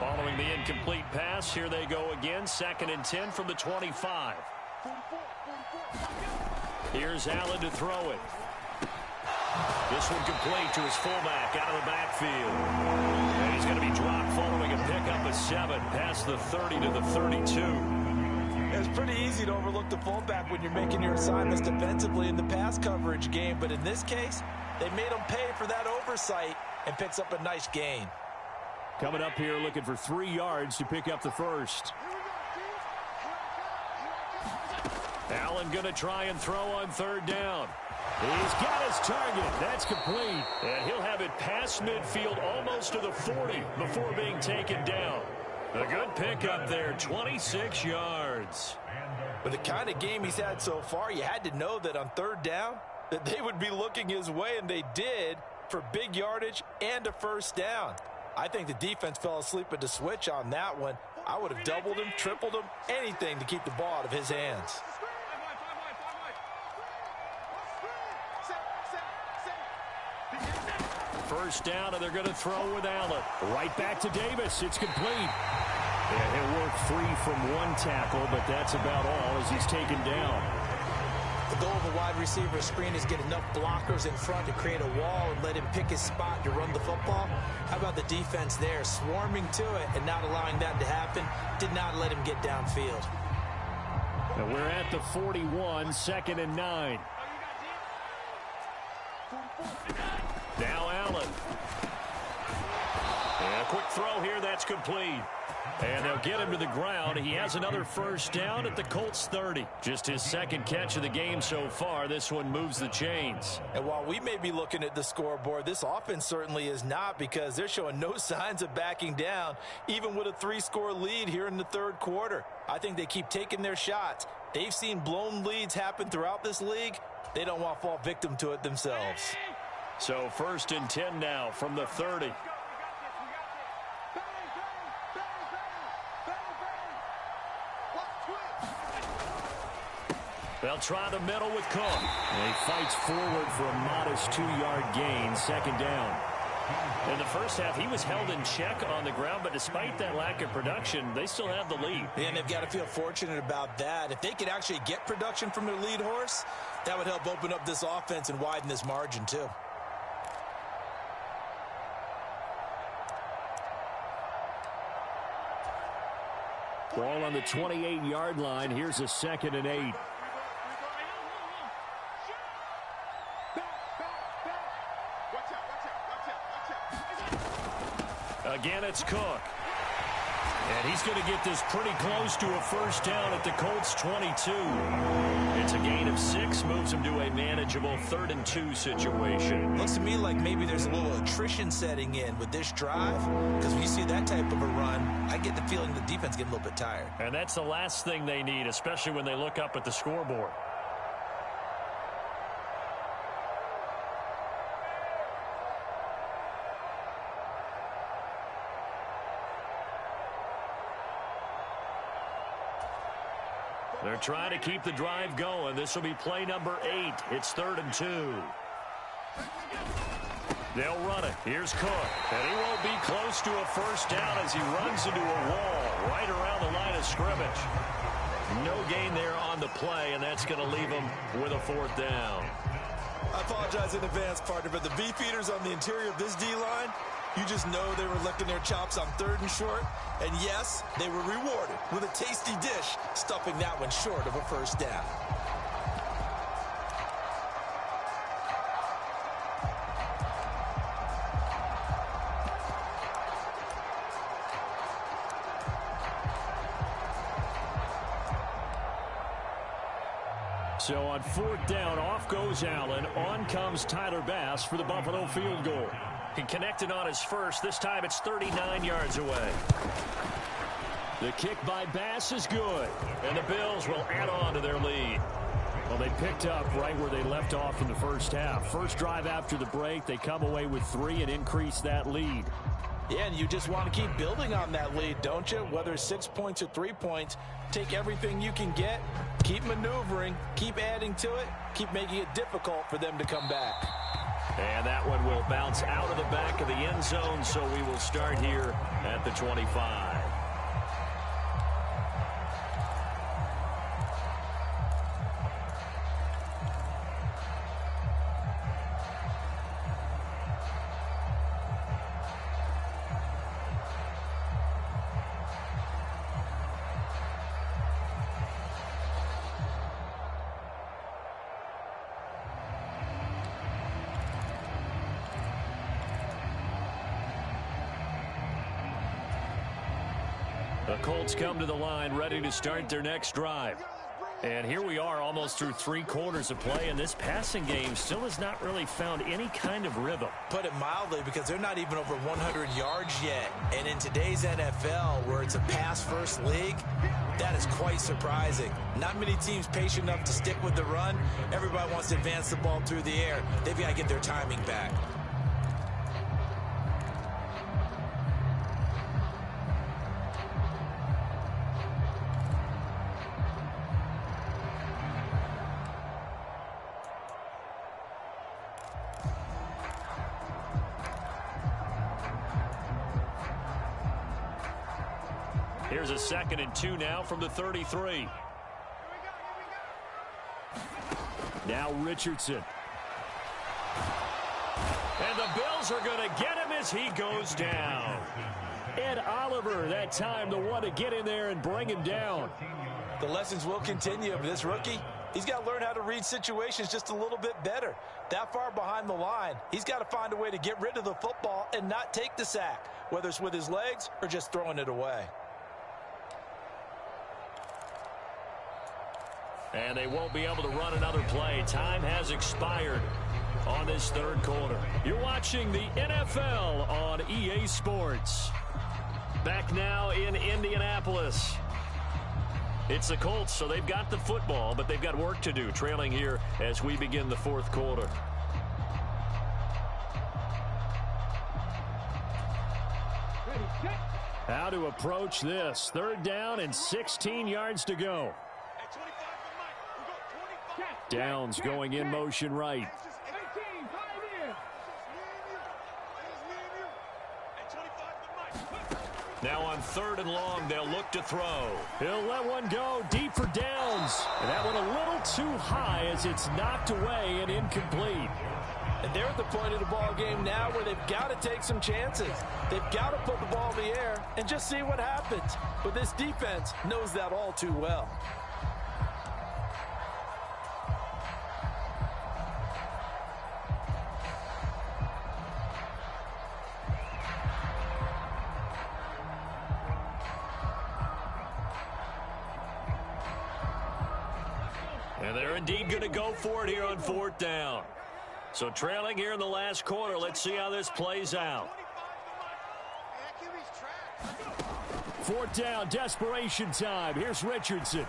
B: Following the incomplete pass, here they go again. 2nd and 10 from the 25. Here's Allen to throw it. This one complete to his fullback out of the backfield. And he's going to be dropped following a pickup of 7 past the 30 to the 32.
L: It's pretty easy to overlook the fullback when you're making your assignments defensively in the pass coverage game, but in this case, they made him pay for that oversight and picks up a nice gain.
B: Coming up here looking for 3 yards to pick up the first. Allen going to try and throw on 3rd down. He's got his target. That's complete. And he'll have it past midfield almost to the 40 before being taken down. A good pickup there, 26 yards.
L: With the kind of game he's had so far, you had to know that on 3rd down that they would be looking his way, and they did, for big yardage and a first down. I think the defense fell asleep at the switch on that one. I would have doubled him, tripled him, anything to keep the ball out of his hands.
B: First down, and they're going to throw with Allen. Right back to Davis. It's complete. And he'll work free from 1 tackle, but that's about all as he's taken down.
F: The goal of a wide receiver screen is get enough blockers in front to create a wall and let him pick his spot to run the football. How about the defense there, swarming to it and not allowing that to happen? Did not let him get downfield.
B: And we're at the 41, 2nd and 9. Now Allen. And a quick throw here, that's complete. And they'll get him to the ground. He has another first down at the Colts 30. Just his 2nd catch of the game so far. This one moves the chains.
L: And while we may be looking at the scoreboard, this offense certainly is not, because they're showing no signs of backing down, even with a 3-score lead here in the 3rd quarter. I think they keep taking their shots. They've seen blown leads happen throughout this league. They don't want to fall victim to it themselves.
B: So 1st and 10 now from the 30. They'll try the middle with Cook. And he fights forward for a modest 2-yard gain, 2nd down. In the first half, he was held in check on the ground, but despite that lack of production, they still have the lead.
F: And they've got to feel fortunate about that. If they could actually get production from their lead horse, that would help open up this offense and widen this margin too.
B: Ball on the 28-yard line. Here's a 2nd and 8. Again, it's Cook. And he's going to get this pretty close to a first down at the Colts 22. It's a gain of 6, moves him to a manageable 3rd and 2 situation.
F: Looks to me like maybe there's a little attrition setting in with this drive, because when you see that type of a run, I get the feeling the defense getting a little bit tired.
B: And that's the last thing they need, especially when they look up at the scoreboard. They're trying to keep the drive going. This will be play number 8. It's 3rd and 2. They'll run it. Here's Cook. And he won't be close to a first down as he runs into a wall right around the line of scrimmage. No gain there on the play, and that's going to leave him with a 4th down.
L: I apologize in advance, partner, but the beefeaters on the interior of this D-line, you just know they were licking their chops on 3rd and short. And yes, they were rewarded with a tasty dish, stuffing that one short of a first down.
B: So on 4th down, off goes Allen. On comes Tyler Bass for the Buffalo field goal. He connected on his first. This time it's 39 yards away. The kick by Bass is good. And the Bills will add on to their lead. Well, they picked up right where they left off in the first half. First drive after the break, they come away with 3 and increase that lead.
L: Yeah, and you just want to keep building on that lead, don't you? Whether it's 6 points or 3 points, take everything you can get, keep maneuvering, keep adding to it, keep making it difficult for them to come back.
B: And that one will bounce out of the back of the end zone, so we will start here at the 25. The Colts come to the line ready to start their next drive. And here we are almost through 3 quarters of play, and this passing game still has not really found any kind of rhythm.
F: Put it mildly, because they're not even over 100 yards yet. And in today's NFL, where it's a pass-first league, that is quite surprising. Not many teams patient enough to stick with the run. Everybody wants to advance the ball through the air. They've got to get their timing back.
B: Here's a 2nd and 2 now from the 33. Now Richardson. And the Bills are going to get him as he goes down. Ed Oliver, that time, the one to get in there and bring him down.
L: The lessons will continue of this rookie. He's got to learn how to read situations just a little bit better. That far behind the line, he's got to find a way to get rid of the football and not take the sack, whether it's with his legs or just throwing it away.
B: And they won't be able to run another play. Time has expired on this 3rd quarter. You're watching the NFL on EA Sports. Back now in Indianapolis. It's the Colts, so they've got the football, but they've got work to do, trailing here as we begin the 4th quarter. How to approach this. 3rd down and 16 yards to go. Downs going in motion right. Now on 3rd and long, they'll look to throw. He'll let one go deep for Downs. And that one a little too high as it's knocked away and incomplete.
L: And they're at the point of the ball game now where they've got to take some chances. They've got to put the ball in the air and just see what happens. But this defense knows that all too well.
B: And they're indeed going to go for it here on 4th down. So trailing here in the last quarter, let's see how this plays out. 4th down, desperation time. Here's Richardson.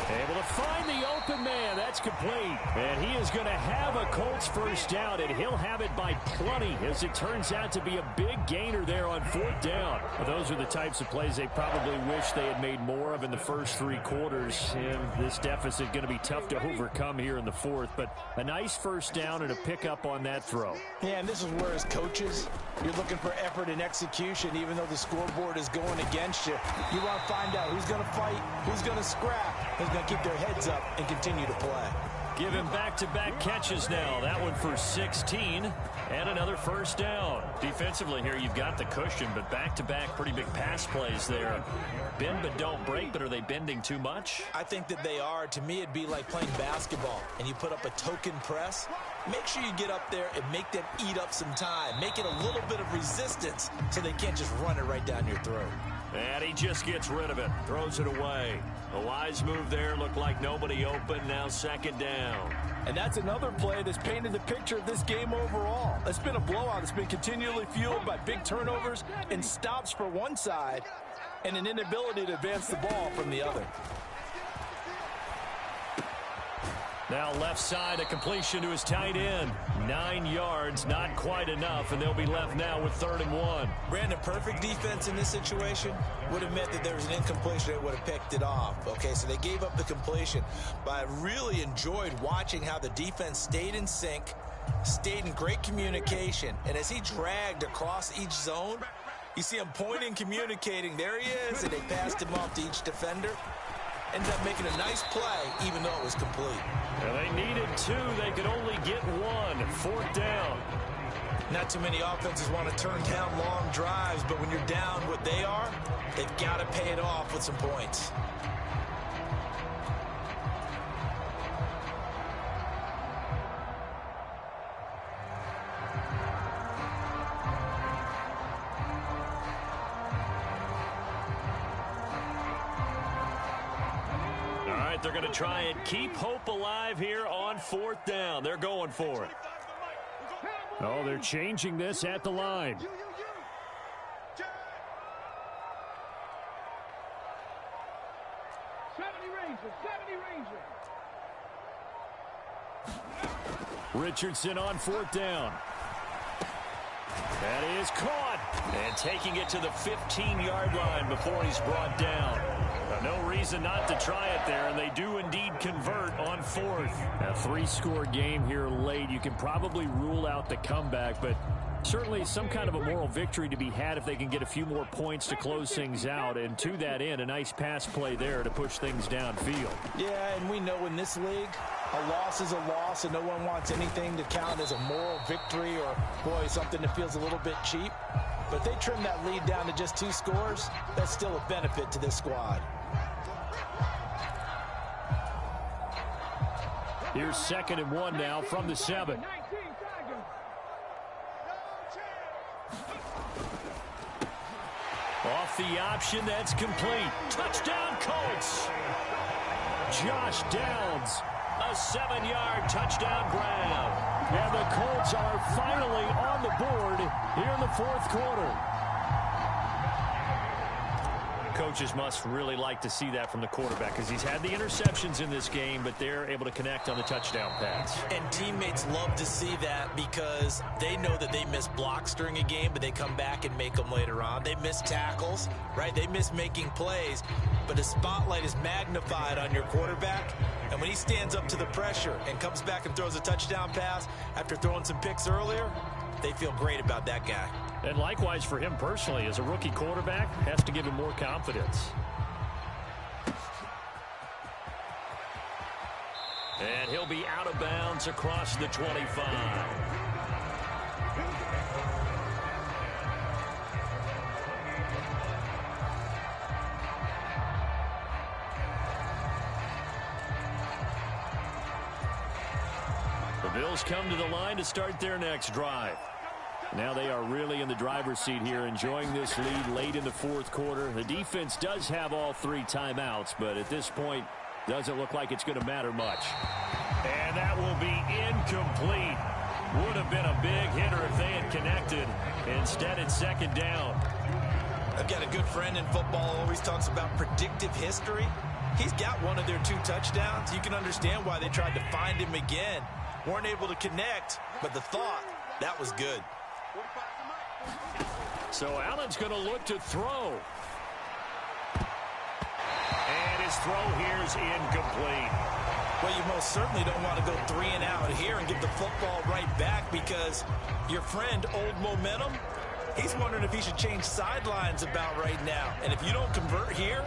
B: Able to find the open man. That's complete. And he is going to have a Colts 1st down, and he'll have it by plenty, as it turns out to be a big gainer there on 4th down. Well, those are the types of plays they probably wish they had made more of in the first 3 quarters. And this deficit going to be tough to overcome here in the 4th. But a nice 1st down and a pickup on that throw.
L: Yeah, and this is where, as coaches, you're looking for effort and execution, even though the scoreboard is going against you. You want to find out who's going to fight, who's going to scrap, who's going to keep their heads up and continue to play.
B: Give him back-to-back catches now. That one for 16 and another 1st down. Defensively here, you've got the cushion, but back-to-back pretty big pass plays there. Bend but don't break, but are they bending too much?
F: I think that they are. To me, it'd be like playing basketball, and you put up a token press. Make sure you get up there and make them eat up some time. Make it a little bit of resistance so they can't just run it right down your throat.
B: And he just gets rid of it, throws it away. A wise move there, looked like nobody open, now 2nd down.
L: And that's another play that's painted the picture of this game overall. It's been a blowout. It's been continually fueled by big turnovers and stops for one side and an inability to advance the ball from the other.
B: Now left side, a completion to his tight end. 9 yards, not quite enough, and they'll be left now with 3rd and 1.
F: Brandon, perfect defense in this situation would have meant that there was an incompletion that would have picked it off. Okay, so they gave up the completion, but I really enjoyed watching how the defense stayed in sync, stayed in great communication, and as he dragged across each zone, you see him pointing, communicating. There he is, and they passed him off to each defender. Ended up making a nice play, even though it was complete.
B: And they needed 2. They could only get 1. 4th down.
F: Not too many offenses want to turn down long drives, but when you're down what they are, they've got to pay it off with some points.
B: they're going to try and keep hope alive here on 4th down. They're going for it.
E: Oh, they're changing this at the line.
B: Richardson on 4th down. That is caught. And taking it to the 15-yard line before he's brought down. No reason not to try it there, and they do indeed convert on 4th.
E: A 3-score game here late. You can probably rule out the comeback, but certainly some kind of a moral victory to be had if they can get a few more points to close things out. And to that end, a nice pass play there to push things downfield.
L: Yeah, and we know in this league, a loss is a loss, and no one wants anything to count as a moral victory or, boy, something that feels a little bit cheap. But if they trim that lead down to just 2 scores, that's still a benefit to this squad.
E: Here's 2nd and 1 now from the 7.
B: Off the option, that's complete. Touchdown, Colts!
E: Josh Downs.
B: A 7-yard touchdown grab.
E: And the Colts are finally on the board here in the 4th quarter.
B: Coaches must really like to see that from the quarterback because he's had the interceptions in this game, but they're able to connect on the touchdown pass.
F: And teammates love to see that because they know that they miss blocks during a game, but they come back and make them later on. They miss tackles, right? They miss making plays, but the spotlight is magnified on your quarterback. And when he stands up to the pressure and comes back and throws a touchdown pass after throwing some picks earlier, they feel great about that guy.
E: And likewise for him personally, as a rookie quarterback, has to give him more confidence.
B: And he'll be out of bounds across the 25. The Bills come to the line to start their next drive.
E: Now they are really in the driver's seat here, enjoying this lead late in the 4th quarter. The defense does have all 3 timeouts, but at this point, doesn't look like it's going to matter much.
B: And that will be incomplete. Would have been a big hitter if they had connected. Instead, it's 2nd down.
F: I've got a good friend in football who always talks about predictive history. He's got one of their 2 touchdowns. You can understand why they tried to find him again. Weren't able to connect, but the thought, that was good.
B: So Allen's going to look to throw. And his throw here is incomplete.
F: Well, you most certainly don't want to go 3 and out here and give the football right back because your friend, Old Momentum, he's wondering if he should change sidelines about right now. And if you don't convert here,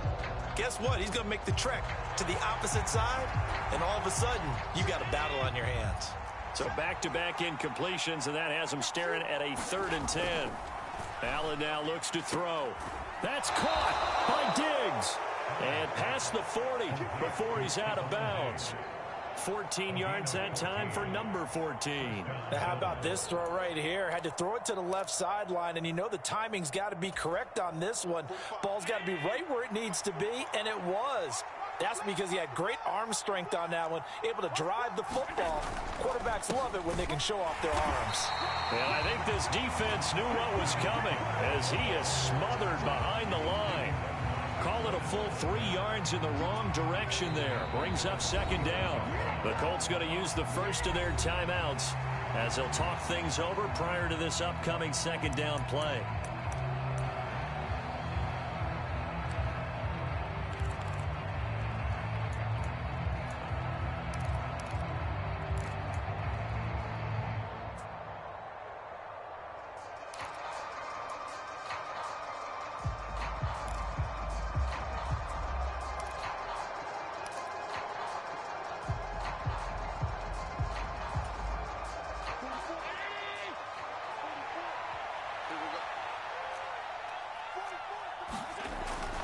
F: guess what? He's going to make the trek to the opposite side, and all of a sudden, you got a battle on your hands.
B: So back-to-back incompletions, and that has him staring at a 3rd and 10. Allen now looks to throw. That's caught by Diggs. And past the 40 before he's out of bounds. 14 yards that time for number 14.
L: Now how about this throw right here? Had to throw it to the left sideline, and you know the timing's got to be correct on this one. Ball's got to be right where it needs to be, and it was. That's because he had great arm strength on that one, able to drive the football. Quarterbacks love it when they can show off their arms.
B: Well, I think this defense knew what was coming as he is smothered behind the line. Call it a full 3 yards in the wrong direction there. Brings up 2nd down. The Colts going to use the first of their timeouts as they'll talk things over prior to this upcoming 2nd down play.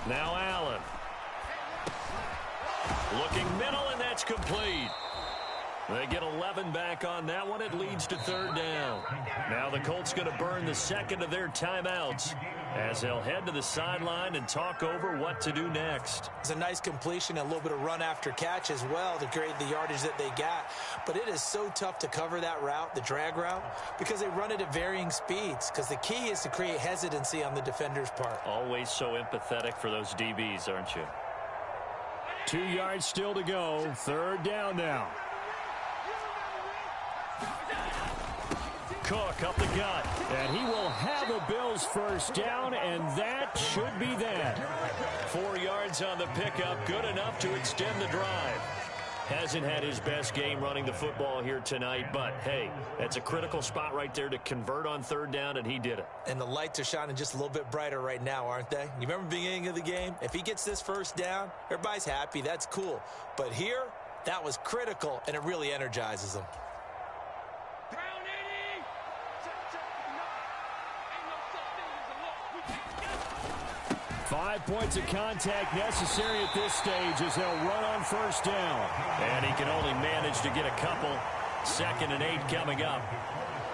B: Now Allen. Looking middle, and that's complete. They get 11 back on that one. It leads to third down. Now the Colts going to burn the second of their timeouts as they'll head to the sideline and talk over what to do next.
F: It's a nice completion, a little bit of run after catch as well to create the yardage that they got. But it is so tough to cover that route, the drag route, because they run it at varying speeds. Because the key is to create hesitancy on the defender's part.
B: Always so empathetic for those DBs, aren't you?
E: 2 yards still to go. Third down now.
B: Cook up the gut.
E: And he will have a Bills first down, and that should be that.
B: 4 yards on the pickup, good enough to extend the drive. Hasn't had his best game running the football here tonight, but, hey, that's a critical spot right there to convert on third down, and he did it.
F: And the lights are shining just a little bit brighter right now, aren't they? You remember the beginning of the game? If he gets this first down, everybody's happy. That's cool. But here, that was critical, and it really energizes them.
E: 5 points of contact necessary at this stage as they'll run on first down.
B: And he can only manage to get a couple. 2nd and 8 coming up.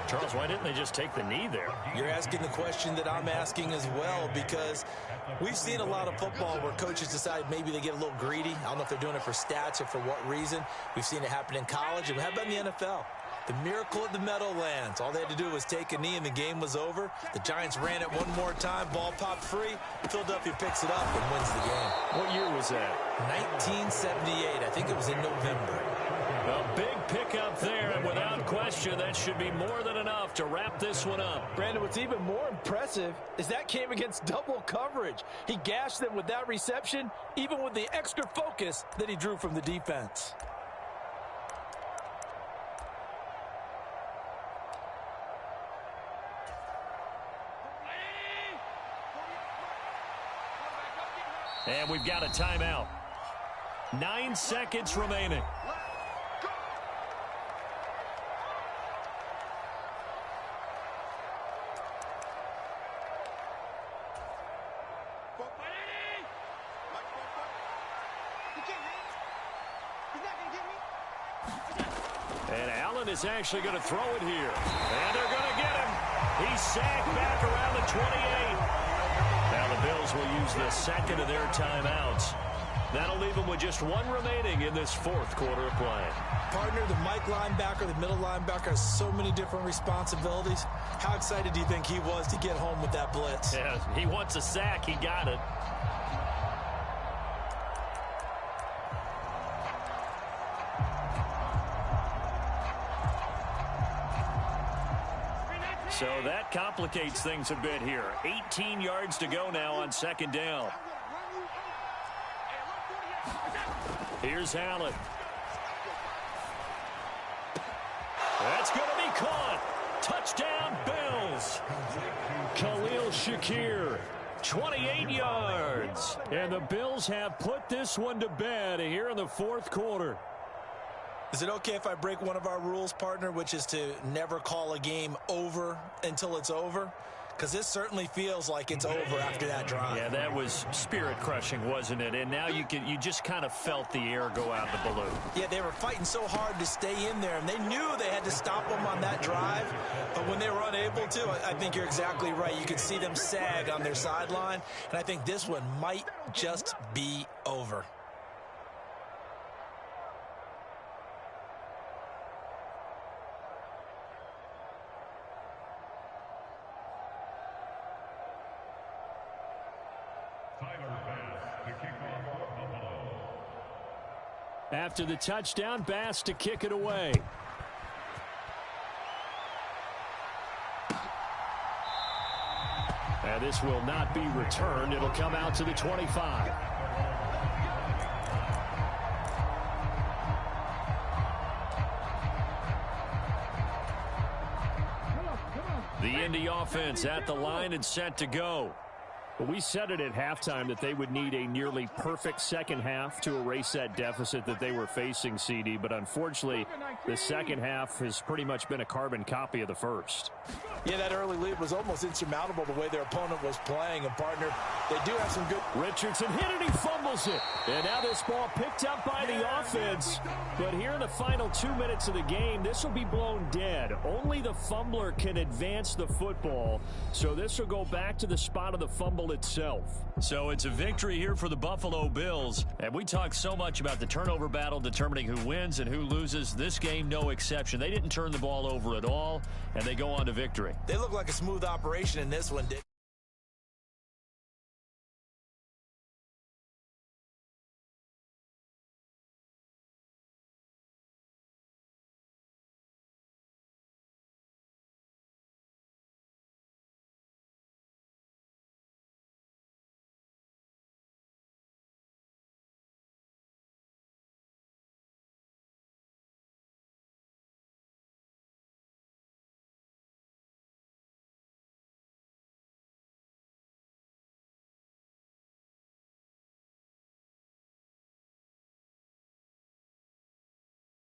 B: Charles, why didn't they just take the knee there?
F: You're asking the question that I'm asking as well, because we've seen a lot of football where coaches decide maybe they get a little greedy. I don't know if they're doing it for stats or for what reason. We've seen it happen in college, and how about in the NFL? The miracle of the Meadowlands. All they had to do was take a knee, and the game was over. The Giants ran it one more time. Ball popped free. Philadelphia picks it up and wins the game.
B: What year was that?
F: 1978. I think it was in November.
B: A big pickup there, and without question, that should be more than enough to wrap this one up.
L: Brandon, what's even more impressive is that came against double coverage. He gashed them with that reception, even with the extra focus that he drew from the defense.
B: And we've got a timeout. 9 seconds remaining. And Allen is actually going to throw it here. And they're going to get him. He's sacked back around the 28. Now the Bills will use the second of their timeouts. That'll leave them with just one remaining in this fourth quarter of play.
F: Partner, the Mike linebacker, the middle linebacker has so many different responsibilities. How excited do you think he was to get home with that blitz?
B: Yeah, he wants a sack. He got it. So that complicates things a bit here. 18 yards to go now on second down. Here's Allen. That's going to be caught. Touchdown, Bills.
E: Khalil Shakir, 28 yards. And the Bills have put this one to bed here in the fourth quarter.
F: Is it okay if I break one of our rules, partner, which is to never call a game over until it's over? Because this certainly feels like it's over after that drive.
B: Yeah, that was spirit-crushing, wasn't it? And now you just kind of felt the air go out of the balloon.
F: Yeah, they were fighting so hard to stay in there, and they knew they had to stop them on that drive. But when they were unable to, I think you're exactly right. You could see them sag on their sideline, and I think this one might just be over.
E: After the touchdown, Bass to kick it away. And this will not be returned. It'll come out to the 25. The Indy offense at the line and set to go. But we said it at halftime that they would need a nearly perfect second half to erase that deficit that they were facing, CD. But unfortunately, the second half has pretty much been a carbon copy of the first.
L: Yeah, that early lead was almost insurmountable the way their opponent was playing. And, partner, they do have some good...
B: Richardson hit it, he fumbles it. And now this ball picked up by the offense. But here in the final 2 minutes of the game, this will be blown dead. Only the fumbler can advance the football. So this will go back to the spot of the fumble itself.
C: So it's a victory here for the Buffalo Bills. And we talked so much about the turnover battle determining who wins and who loses. This game, no exception. They didn't turn the ball over at all, and they go on to victory.
F: They look like a smooth operation in this one, Dick.